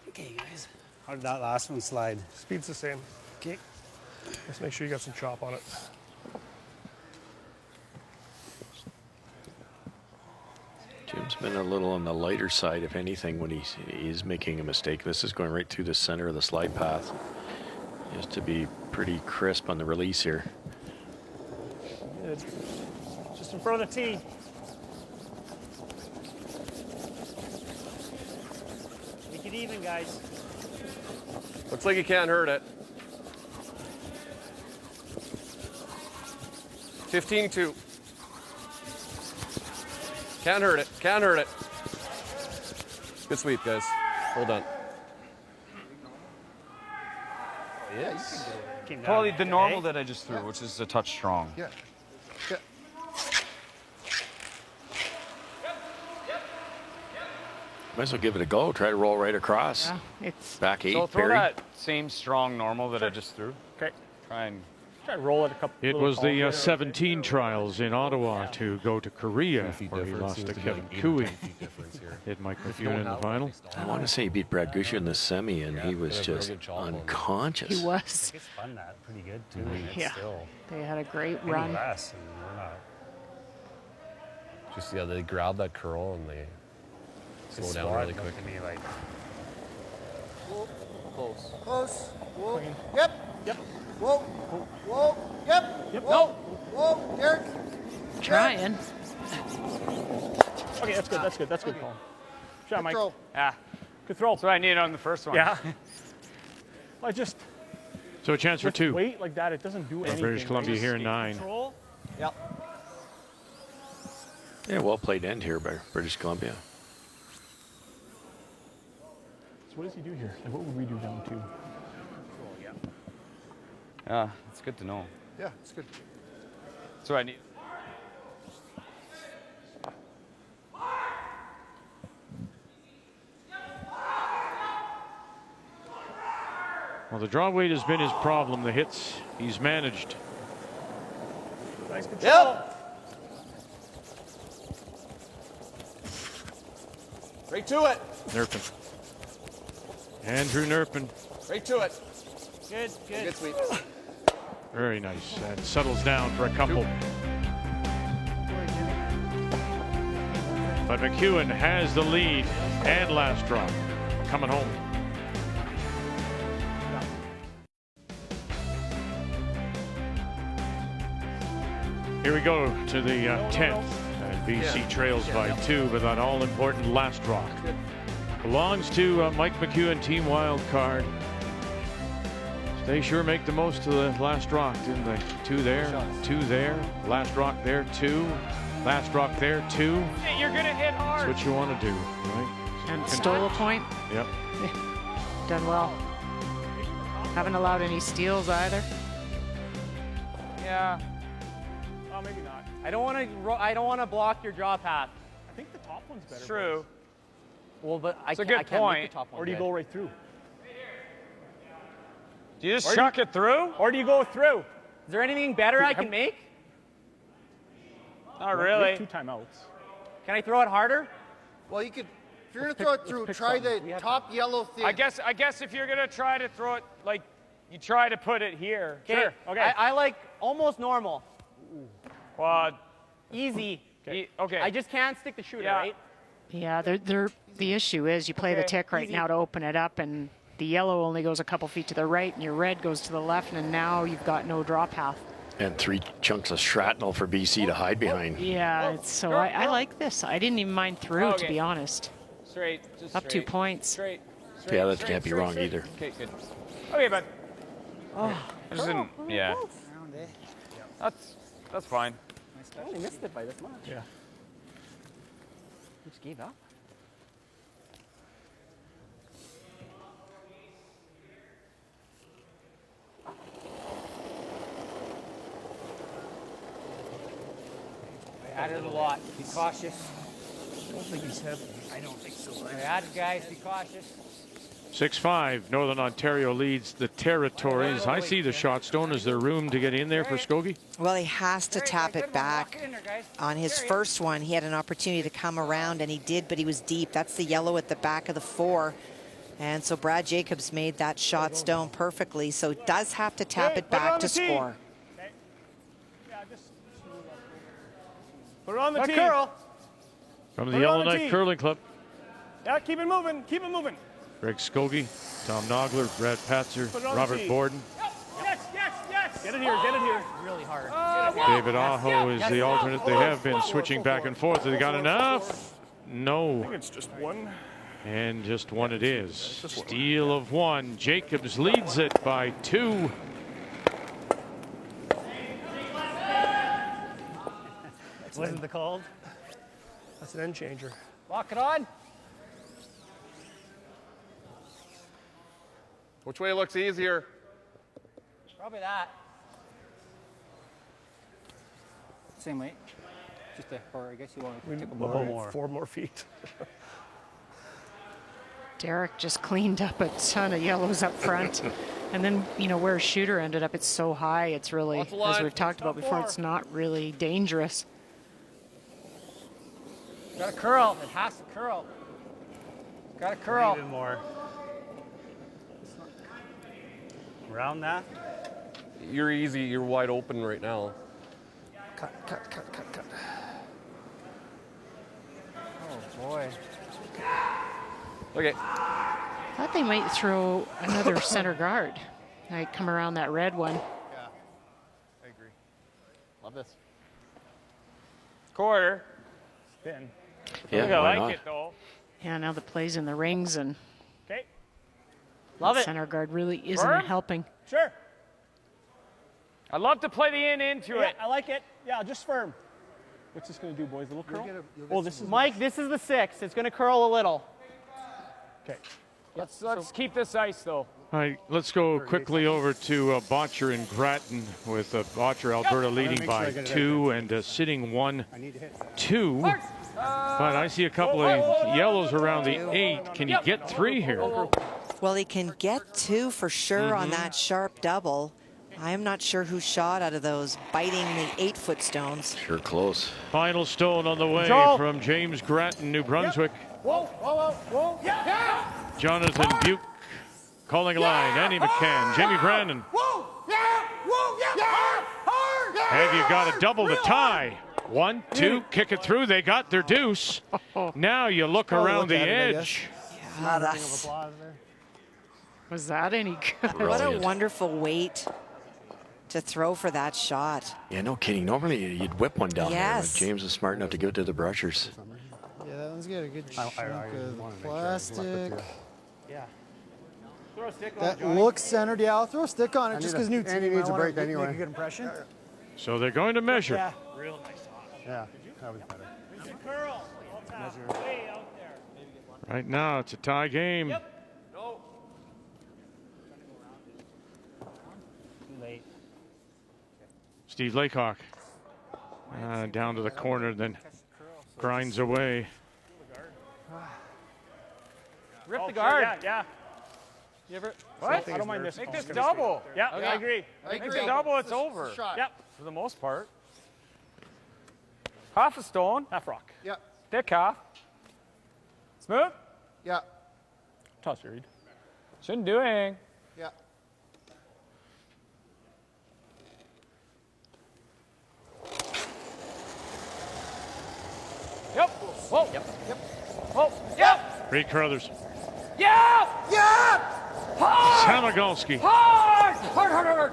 Okay, guys. How did that last one slide? Speed's the same. Okay. Just make sure you got some chop on it. Jim's been a little on the lighter side, if anything, when he's making a mistake. This is going right through the center of the slide path. He has to be pretty crisp on the release here. Good. Just in front of the tee. Make it even, guys. Looks like you can't hurt it. 15-2. Can't hurt it. Can't hurt it. Good sweep, guys. Hold on. Yes. Probably the normal that I just threw, which is a touch strong. Yeah. Might as well give it a go. Try to roll right across. Yeah, it's back 8. So throw Barry. that same strong normal that I just threw. Okay. Try and roll it a couple. It was the 17 trials in Ottawa to go to Korea, where he lost to Kevin Cooey. Hit Mike McEwen in the final. I want to say he beat Brad Gusher in the semi, and he was just unconscious. He was. They spun that pretty good, too. Yeah. They had a great run. Less, and we're not. Just, they grab that curl and they slow down really quick. Like, Close. Close. Whoa. Yep. Yep. Whoa. Whoa. Yep. Yep. Whoa. Whoa. Derek. Trying. Okay, that's good. That's good. That's good call. Shot, Mike. Throw. Good throw. That's what I needed on the first one. Yeah. I just. So a chance for 2. Weight like that, it doesn't do anything. British Columbia here 9. Control. Yep. Yeah, well played end here by British Columbia. So what does he do here? Like, what would we do down 2? yeah, it's good to know. Yeah, it's good. That's what I need. Well, the draw weight has been his problem. The hits he's managed. Nice control. Yep. Right to it. Nerpin. Andrew Nerpin. Right to it. Good, good. Good sweep. Very nice. And settles down for a couple. But McEwen has the lead and last drop. Coming home. Here we go to the 10th. And BC trails by 2, but that all-important last rock belongs to Mike McEwen, team wild card. They sure make the most of the last rock, didn't they? 2 there, 2 there, last rock there, 2, last rock there, 2. You're gonna hit hard. That's what you want to do, right? And stole a point. Yep. Done well. Haven't allowed any steals either. Yeah. Oh, maybe not. I don't want to block your draw path. I think the top one's better. True. Well, but I It's a can't, good I can't point. make the top one. Or do you go right through? Do you just chuck it through? Or do you go through? Is there anything better I can make? Not We really. have 2 timeouts. Can I throw it harder? Well, you could. If you're gonna throw it through, try the top yellow thing. I guess if you're gonna try to throw it, like, you try to put it here. Sure. Okay. I like almost normal. Quad. Easy. Okay. I just can't stick the shooter, Yeah. right? Yeah, the issue is you play the tick right now to open it up, and the yellow only goes a couple feet to the right, and your red goes to the left, and now you've got no draw path. And 3 chunks of shrapnel for BC to hide behind. Yeah, it's, so I like this. I didn't even mind through, to be honest. Straight. Just Up 2 straight. points. Straight. Yeah, that can't be wrong either. Okay, good. Okay, but. Oh, I just didn't. Yeah. That's fine. I only missed it by this much. Yeah. You just gave up. I added a lot. Be cautious. I don't think he's heavy. I don't think so. I added, guys. Be cautious. 6-5, Northern Ontario leads the territories. I see the shot stone. Is there room to get in there for Skokie? Well, he has to tap it back. On his first one, he had an opportunity to come around, and he did, but he was deep. That's the yellow at the back of the 4. And so Brad Jacobs made that shot stone perfectly. So he does have to tap it back to score. Put it on the tee. curl. From the Put it on the Yellowknife tee. Curling Club. Yeah, keep it moving. Keep it moving. Greg Skokie, Tom Nogler, Brad Patzer, Put it on the Robert tee. Borden. Yes, yes, yes. Get it here. Get it here. Really hard. David Aho is the alternate. They have been switching back and forth. Have they got enough? I No. think it's just one. And just one it is. Steal of 1. Jacobs leads it by 2. Wasn't the called? That's an end changer. Lock it on. Which way looks easier? Probably that. Same weight. Just or I guess you want to take a More, more. 4 more feet. Derek just cleaned up a ton of yellows up front. And then, you know, where a shooter ended up, it's so high, it's really, Lots of as line. we've talked about before, it's not really dangerous. Got to curl. It has to curl. Got to curl. Even more. Around that. You're easy. You're wide open right now. Cut, cut, cut, cut, cut. Oh boy. Okay. I thought they might throw another center guard. Like come around that red one. Yeah, I agree. Love this. Quarter. Spin. Yeah, I why like not? it though. Yeah, now the play's in the rings, and Okay. Love it. center guard really isn't Firm? helping. Sure. I'd love to play the in into Yeah, it. I like it. Yeah, just firm. What's this going to do, boys? A little curl? Oh, this is Mike, this is the 6. It's going to curl a little. Okay. Let's keep this ice though. All right, let's go quickly over to Botcher and Grattan with Botcher, Alberta leading make sure by I get it 2 and sitting 1-2. I need to hit. But I see a couple of yellows around the 8. Can you get 3 here? Well, he can get 2 for sure on that sharp double. I am not sure who shot out of those, biting the 8-foot stones. Sure close. Final stone on the way Control. from James Grattan, New Brunswick. Whoa, whoa, whoa, whoa. Yeah. Jonathan Buke calling line. Andy McCann, Jamie Brandon. Whoa, yeah, whoa, yeah, hard, hard. Have you got a double to tie? 1, 2, kick it through. They got their deuce. Now you look around the edge. Yeah, that's, Was that any good? what a wonderful weight to throw for that shot. Yeah, no kidding. Normally you'd whip one down Yes. there, but James was smart enough to give it to the brushers. Yeah, that one's got a good chunk I of plastic. Yeah. Throw a stick on That Johnny. looks centered. Yeah, I'll throw a stick on it just because new team. Andy needs I a wanna break anyway. Make a good impression. So they're going to measure. Yeah. Real nice shot. Yeah, that was better. Good curl. All tap. Way out there. Right now it's a tie game. Yep. No. Too late. Steve Laycock down to the corner, then grinds away. Rip the guard. Yeah, yeah. You ever, What? I don't mind this. Make Make this this double. Yeah, I agree. Make it double, it's over. Shot. Yep. For the most part. Half a stone. Half rock. Yeah. Thick half. Smooth. Yeah. Toss your read. Shouldn't doing. Yeah. Yep. Whoa. Yep. Yep. Whoa. Yep. Reed Carruthers. Yeah. Yeah. Hard. Samagalski. Hard. Hard, hard, hard.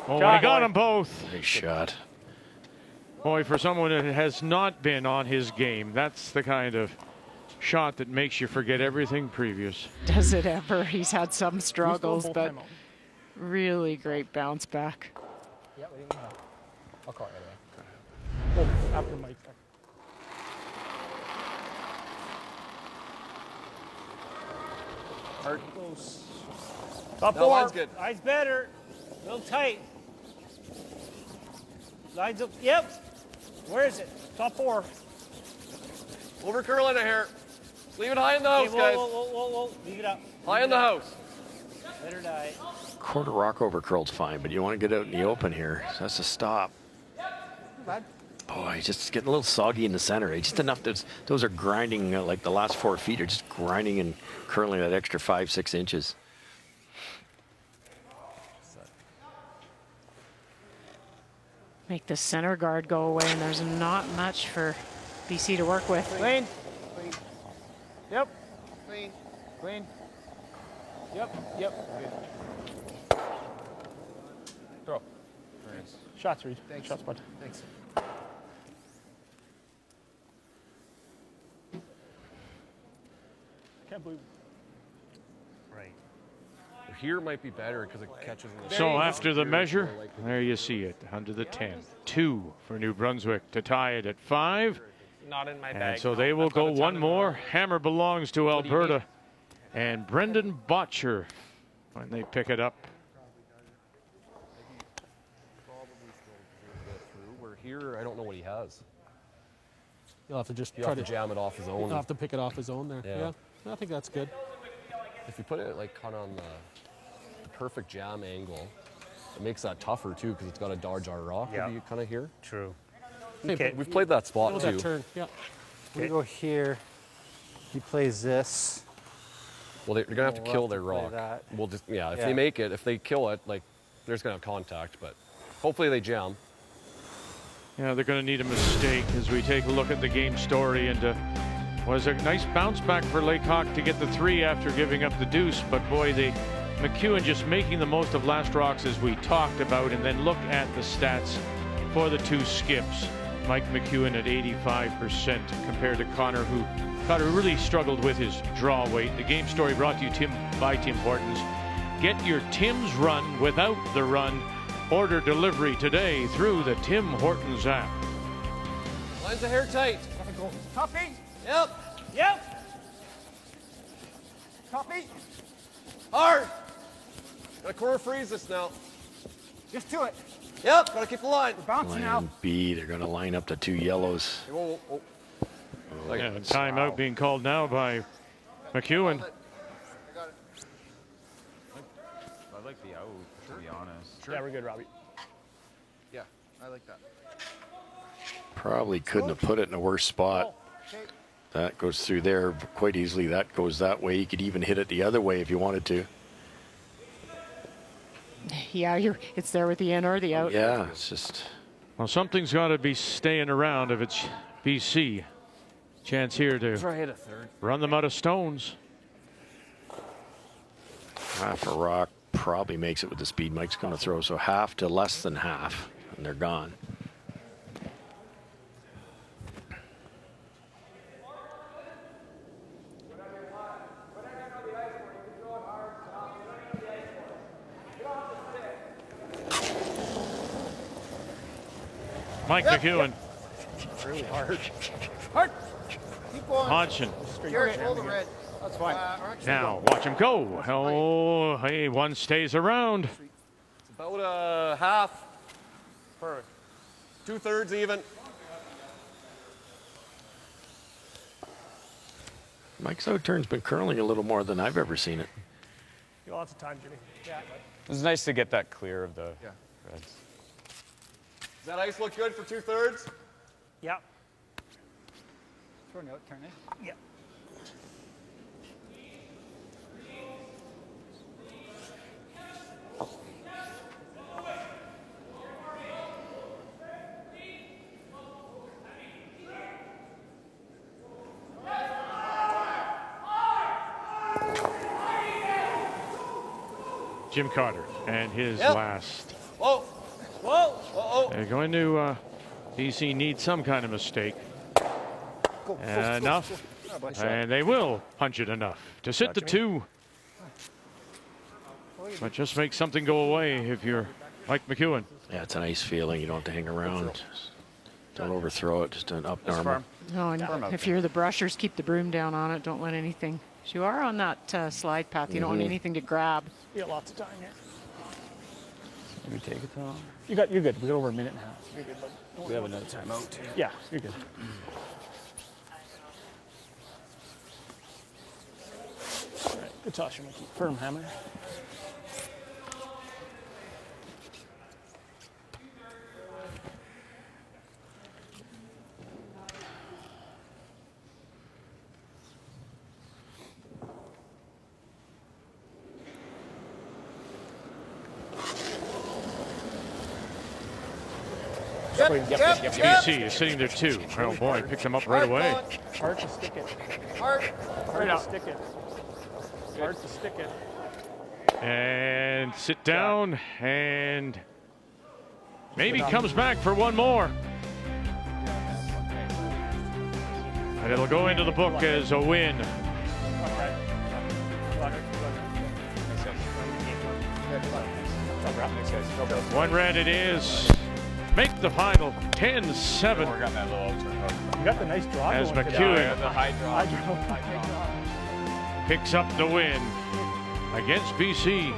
Oh, Shot, he got boy. them both. Nice shot. Boy, for someone that has not been on his game, that's the kind of shot that makes you forget everything previous. Does it ever? He's had some struggles, but really great bounce back. Yeah, we didn't know. I'll call it anyway. Oh, after Mike. Hard. Close. Top No, four. line's good. Line's better. A little tight. Line's up. Yep. Where is it? Top four. Over curling a hair. Leave it high in the house, Okay, guys. whoa, whoa, whoa, whoa. Leave it up. High in the house. Let her die. Quarter rock over curl's fine, but you want to get out in the open here. So that's a stop. Boy, just getting a little soggy in the center. It's just enough. Those are grinding, like the last 4 feet are just grinding and curling that extra 5-6 inches. Make the center guard go away, and there's not much for BC to work with. Clean. Clean. Yep. Clean. Clean. Yep. Yep. Good. Throw. Shots, Reed. Thanks. Shots, bud. Thanks. Can't believe. Right. Here might be better because it catches in the So after the measure, there you see it, under the 10. 2 for New Brunswick to tie it at 5. Not in my And bag. so they will go one more. Hammer belongs to Alberta. And Brendan Botcher when they pick it up. Where here, I don't know what he has. You'll have to just He'll try have to jam it off his own. You'll have to pick it off his own there. Yeah. Yeah, I think that's good. If you put it like kind of on the perfect jam angle, it makes that tougher too because it's got to dodge our rock. Yeah. You kind of here. True. Okay. We've played that spot Know too. that turn. Yeah. We go here. He plays this. Well, they're gonna have to We'll kill have their to play rock. that. We'll just if Yeah. they make it, if they kill it, like there's gonna have contact, but hopefully they jam. Yeah, they're going to need a mistake as we take a look at the game story. And was a nice bounce back for Laycock to get the 3 after giving up the deuce. But boy, McEwen just making the most of last rocks as we talked about. And then look at the stats for the 2 skips. Mike McEwen at 85% compared to Cotter really struggled with his draw weight. The game story brought to you by Tim Hortons. Get your Tim's run without the run. Order delivery today through the Tim Hortons app. Lines of hair tight. Copy. Yep. Yep. Copy. Hard. Got to quarter freeze this now. Just to it. Yep. Got to keep the line. Bouncing now. Plan B, they're going to line up the 2 yellows. Whoa, whoa, whoa. Yeah, timeout being called now by McEwen. I like the out. to be honest. Yeah, we're good, Robbie. Yeah, I like that. Probably couldn't have put it in a worse spot. That goes through there quite easily. That goes that way. You could even hit it the other way if you wanted to. Yeah, it's there with the in or the out. Yeah, it's just... Well, something's got to be staying around if it's BC. Chance here to hit a third. Run them out of stones. Half a rock probably makes it with the speed Mike's going to throw. So half to less than half, and they're gone. Mike McEwen. Really hard. Hard. Keep going. Hodgson. Garrett, hold the red. That's fine. Now watch him go. Oh, hey, one stays around. It's about a half. Perfect. 2/3 even. Mike's out turn's been curling a little more than I've ever seen it. You got lots of time, Jimmy. Yeah. It was nice to get that clear of the reds. Does that ice look good for 2/3? Yeah. Throwing out, turn it. Yeah. Jim Cotter and his last. Whoa. Whoa. Uh-oh. They're going to BC need some kind of mistake. Enough. And they will punch it enough to sit the 2. But just make something go away if you're Mike McEwen. Yeah, it's a nice feeling. You don't have to hang around. Just don't overthrow it. Just an up normal. No, and if you're the brushers, keep the broom down on it. Don't let anything. You are on that slide path. You don't want anything to grab. You got lots of time here. Maybe take it, Tom. You're good. We got over a minute and a half. You're good, bud. We have another timeout too. Yeah, you're good. All right, good toss, Mickey. Firm hammer. BC is sitting there 2. Oh boy, picked him up right away. Hard to stick it. Hard to stick it. Hard to stick it. And sit down and maybe comes back for one more. And it'll go into the book as a win. One red it is. Make the final 10-7. You got the nice draw. As going McEwen The high draw. picks up the win against BC.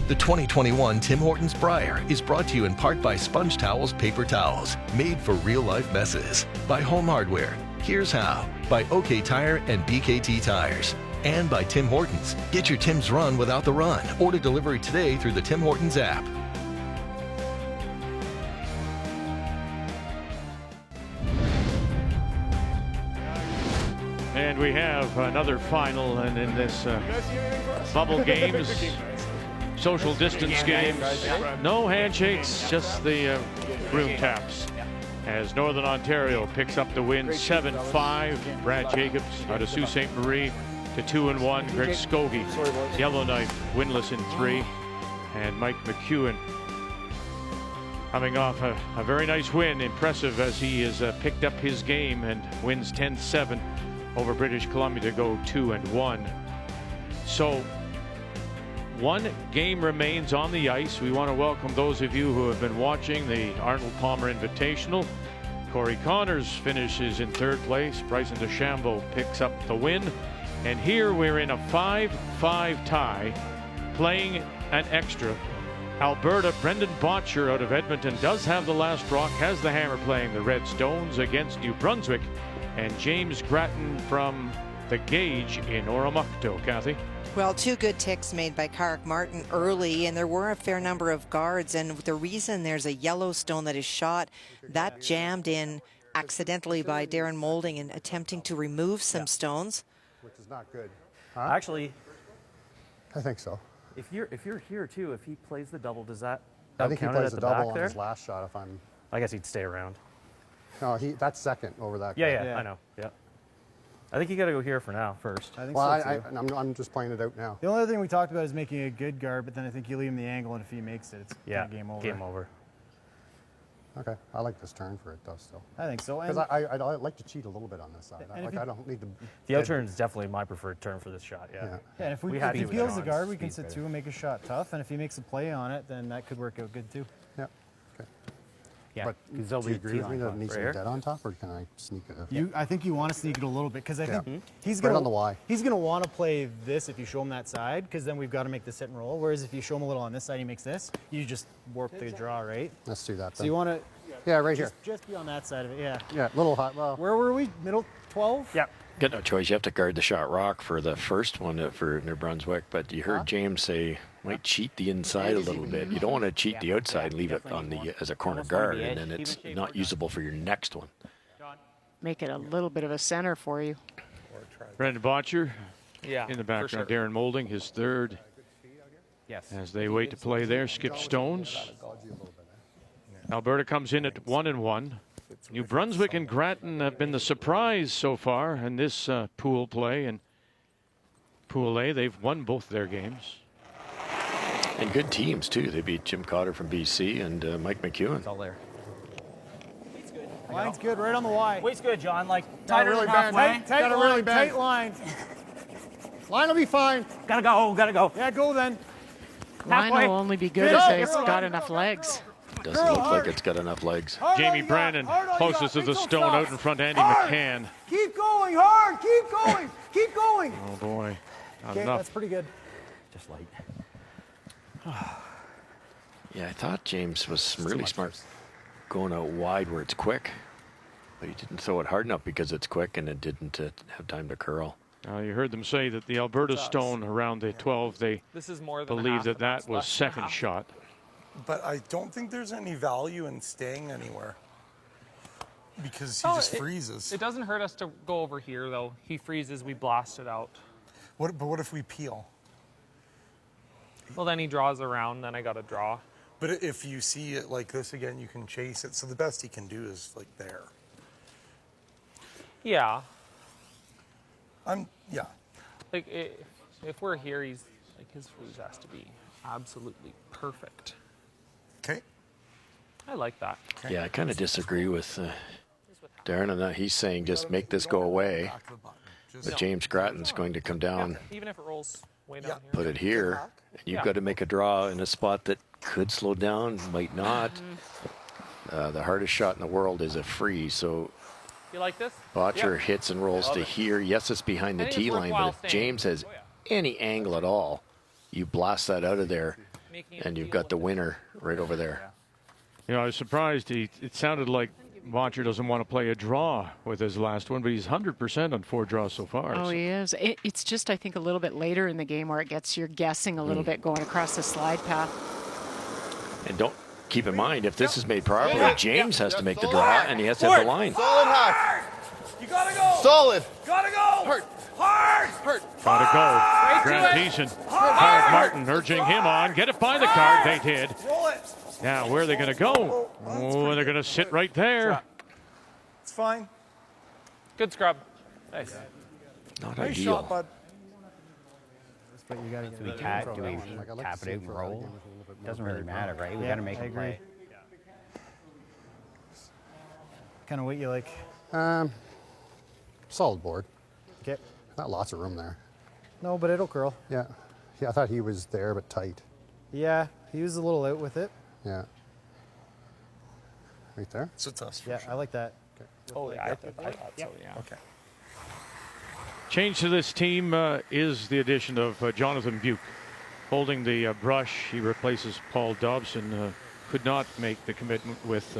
The 2021 Tim Hortons Brier is brought to you in part by Sponge Towels Paper Towels, made for real-life messes. By Home Hardware, Here's How. By OK Tire and BKT Tires. And by Tim Hortons. Get your Tim's Run without the run. Order delivery today through the Tim Hortons app. And we have another final, and in this bubble games, social distance games, no handshakes, just the room taps. As Northern Ontario picks up the win 7-5. Brad Jacobs out of Sault Ste. Marie to 2-1. Greg Skogie, Yellowknife, winless in 3. And Mike McEwen coming off a very nice win. Impressive as he has picked up his game and wins 10-7 over British Columbia to go 2-1. So one game remains on the ice. We want to welcome those of you who have been watching the Arnold Palmer Invitational. Corey Connors finishes in 3rd place. Bryson DeChambeau picks up the win. And here we're in a 5-5 tie, playing an extra. Alberta, Brendan Botcher out of Edmonton does have the last rock, has the hammer playing the Red Stones against New Brunswick. And James Grattan from the Gauge in Oromocto. Kathy? Well, 2 good ticks made by Carrick Martin early, and there were a fair number of guards. And the reason there's a yellow stone that is shot, that jammed in accidentally by Darren Moulding in attempting to remove some stones. Which is not good. Actually, I think so. if you're here too, if he plays the double, does that I think he count it plays at the the double back on there? his last shot if I'm... I guess he'd stay around. No, that's second over that guy. Yeah, I know. Yeah. I think you got to go here for now first. I think Well, so too. I'm just playing it out now. The only other thing we talked about is making a good guard, but then I think you leave him the angle, and if he makes it, it's Yeah, game over. game over. Okay, I like this turn for it though still. I think so. Because I like to cheat a little bit on this side. And if I don't need to... The out turn is definitely my preferred turn for this shot, yeah. Yeah, and if had he to peels with the John's guard, we can speed sit better. 2 and make a shot tough, and if he makes a play on it, then that could work out good too. Yeah, okay. Yeah, But because do they'll you be agree with me that it needs to be Brier. dead on top, or can I sneak it? I think you want to sneak it a little bit, because I Yeah. think he's Right going on the Y. He's going to want to play this if you show him that side, because then we've got to make the sit and roll. Whereas if you show him a little on this side, he makes this. You just warp the draw, right? Let's do that So then. you want to... Yeah, right here. Just be on that side of it, yeah. Yeah, little hot. Well, Where were we? Middle 12? Yeah. Got no choice. You have to guard the shot rock for the first one for New Brunswick. But you heard James say might cheat the inside a little bit. You don't want to cheat the outside and leave it on the as a corner guard, and then it's not usable for your next one. Make it a little bit of a center for you. Brendan Botcher Yeah, in the for background. sure. Darren Moulding, his third. Yes. As they wait to play there, Skip Stones. Alberta comes in at 1-1. New Brunswick and Grattan have been the surprise so far in this pool play. And Pool A, they've won both their games. And good teams, too. They beat Jim Cotter from BC and Mike McEwen. It's all there. Line's good, right on the Y. Weight's good, John. Like, Got tighter really than bad. halfway. Tight Got a line, really bad. tight line. Line will be fine. Gotta go, gotta go. Yeah, go then. Line Halfway. will only be good Good. if it's got enough legs. Doesn't look like it's got enough legs. Jamie Brandon closest to the stone out in front, Andy Hard. McCann. Keep going hard. Keep going. Keep going. Oh, boy. Not Okay, enough. that's pretty good. Just light. Yeah, I thought James was really smart going out wide where it's quick. But he didn't throw it hard enough because it's quick and it didn't have time to curl. You heard them say that the Alberta stone around the 12, they This is more than believe half that the box, that was less than second half. shot. But I don't think there's any value in staying anywhere because he Oh, just freezes. It doesn't hurt us to go over here, though. He freezes, we blast it out. But what if we peel? Well, then he draws around, then I got to draw. But if you see it like this again, you can chase it. So the best he can do is like there. Yeah. Yeah. Like, if we're here, he's like, his freeze has to be absolutely perfect. Okay. I like that. Yeah, I kind of disagree with Darren on that. He's saying just make this go away. But James Grattan's going to come down, Even if it rolls way down here. put it here, and you've got to make a draw in a spot that could slow down, might not. The hardest shot in the world is a free, so You like this? Botcher Yep. hits and rolls Love to it. here. Yes, it's behind the I think tee it's line, but worthwhile if staying. James has any angle at all, you blast that out of there, Making it and you've feel got the winner right over there. You know, I was surprised. It sounded like Botcher doesn't want to play a draw with his last one, but he's 100% on 4 draws so far. Oh, so- he is. It's just, I think, a little bit later in the game where it gets you're guessing a little bit going across the slide path. And don't keep in mind, if this is made properly, Yeah. James has to make the draw, and he has to have the line. Solid half. You gotta go. Solid. Gotta go. Hurt. Hard. Hurt. Gotta go. Right Grant to it. Thiessen. Carrick Martin urging him on. Get it by the card. They did. Roll it. Now, where are they going to go? Oh, they're going to sit right there. It's fine. Good scrub. Nice. Not Nice ideal. shot, bud. But you gotta get Do we it tap from it that. out and roll? Doesn't really matter, right? We Yeah, got to make I a play. Kind of what you like. Solid board. Okay. Not lots of room there. No, but it'll curl. Yeah. Yeah, I thought he was there, but tight. Yeah, he was a little out with it. Yeah. Right there? So it's us. Yeah, I like that. Okay. Oh, yeah, I thought so, yeah. Okay. Change to this team is the addition of Jonathan Buke. Holding the brush, he replaces Paul Dobson. Could not make the commitment with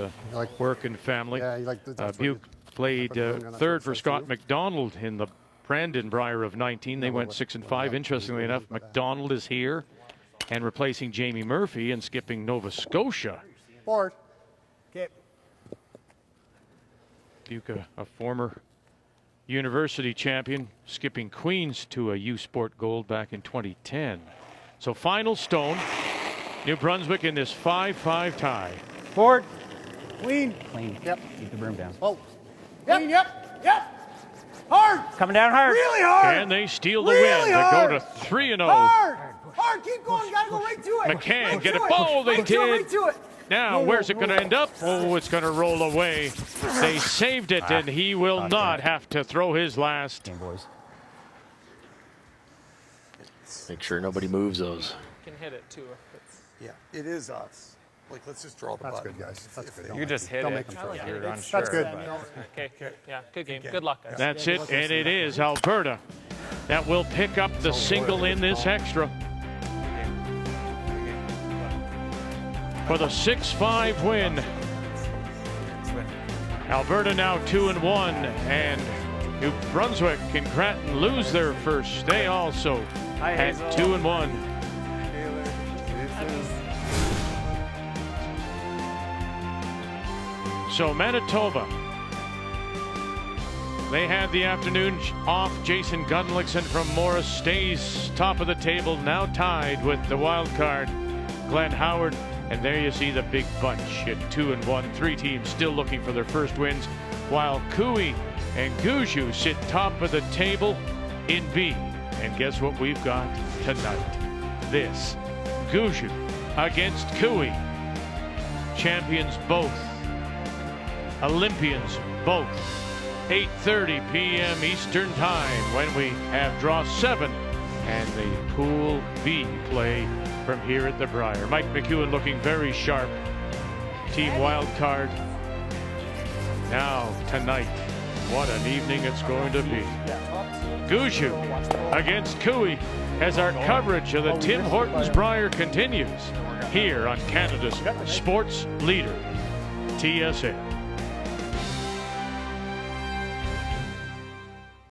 work and family. Yeah, that's what Buke played room on that third short for side Scott too. McDonald in the friend in Brier of 19. They went 6-5. Interestingly enough, McDonald is here and replacing Jamie Murphy and skipping Nova Scotia. Forward. Okay. Duke, a former university champion, skipping Queens to a U Sport gold back in 2010. So final stone, New Brunswick in this 5-5 tie. Forward. Clean. Clean. Yep. Keep the broom down. Oh. Yep. Yep. Yep. Hard. Coming down hard. Really hard. Can they steal the Really win hard. to go to 3-0? Hard. Hard. Keep going. You gotta go right to it. McCann Right get to it. Oh, they right to it, did. right to it. Now, where's it going to end up? Oh, it's going to roll away. They saved it, and he will not have to throw his last. Game, boys. Make sure nobody moves those. Can hit it too. If it's... Yeah, it is us. Like, let's just draw the That's button. good, guys. That's good. You just hit don't it. make them throw like it. it. You're It's- unsure. That's good. Okay. Yeah. Good game. Good luck, guys. That's it, and it is Alberta that will pick up the single in this extra for the 6-5 win. Alberta now 2-1, and New Brunswick and Grattan lose their first. They also at 2-1. So Manitoba, they had the afternoon off. Jason Gunlickson from Morris stays top of the table, now tied with the wild card, Glenn Howard. And there you see the big bunch at 2-1. 3 teams still looking for their first wins, while Cooey and Guju sit top of the table in B. And guess what we've got tonight? This Guju against Cooey. Champions both. Olympians both. 8:30 p.m. Eastern Time when we have draw 7 and the Pool B play from here at the Brier. Mike McEwen looking very sharp. Team wild card. Now tonight, what an evening it's going to be. Guju against Cooey as our coverage of the Tim Hortons Brier continues here on Canada's sports leader, TSN.